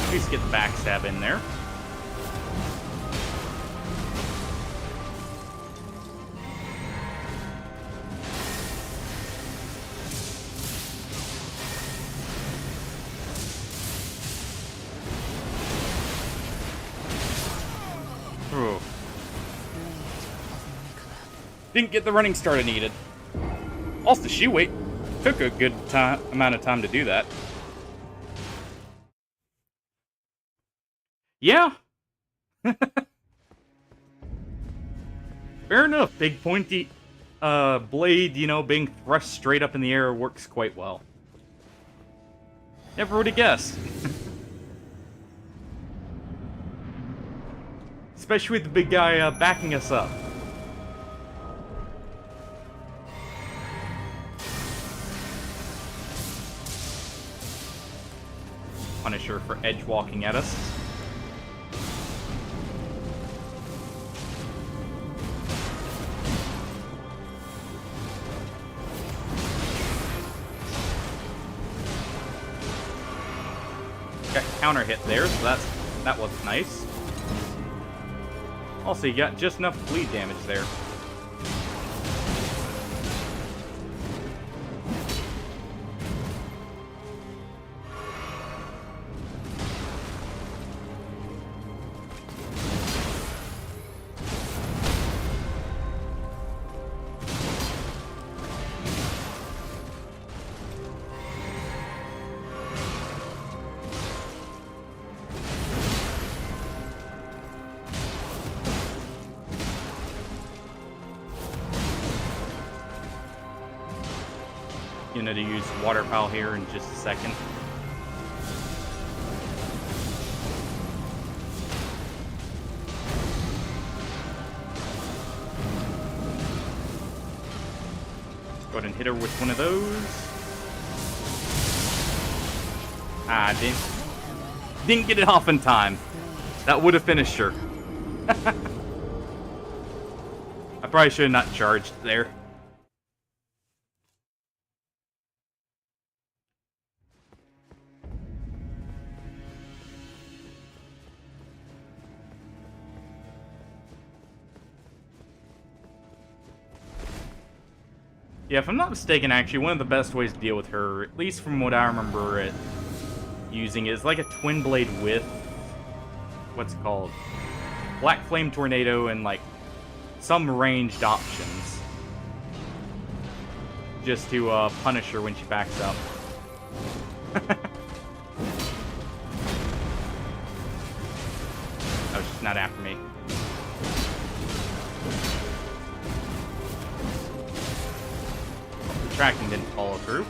At least get the backstab in there. Ooh. Didn't get the running start I needed. Also, she took a good amount of time to do that. Yeah. Fair enough. Big pointy blade, you know, being thrust straight up in the air works quite well. Never would have guessed. Especially with the big guy backing us up. Punish her for edge walking at us. Got counter hit there, so that was nice. Also, you got just enough bleed damage there. to use waterfowl here in just a second. Go ahead and hit her with one of those. Ah, didn't get it off in time. That would have finished her. I probably should have not charged there. Yeah, if I'm not mistaken, actually, one of the best ways to deal with her, at least from what I remember it using, is like a twin blade with, what's it called? Black Flame Tornado and like some ranged options. Just to punish her when she backs up. Oh, she's not after me. The tracking didn't follow through.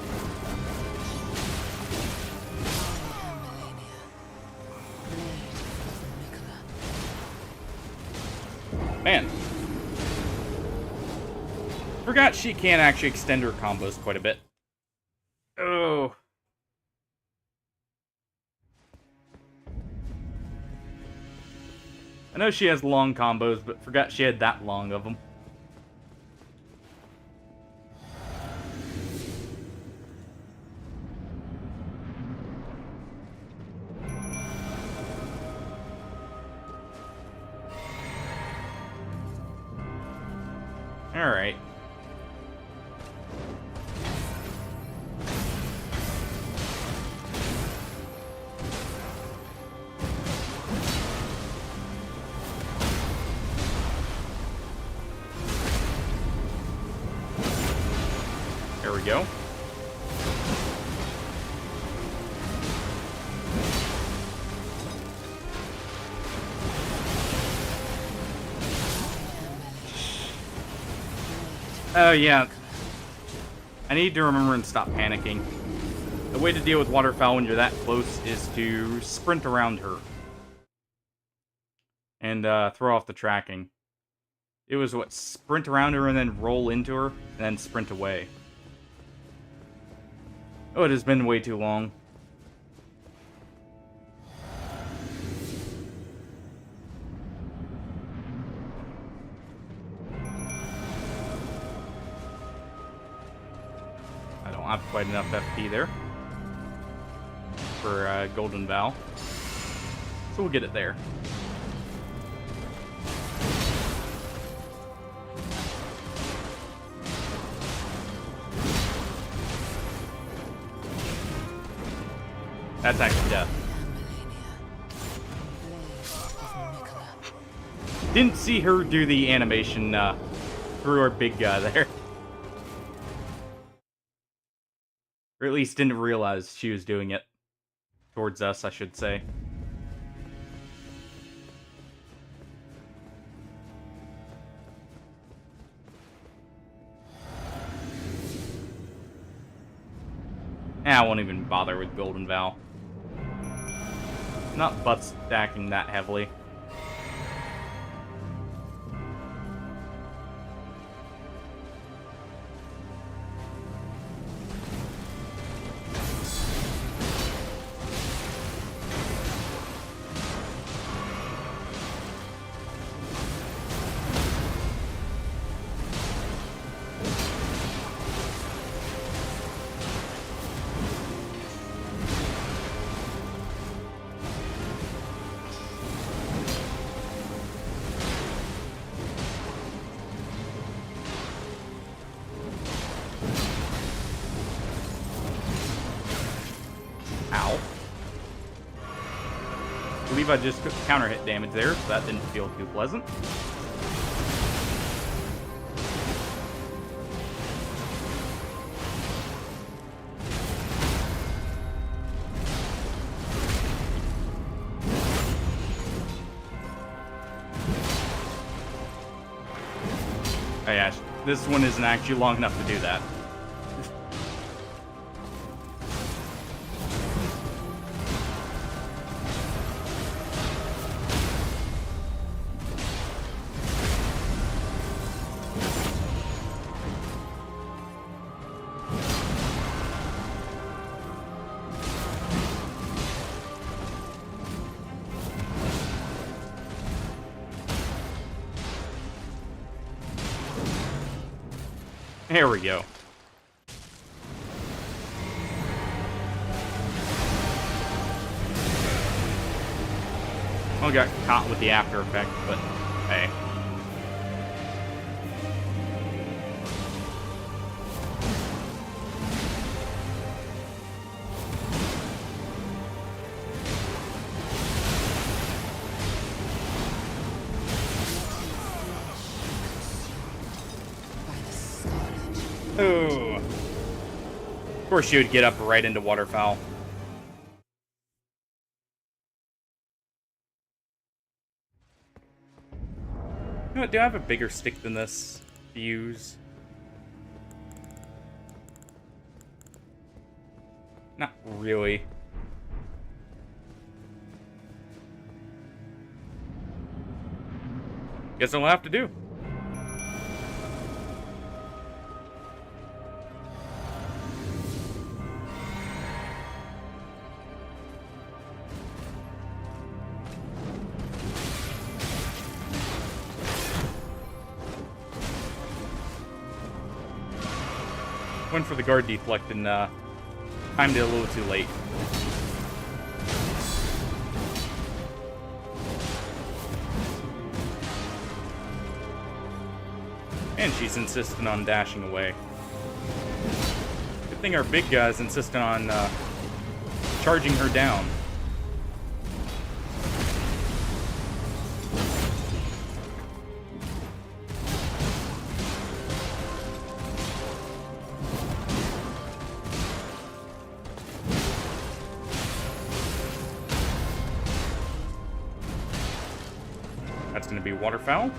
Man. Forgot she can actually extend her combos quite a bit. Oh. I know she has long combos, but forgot she had that long of them. Alright. There we go. Oh, yeah. I need to remember and stop panicking. The way to deal with waterfowl when you're that close is to sprint around her. And throw off the tracking. It was, what, sprint around her and then roll into her, and then sprint away. Oh, it has been way too long. I don't have quite enough FP there for Golden Vow. So we'll get it there. That's actually death. Didn't see her do the animation through her big guy there. Or at least didn't realize she was doing it. Towards us, I should say. I won't even bother with Golden Vow. Not butt stacking that heavily. Ow. I believe I just took counter hit damage there, so that didn't feel too pleasant. Oh yeah, this one isn't actually long enough to do that. There we go. Well, got caught with the after effect, but hey. Ooh. Of course she would get up right into waterfowl. You know what, do I have a bigger stick than this to use? Not really. Guess I'll have to do. Went for the guard deflect and timed it a little too late. And she's insistent on dashing away. Good thing our big guy's insistent on charging her down. That's going to be waterfowl.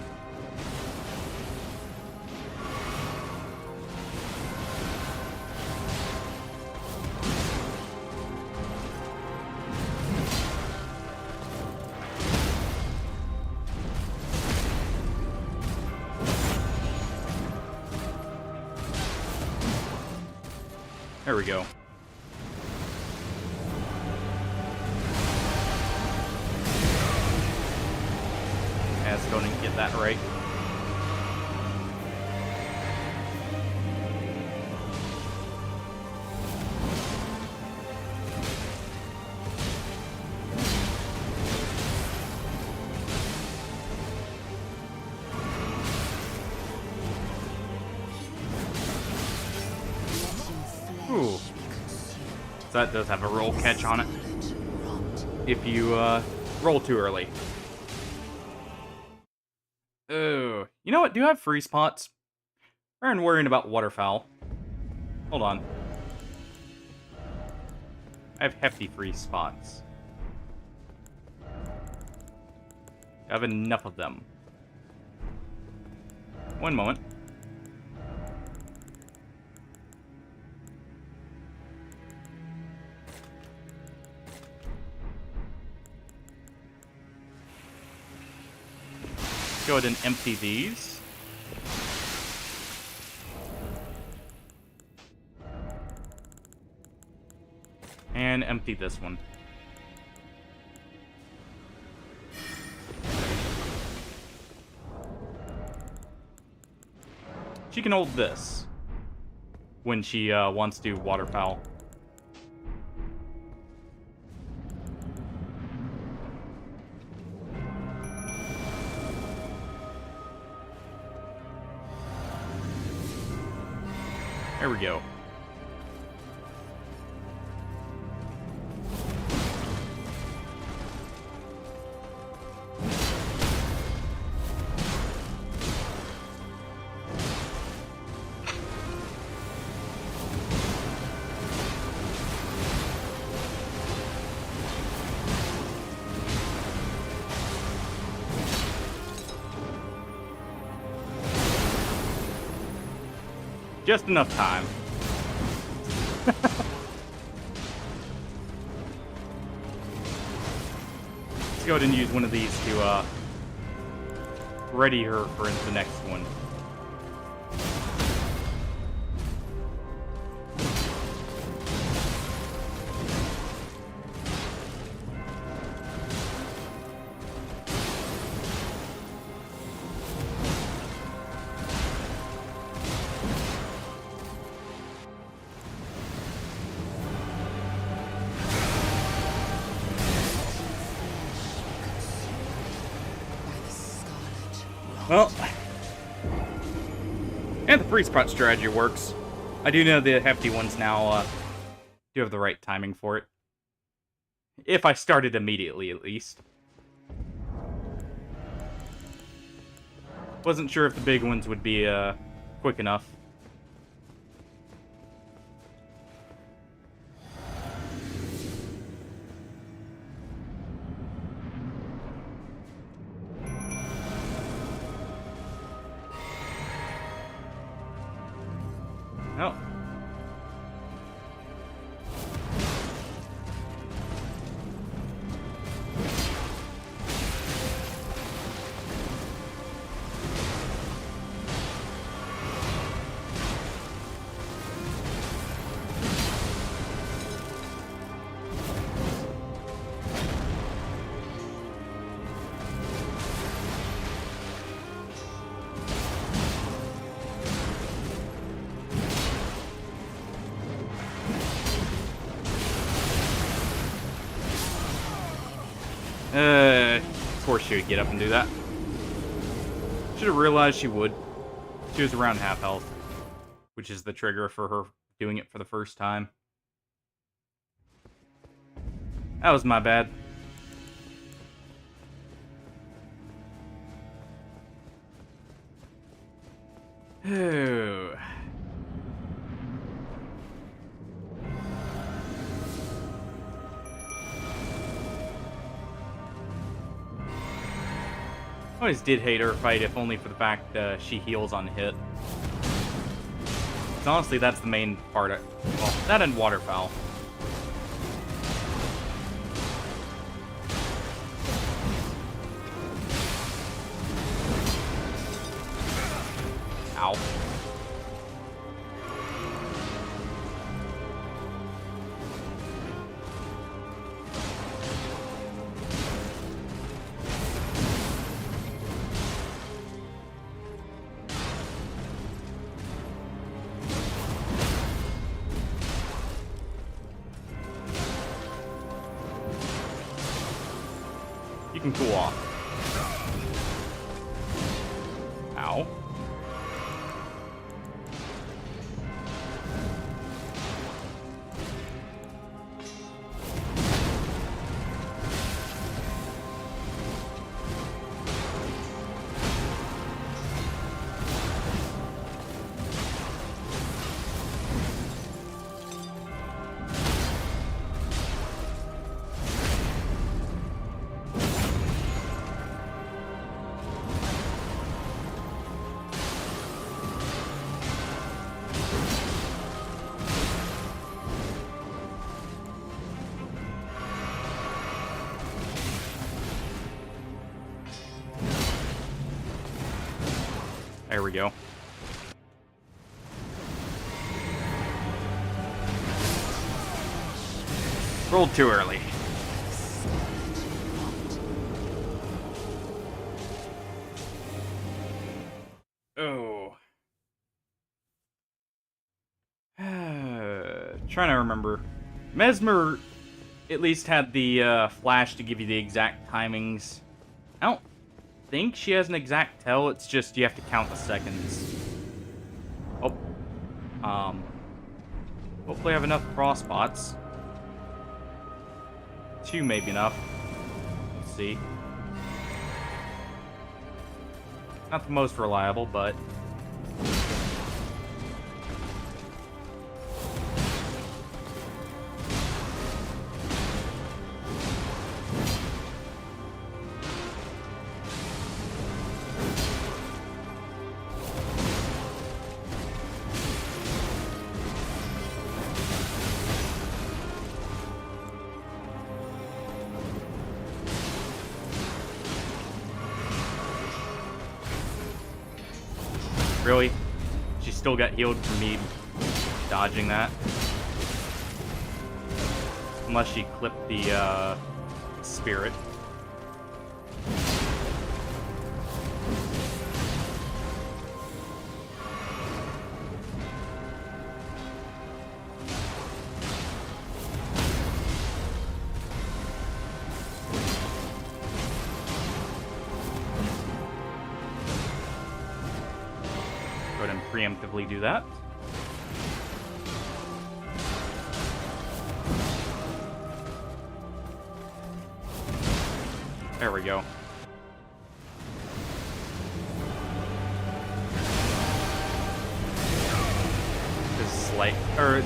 There we go. Let's go and get that right. Ooh. So that does have a roll catch on it. If you roll too early. Oh, you know what? Do I have freeze pots? Rather than worrying about waterfowl. Hold on. I have hefty freeze spots. I have enough of them. One moment. Go ahead and empty these. And empty this one. She can hold this when she wants to waterfowl. There we go. Just enough time. Let's go ahead and use one of these to ready her for the next one. Well, and the free spot strategy works. I do know the hefty ones now do have the right timing for it. If I started immediately, at least. Wasn't sure if the big ones would be quick enough. Oh. Of course she would get up and do that. Should have realized she would. She was around half health, which is the trigger for her doing it for the first time. That was my bad. Oh. I always did hate her fight, if only for the fact she heals on hit. 'Cause honestly, that's the main part of... Well, that and waterfowl. Ow. You can cool off. Ow. There we go. Rolled too early. Oh. Trying to remember. Mesmer at least had the flash to give you the exact timings. I don't think she has an exact tell, it's just you have to count the seconds. Oh. Hopefully I have enough crossbots. 2 may be enough. Let's see. Not the most reliable, but... Really? She still got healed from me dodging that? Unless she clipped the, spirit. preemptively do that. There we go.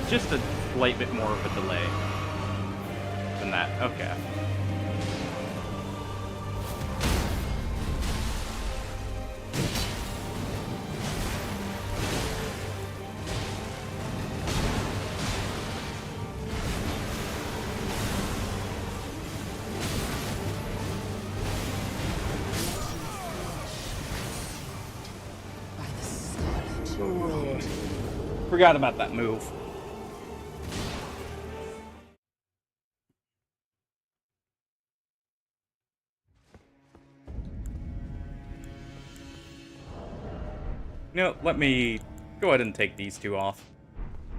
Just a slight bit more of a delay than that. Okay. By the scarlet. Forgot about that move. You know, let me go ahead and take these two off.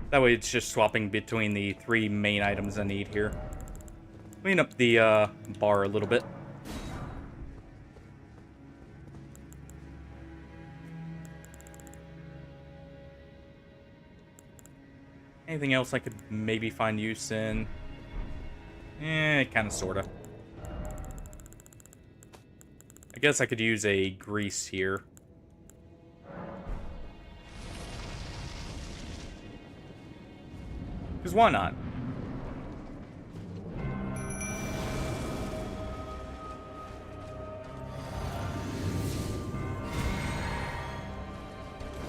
That way it's just swapping between the 3 main items I need here. Clean up the bar a little bit. Anything else I could maybe find use in? Kinda, sorta. I guess I could use a grease here. Because why not?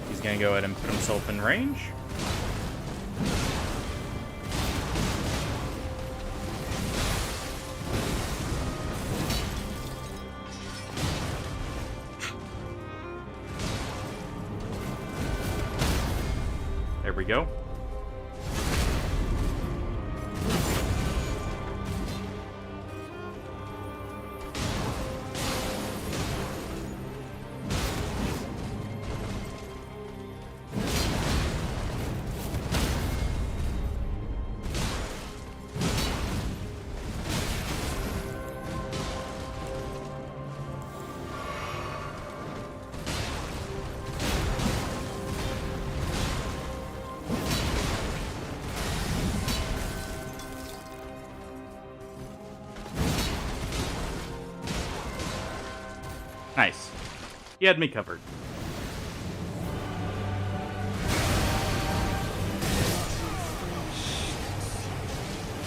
He's gonna go ahead and put himself in range. There we go. Nice. He had me covered.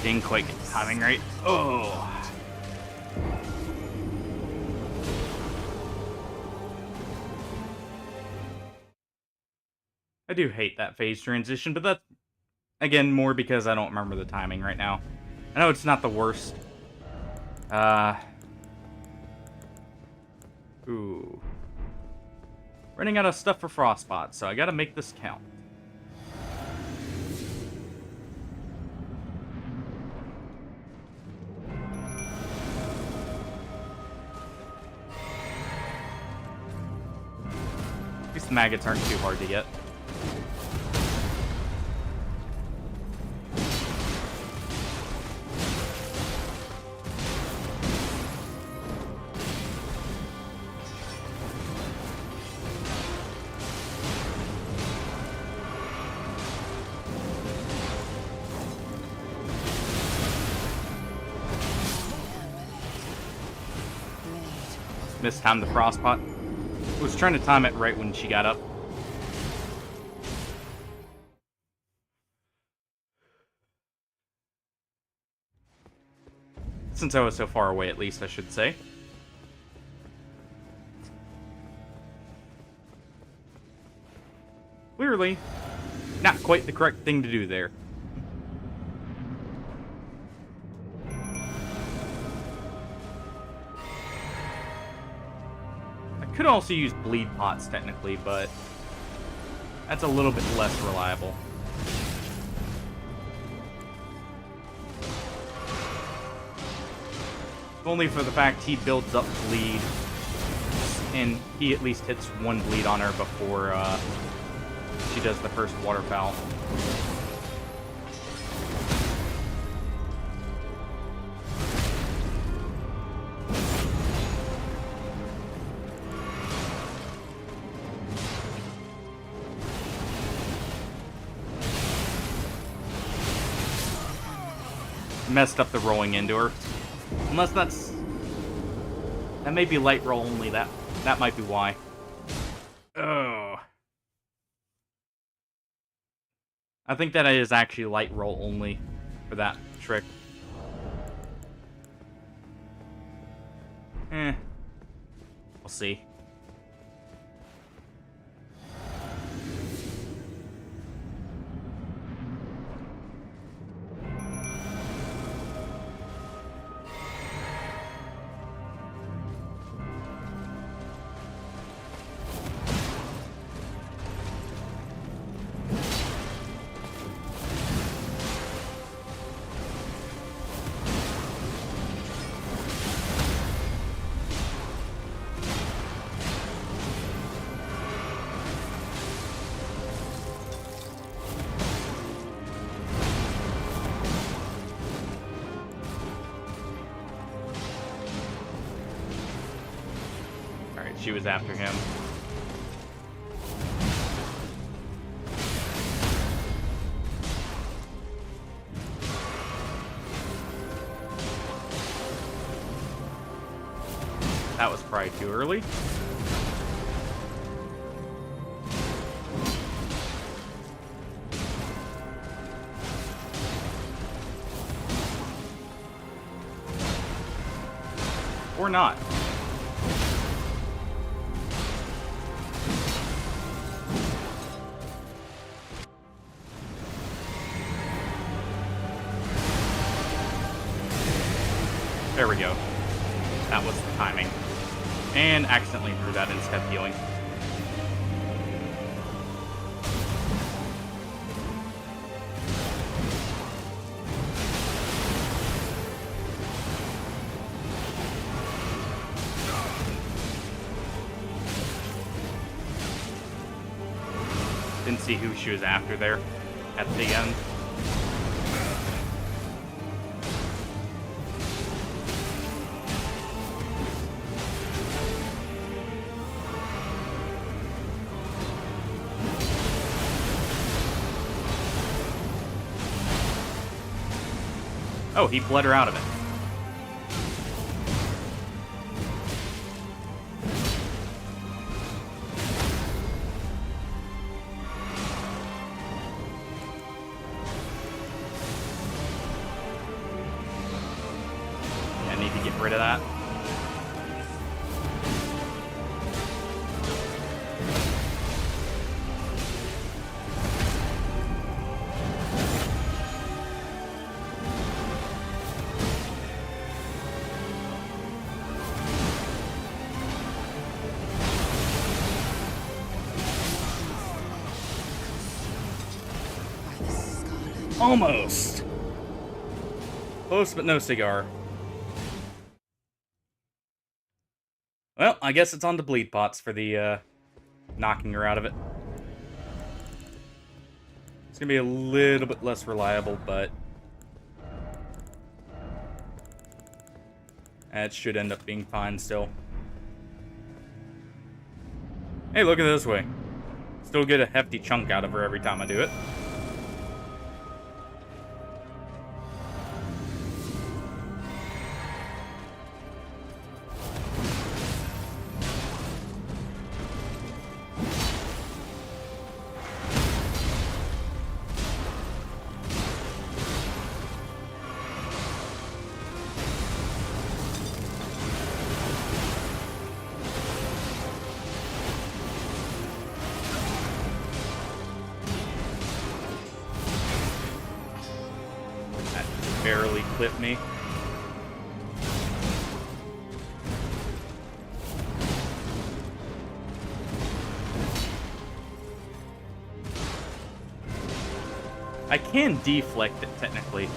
Didn't quite get the timing right. Oh. I do hate that phase transition, but that's, again, more because I don't remember the timing right now. I know it's not the worst. Ooh. Running out of stuff for Frostbot, so I gotta make this count. At least the maggots aren't too hard to get. Mistimed the Frostbot. I was trying to time it right when she got up. Since I was so far away, at least, I should say. Clearly, not quite the correct thing to do there. Could also use bleed pots technically, but that's a little bit less reliable. Only for the fact he builds up bleed, and he at least hits 1 bleed on her before she does the first waterfowl. messed up the rolling into her. Unless that's... That may be light roll only. That might be why. Oh. I think that is actually light roll only for that trick. We'll see. She was after him. That was probably too early. Or not. There we go. That was the timing. And accidentally threw that instead of healing. Didn't see who she was after there at the end. Oh, he bled her out of it. I need to get rid of that. Almost. Close, but no cigar. Well, I guess it's on to bleed pots for the knocking her out of it. It's gonna be a little bit less reliable, but it should end up being fine still. Hey, look at it this way. Still get a hefty chunk out of her every time I do it. Barely clipped me. I can deflect it technically.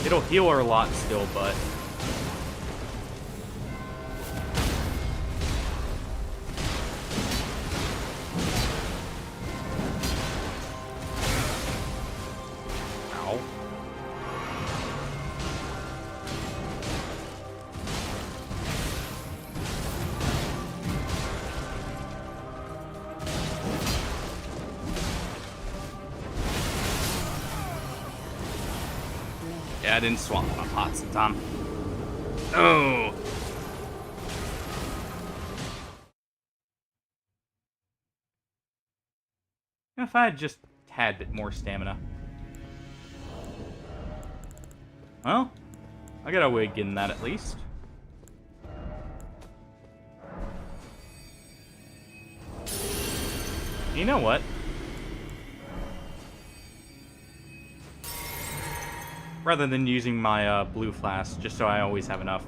It'll heal her a lot still, but Yeah, I didn't swap my pots in time. Oh! If I had just a tad bit more stamina. Well, I got a way of getting that at least. You know what? Rather than using my blue flask, just so I always have enough.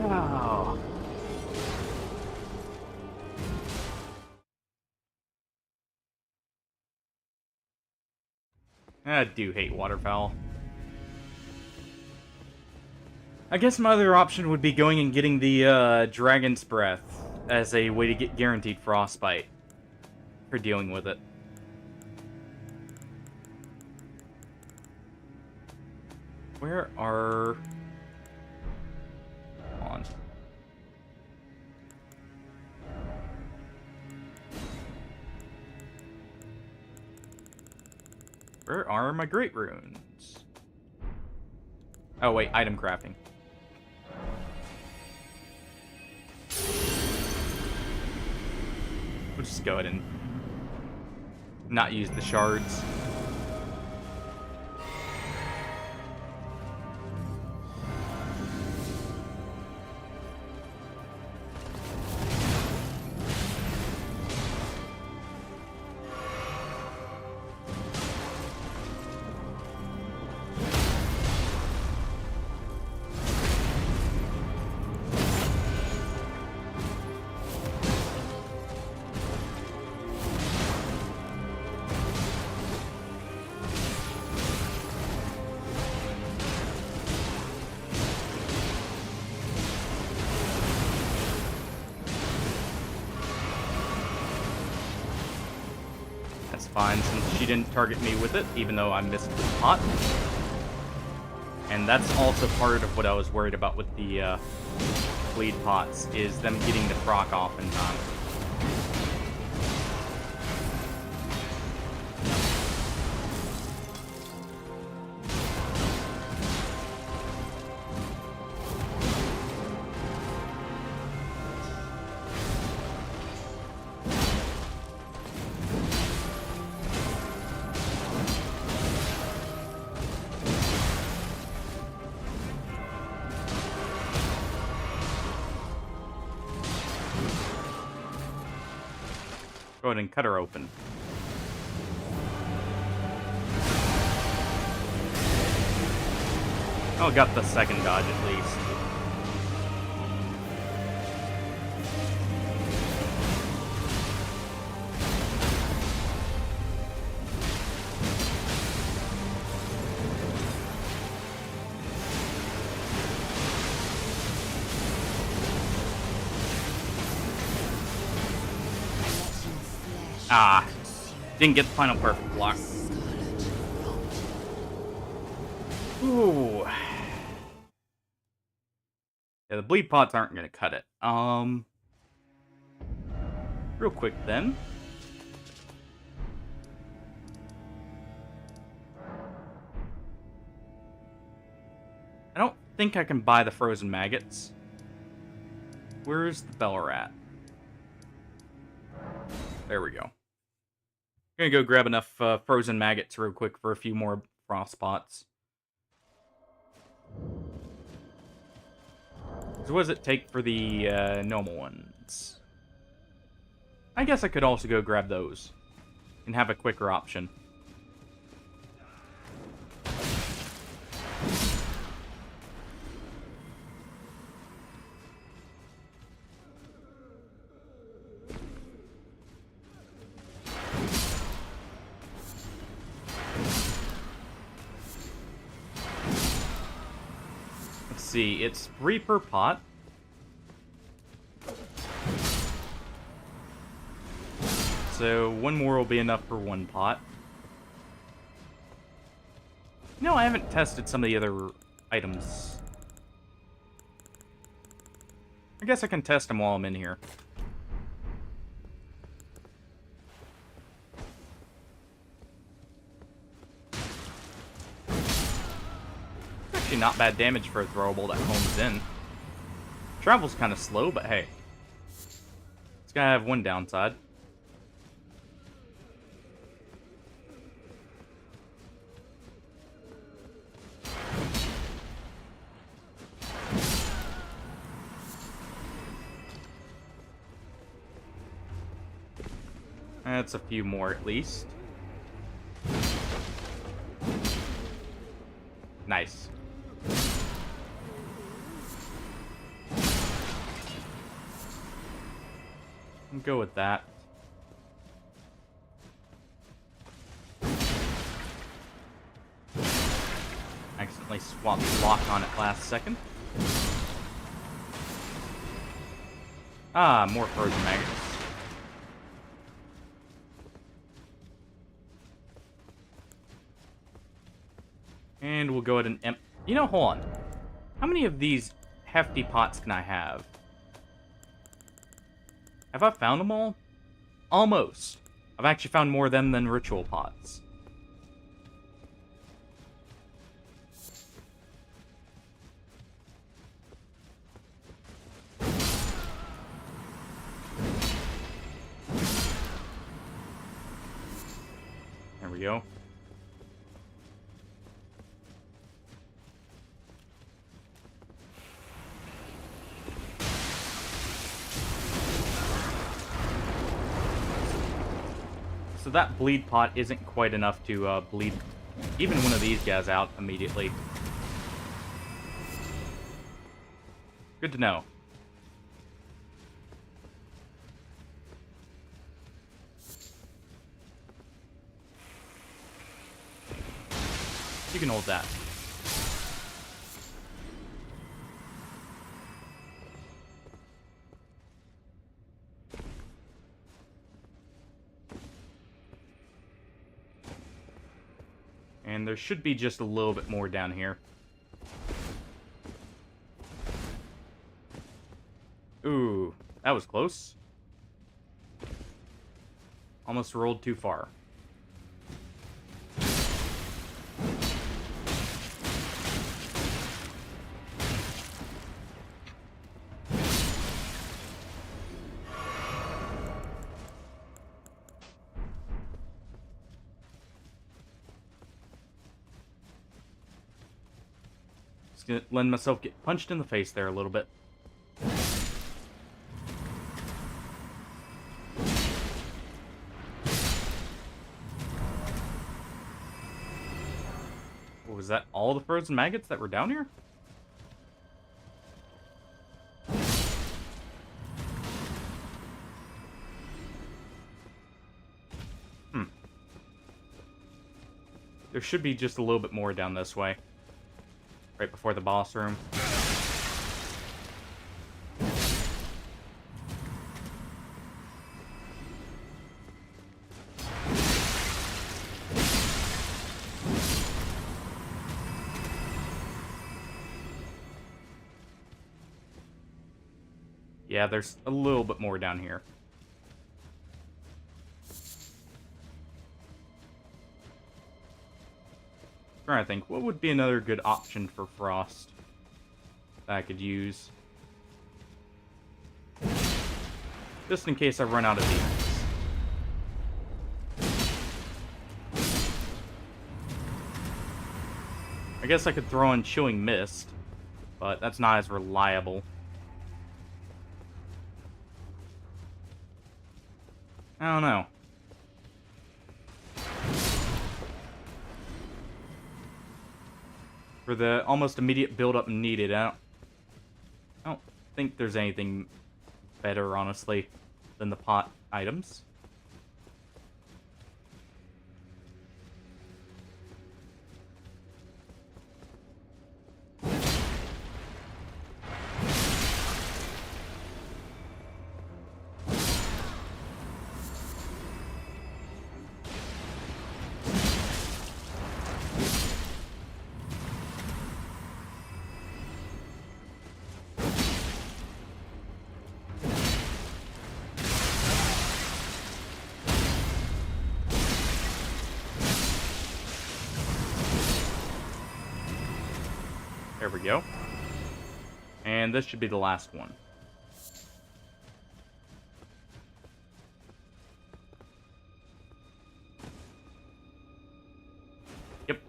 Oh. I do hate waterfowl. I guess my other option would be going and getting the Dragon's Breath as a way to get guaranteed frostbite for dealing with it. Where are... on. Where are my great runes? Oh wait, item crafting. We'll just go ahead and not use the shards. That's fine, since she didn't target me with it, even though I missed the pot. And that's also part of what I was worried about with the bleed pots, is them getting the proc off in time. Go ahead and cut her open. Oh, got the second dodge at least. Ah, didn't get the final perfect block. Ooh. Yeah, the bleed pots aren't gonna cut it. Real quick then. I don't think I can buy the frozen maggots. Where's the Bellarat? There we go. Gonna go grab enough frozen maggots real quick for a few more frost pots. So what does it take for the normal ones? I guess I could also go grab those and have a quicker option. see. It's 3 per pot. So 1 more will be enough for 1 pot. No, I haven't tested some of the other items. I guess I can test them while I'm in here. Actually not bad damage for a throwable that homes in. Travel's kind of slow, but hey. It's gotta have one downside. That's a few more at least. Nice. I'll go with that. Accidentally swapped lock on it last second. Ah, more frozen maggots. And we'll go ahead and empty. You know, hold on. How many of these hefty pots can I have? Have I found them all? Almost. I've actually found more of them than ritual pots. There we go. So that bleed pot isn't quite enough to bleed even one of these guys out immediately. Good to know. You can hold that. And there should be just a little bit more down here. Ooh, that was close. Almost rolled too far. Just gonna let myself get punched in the face there a little bit. Was that all the frozen maggots that were down here? There should be just a little bit more down this way. Right before the boss room. Yeah, there's a little bit more down here. Trying to think, what would be another good option for Frost that I could use? Just in case I run out of these. I guess I could throw in Chilling Mist, but that's not as reliable. I don't know. For the almost immediate build-up needed, I don't think there's anything better, honestly, than the pot items. There we go. And this should be the last one. Yep.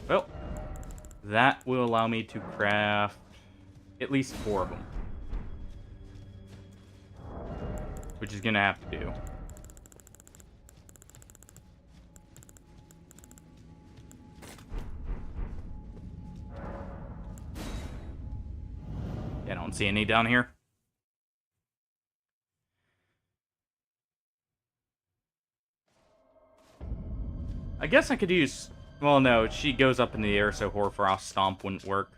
Well, that will allow me to craft at least 4 of them. Which is gonna have to do. I don't see any down here. I guess I could use... Well, no, she goes up in the air, so Horfrost Stomp wouldn't work.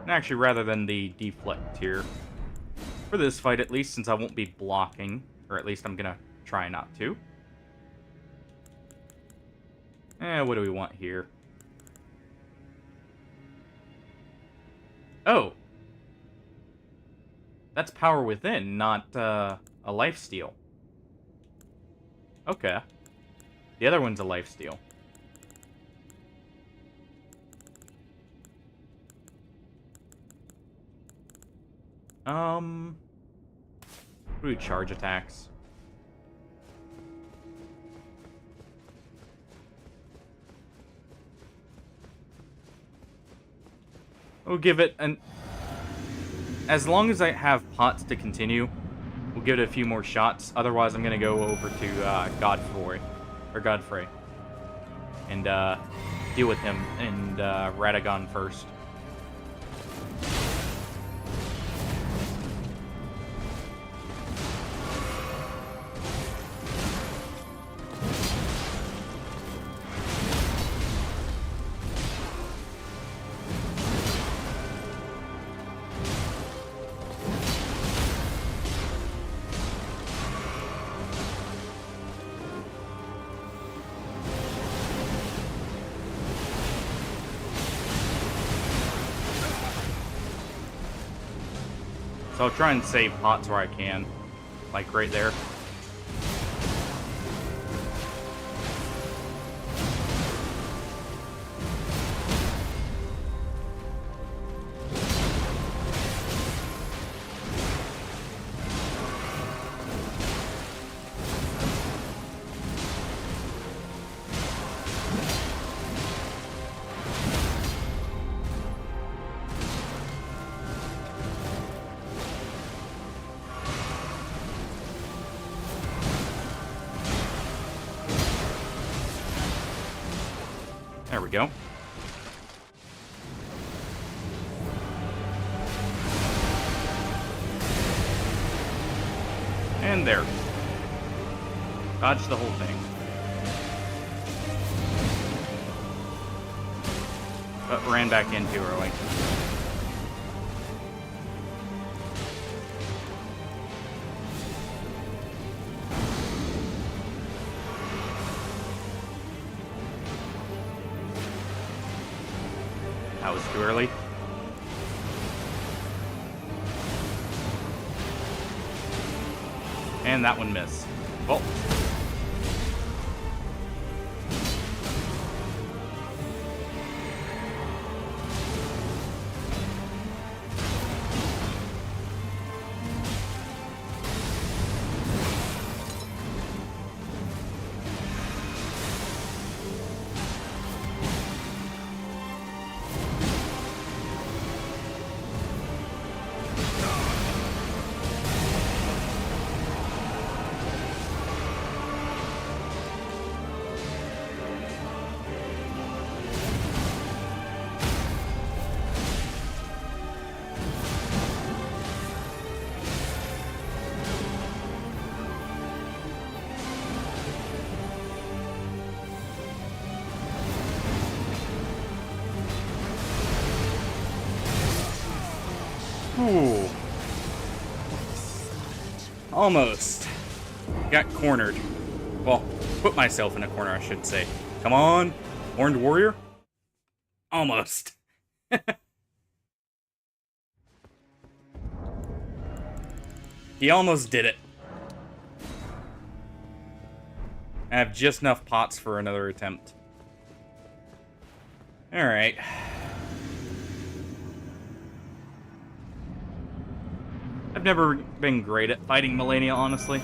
Actually, rather than the deflect here, for this fight at least, since I won't be blocking, or at least I'm gonna try not to. What do we want here? Oh! That's Power Within, not a lifesteal. Okay. The other one's a lifesteal. What do we charge attacks? We'll give it an... As long as I have pots to continue, we'll give it a few more shots. Otherwise, I'm gonna go over to Godfrey, and deal with him and Radagon first. So I'll try and save pots where I can. Like right there. There we go. And there. Dodge the whole thing. But ran back in too early. That was too early. And that one missed. Well. Ooh. Almost. Got cornered. Well, put myself in a corner, I should say. Come on, Horned Warrior. Almost. He almost did it. I have just enough pots for another attempt. Alright. I've never been great at fighting Melania, honestly.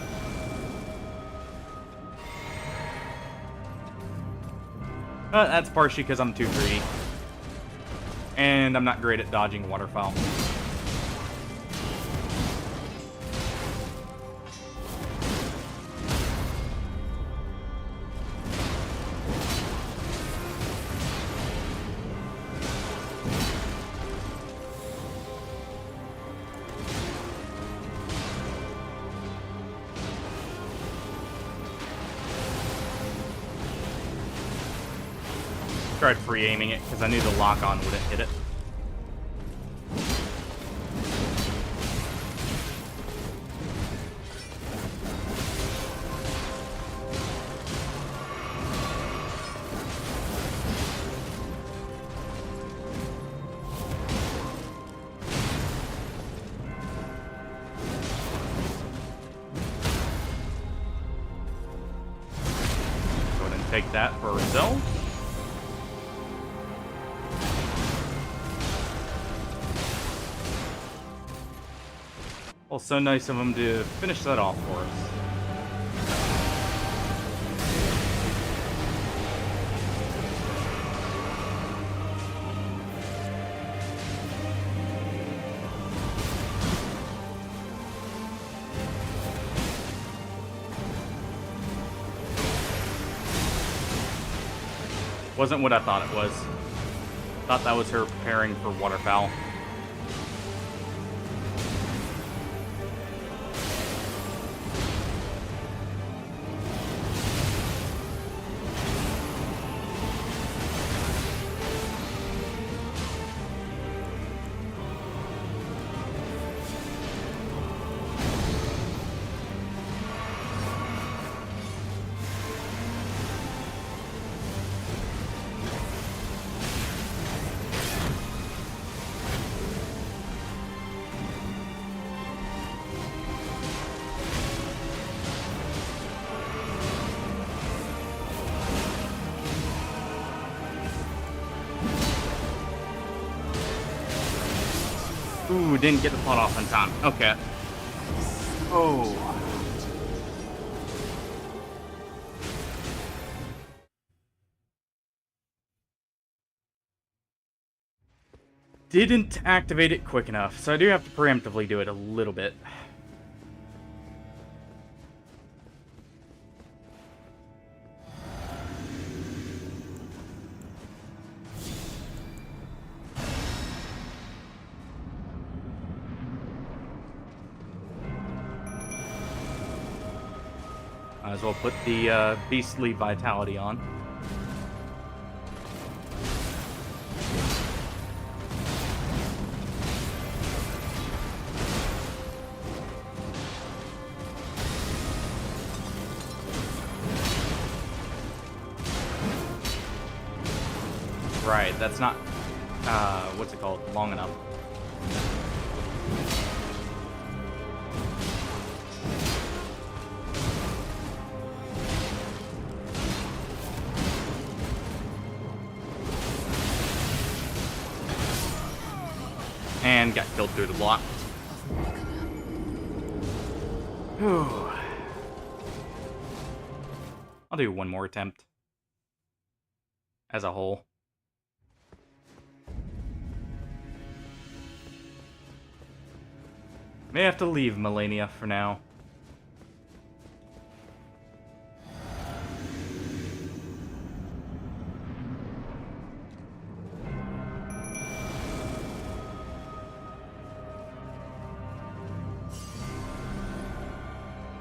But that's partially because I'm too greedy. And I'm not great at dodging waterfowl. Tried free aiming it because I knew the lock-on wouldn't hit it. Go ahead and take that for ourselves. Well, so nice of him to finish that off for us. Wasn't what I thought it was. Thought that was her preparing for waterfowl. Ooh, didn't get the pot off in time. Okay. Oh. Didn't activate it quick enough, so I do have to preemptively do it a little bit. Might as well put the beastly vitality on. Right, that's not, what's it called, long enough. And got killed through the block. Whew. I'll do one more attempt. As a whole. May have to leave Melania for now.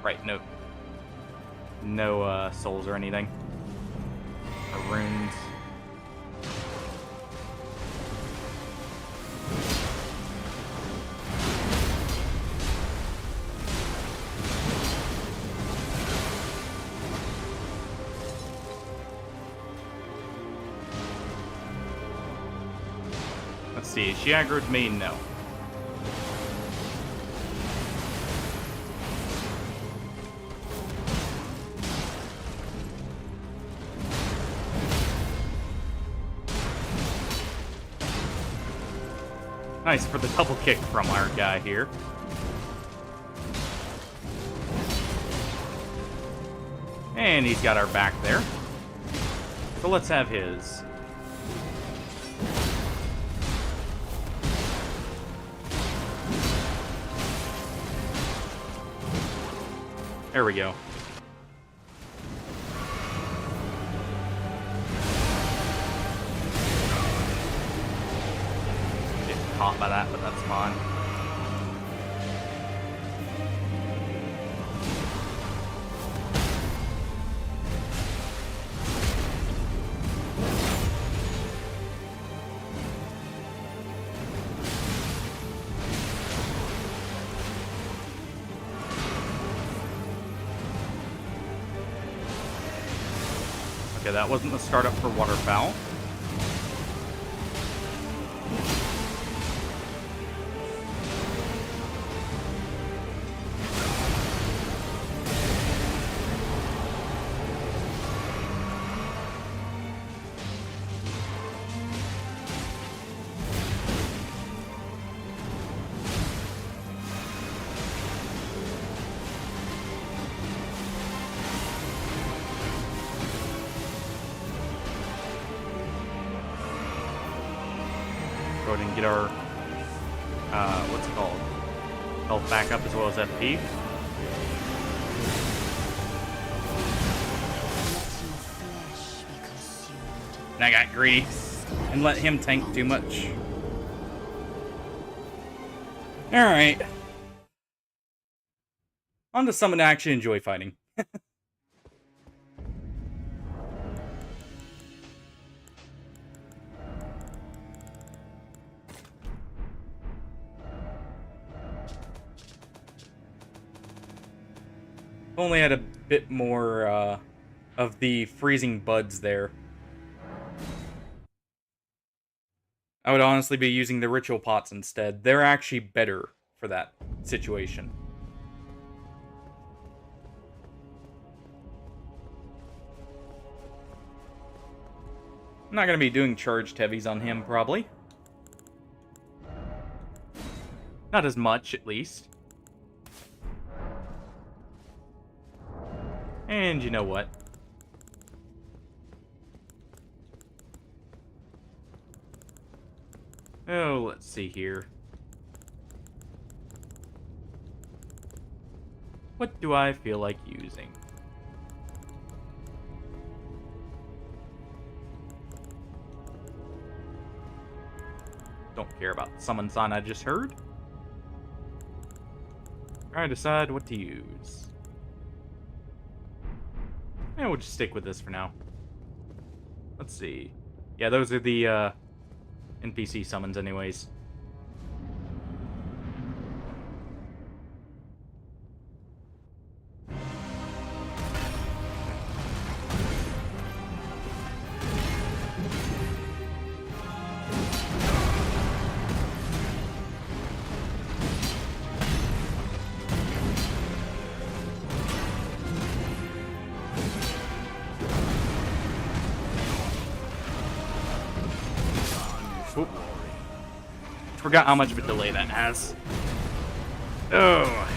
Right, no souls or anything. Or runes. see. Is she aggroed me? No. Nice for the double kick from our guy here. And he's got our back there. So let's have his. There we go. Getting caught by that, but that's fine. Okay, that wasn't the startup for waterfowl. Go ahead and get our, what's it called? Health back up as well as FP. And I got greedy and let him tank too much. Alright. On to someone to actually enjoy fighting. Only had a bit more of the freezing buds there. I would honestly be using the ritual pots instead. They're actually better for that situation. I'm not going to be doing charged heavies on him, probably. Not as much, at least. And you know what? Oh, let's see here. What do I feel like using? Don't care about the summon sign I just heard. Try to decide what to use. And we'll just stick with this for now. Let's see. Yeah, those are the NPC summons anyways. Oop. Forgot how much of a delay that has. Oh.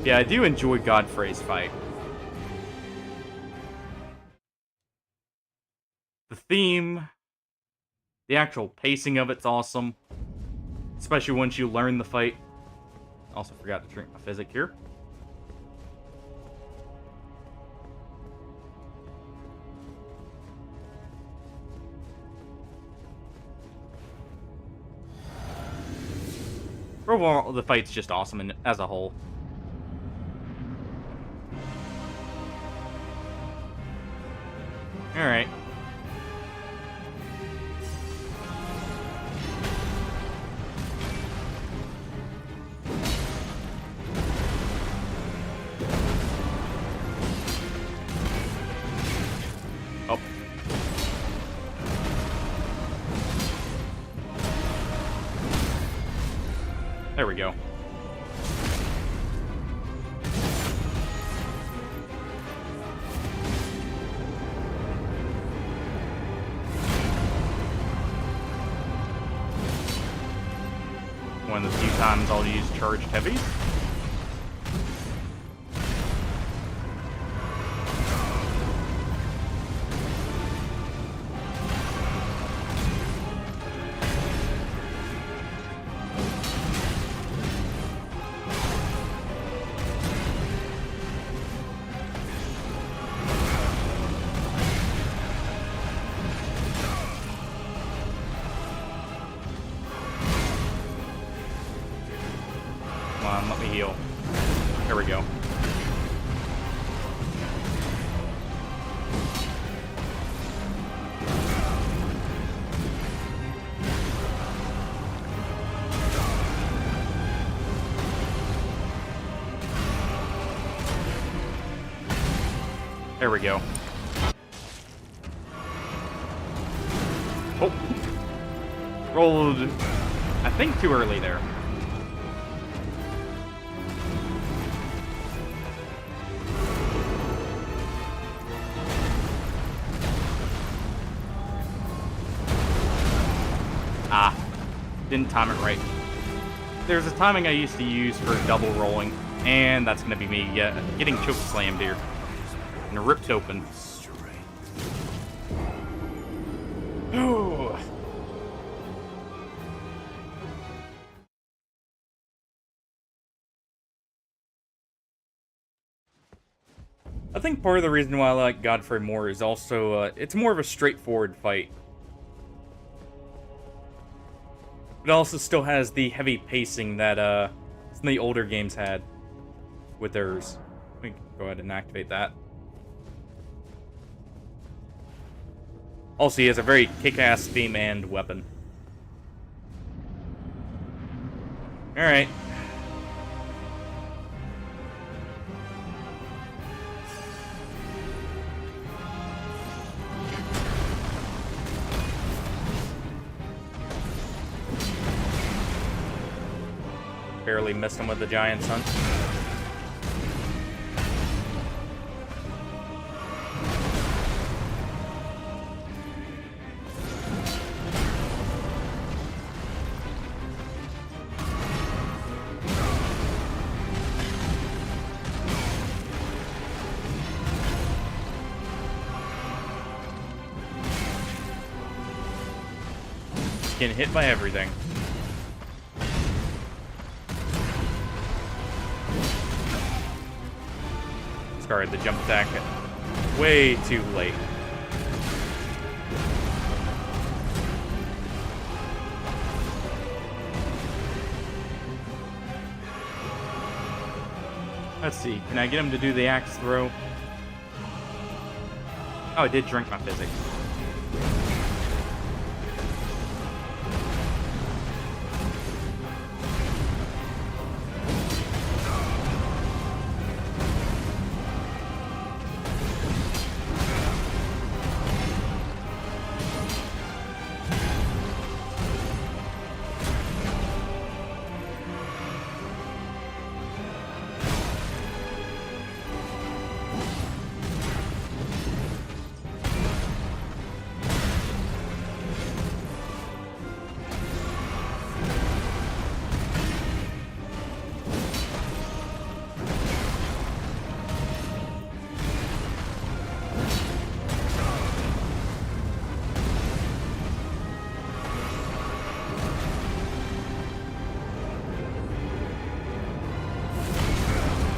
Yeah, I do enjoy Godfrey's fight. The theme, the actual pacing of it's awesome. Especially once you learn the fight. Also forgot to drink my physic here. Overall, the fight's just awesome as a whole. Alright. Oh. There we go. One of the few times I'll use charged heavies. Come on, let me heal. There we go. There we go. Oh. Rolled, I think, too early there. Ah, didn't time it right. There's a timing I used to use for double rolling, and that's going to be me getting choke slammed here. And ripped open. Oh. I think part of the reason why I like Godfrey more is also, it's more of a straightforward fight. It also still has the heavy pacing that some of the older games had with theirs. Let me go ahead and activate that. Also, he has a very kick-ass theme and weapon. Alright. Barely missed him with the Giant's Hunt. Getting hit by everything. Discarded the jump attack way too late. Let's see, can I get him to do the axe throw? Oh, I did drink my physics.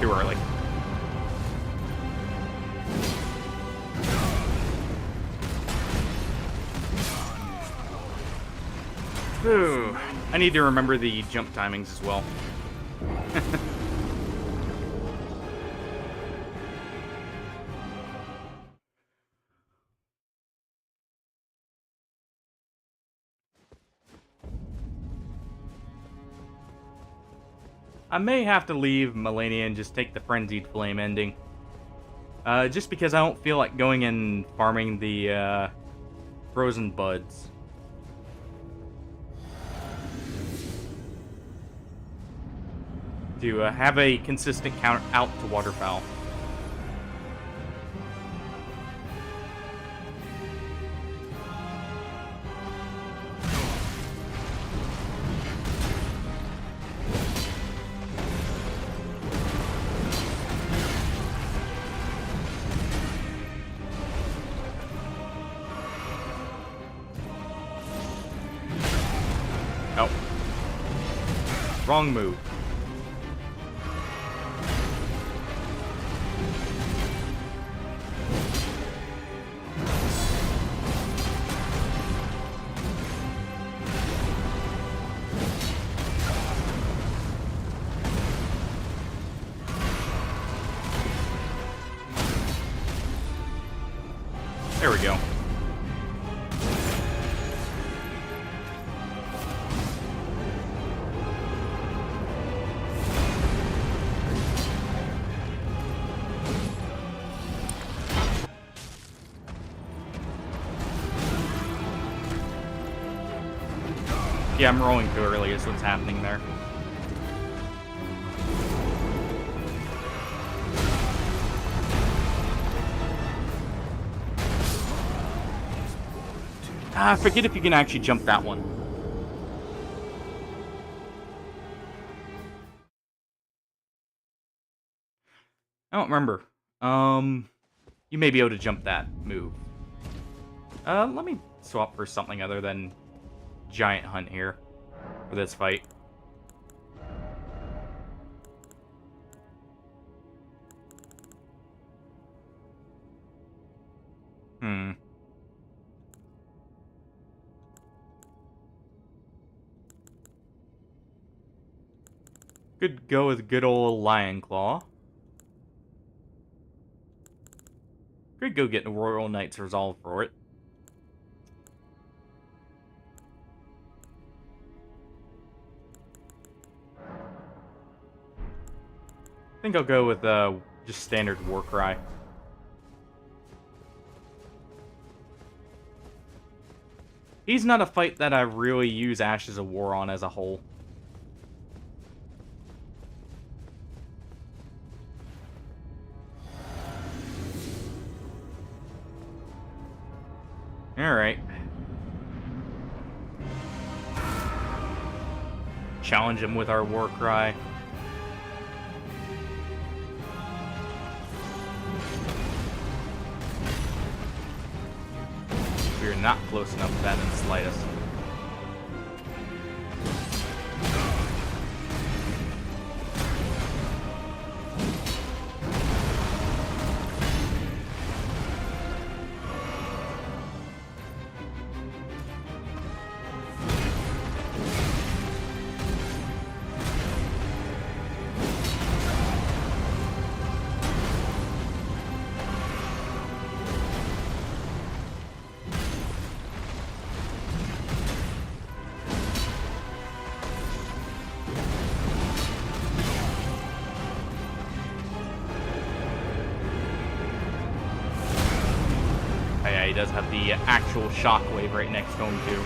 Too early. Ooh, I need to remember the jump timings as well. I may have to leave Melania and just take the Frenzied Flame ending. Just because I don't feel like going and farming the Frozen Buds. to have a consistent counter out to waterfowl. Oh. Wrong move. There we go. Yeah, I'm rolling too early is what's happening there. I forget if you can actually jump that one. I don't remember. You may be able to jump that move. Let me swap for something other than Giant Hunt here for this fight. Could go with good old Lion Claw. Could go get the Royal Knight's Resolve for it. I think I'll go with just standard Warcry. He's not a fight that I really use Ashes of War on as a whole. Alright. Challenge him with our Warcry. We're not close enough to that in the slightest. He does have the actual shockwave right next to him, too.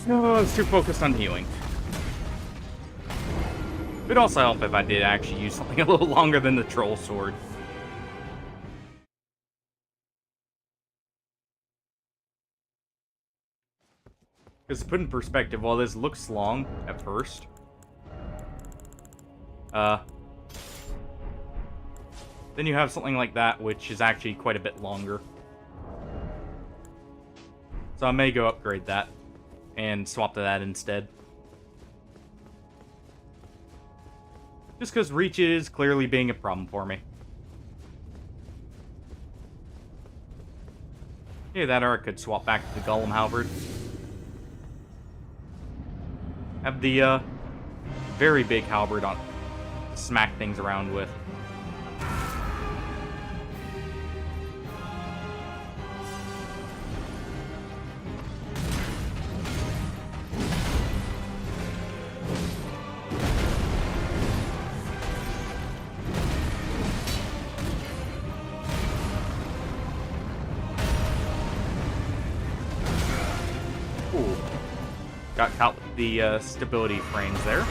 No, I was too focused on healing. It would also help if I did actually use something a little longer than the Troll Sword. Because to put in perspective, while this looks long at first, then you have something like that, which is actually quite a bit longer. So I may go upgrade that and swap to that instead. Just because reach is clearly being a problem for me. Yeah, that or I could swap back to the Golem Halberd. Have the very big halberd on to smack things around with. Ooh. Got caught with the stability frames there.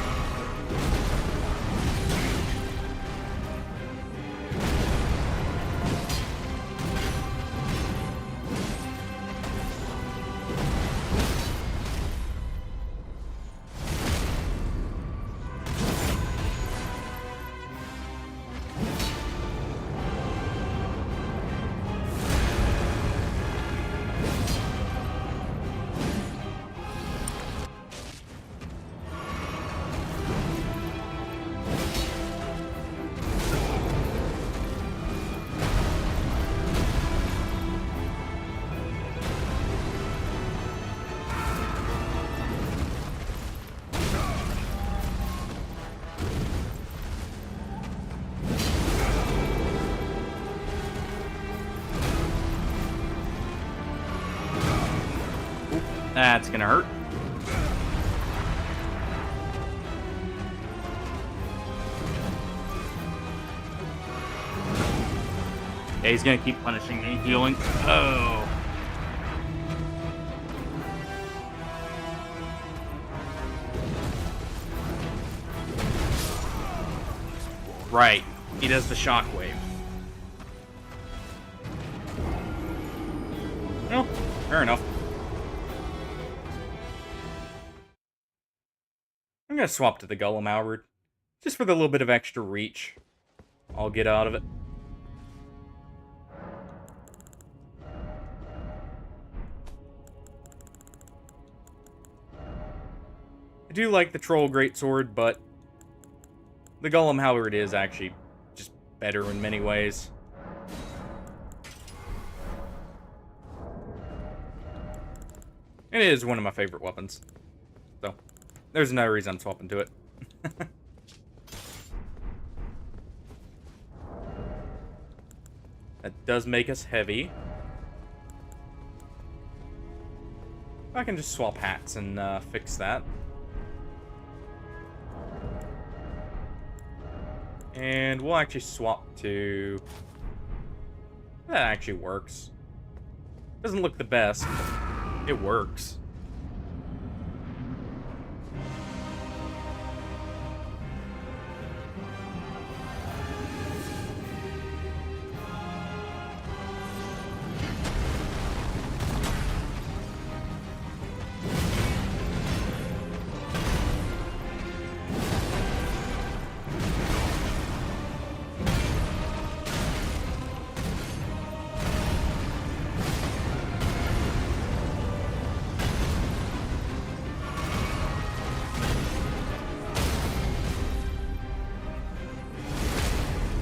That's gonna hurt. Yeah, he's gonna keep punishing me, healing. Oh. Right. He does the shockwave. Well, fair enough. I'm gonna swap to the Golem Halberd, just for the little bit of extra reach I'll get out of it. I do like the Troll Greatsword, but the Golem Halberd is actually just better in many ways. It is one of my favorite weapons. So, there's another reason I'm swapping to it. That does make us heavy. I can just swap hats and fix that. And we'll actually swap to... That actually works. Doesn't look the best, but it works.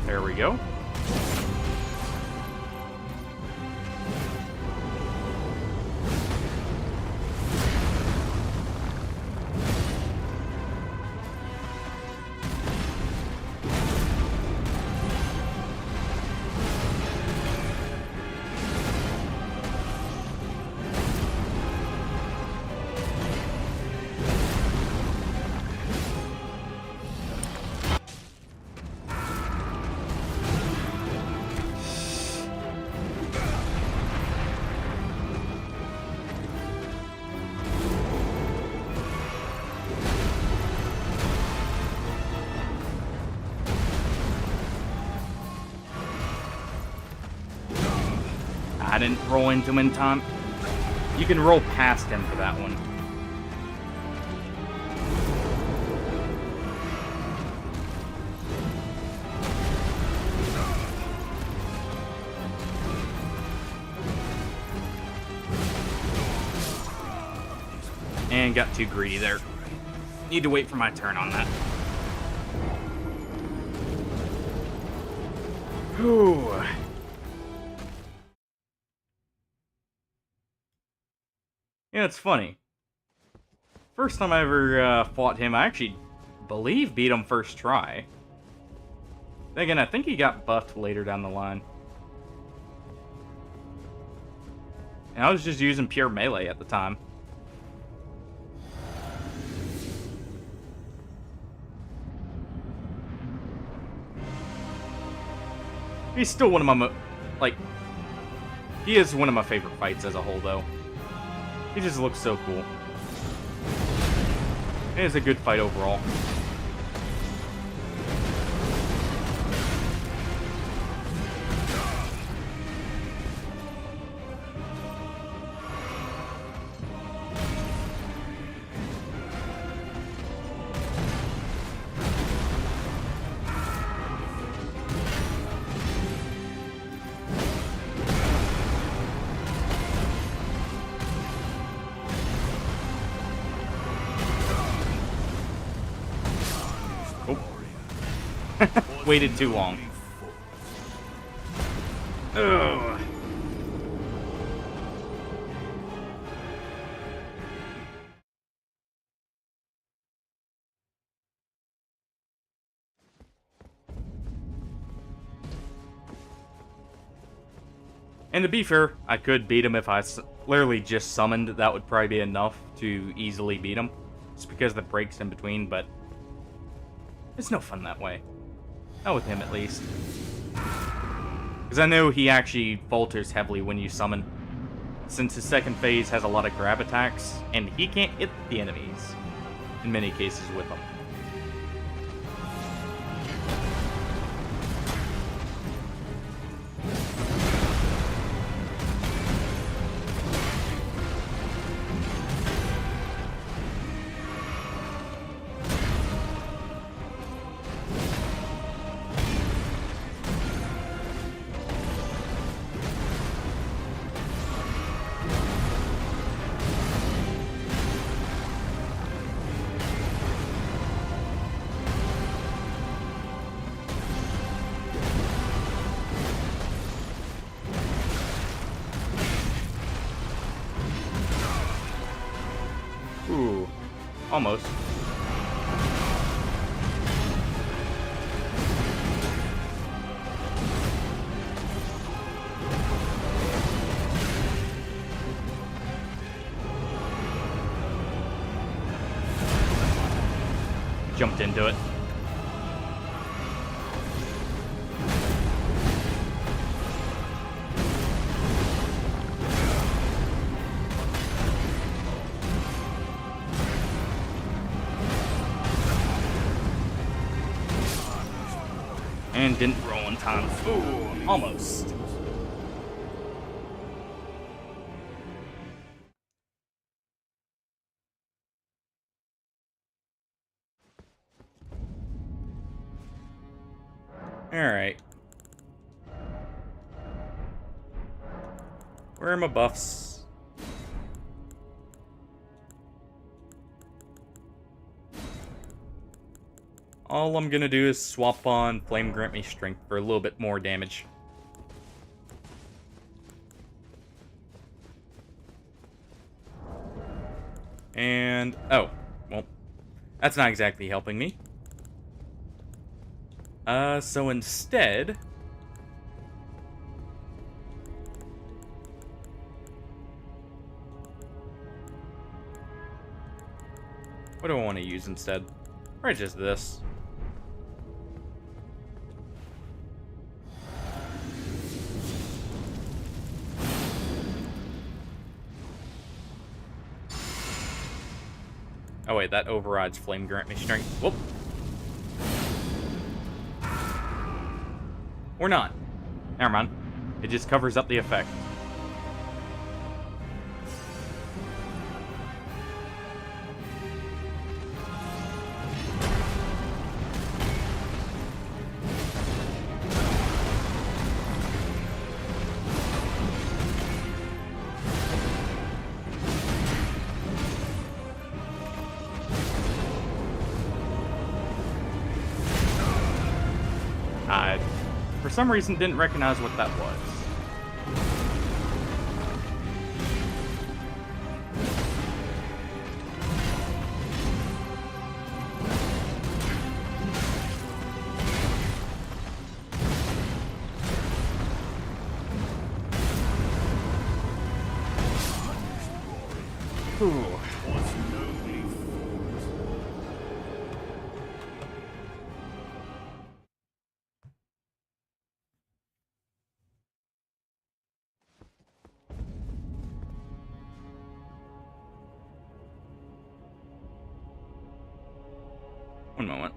There we go. I didn't roll into him in time. You can roll past him for that one. And got too greedy there. Need to wait for my turn on that. Whew. Yeah, it's funny. First time I ever fought him, I actually believe beat him first try. Then again, I think he got buffed later down the line. And I was just using pure melee at the time. He's still one of my, he is one of my favorite fights as a whole, though. He just looks so cool. It is a good fight overall. Waited too long. Ugh. And to be fair, I could beat him if I literally just summoned. That would probably be enough to easily beat him. Just because of the breaks in between, but it's no fun that way. Not with him, at least. Because I know he actually falters heavily when you summon, since his second phase has a lot of grab attacks, and he can't hit the enemies, in many cases, with them. Ooh, almost. Jumped into it. And didn't roll in time. Ooh, almost. Alright. Where are my buffs? All I'm gonna do is swap on Flame Grant Me Strength for a little bit more damage. And, oh, well, that's not exactly helping me. So instead, what do I want to use instead? Or just this. Oh wait, that overrides Flame Grant Me Strength. Whoop. Or not. Never mind. It just covers up the effect. For some reason, didn't recognize what that was. Ooh. was nobly fought. One moment.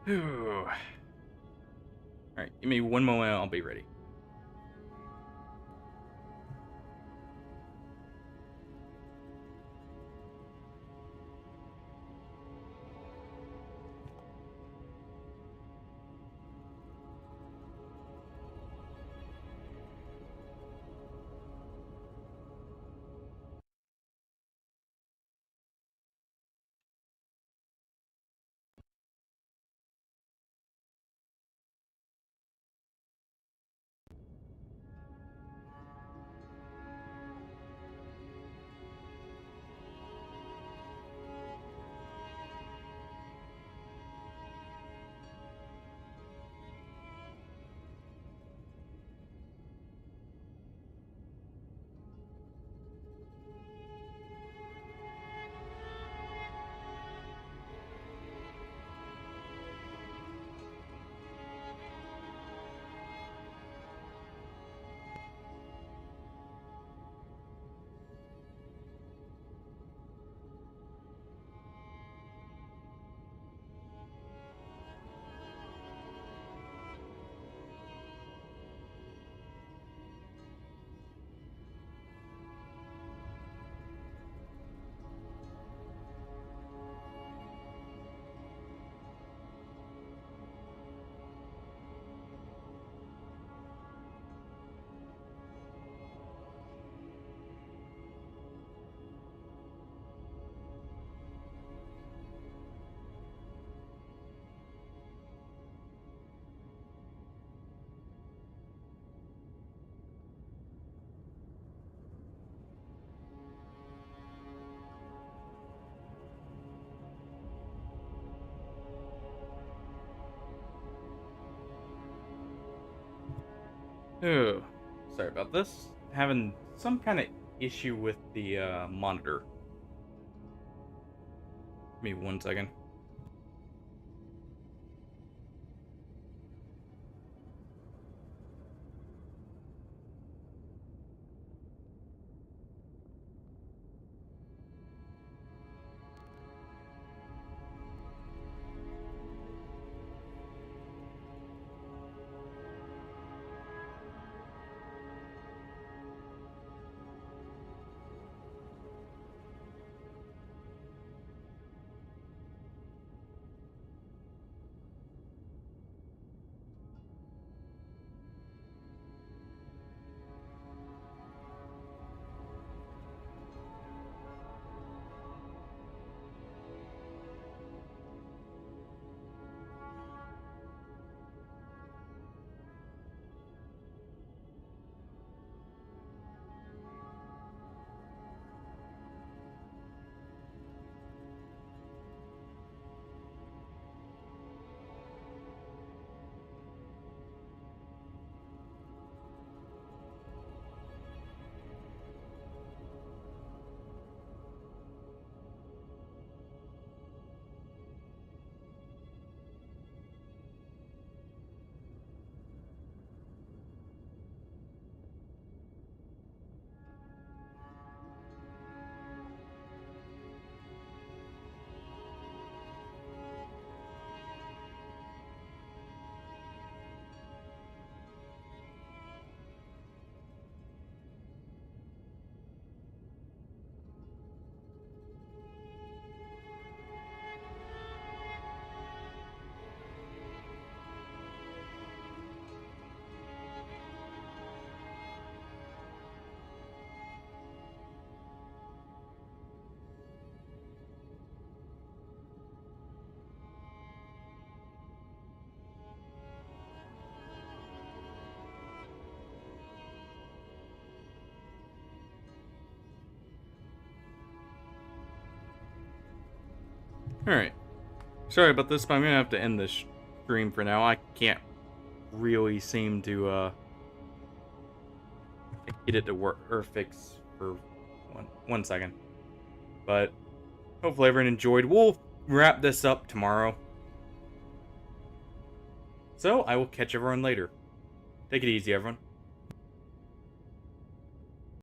All right, give me one moment. I'll be ready. Oh, sorry about this. Having some kind of issue with the monitor. Give me 1 second. Alright. Sorry about this, but I'm gonna have to end this stream for now. I can't really seem to, get it to work, or fix for one second. But, hopefully everyone enjoyed. We'll wrap this up tomorrow. So, I will catch everyone later. Take it easy, everyone.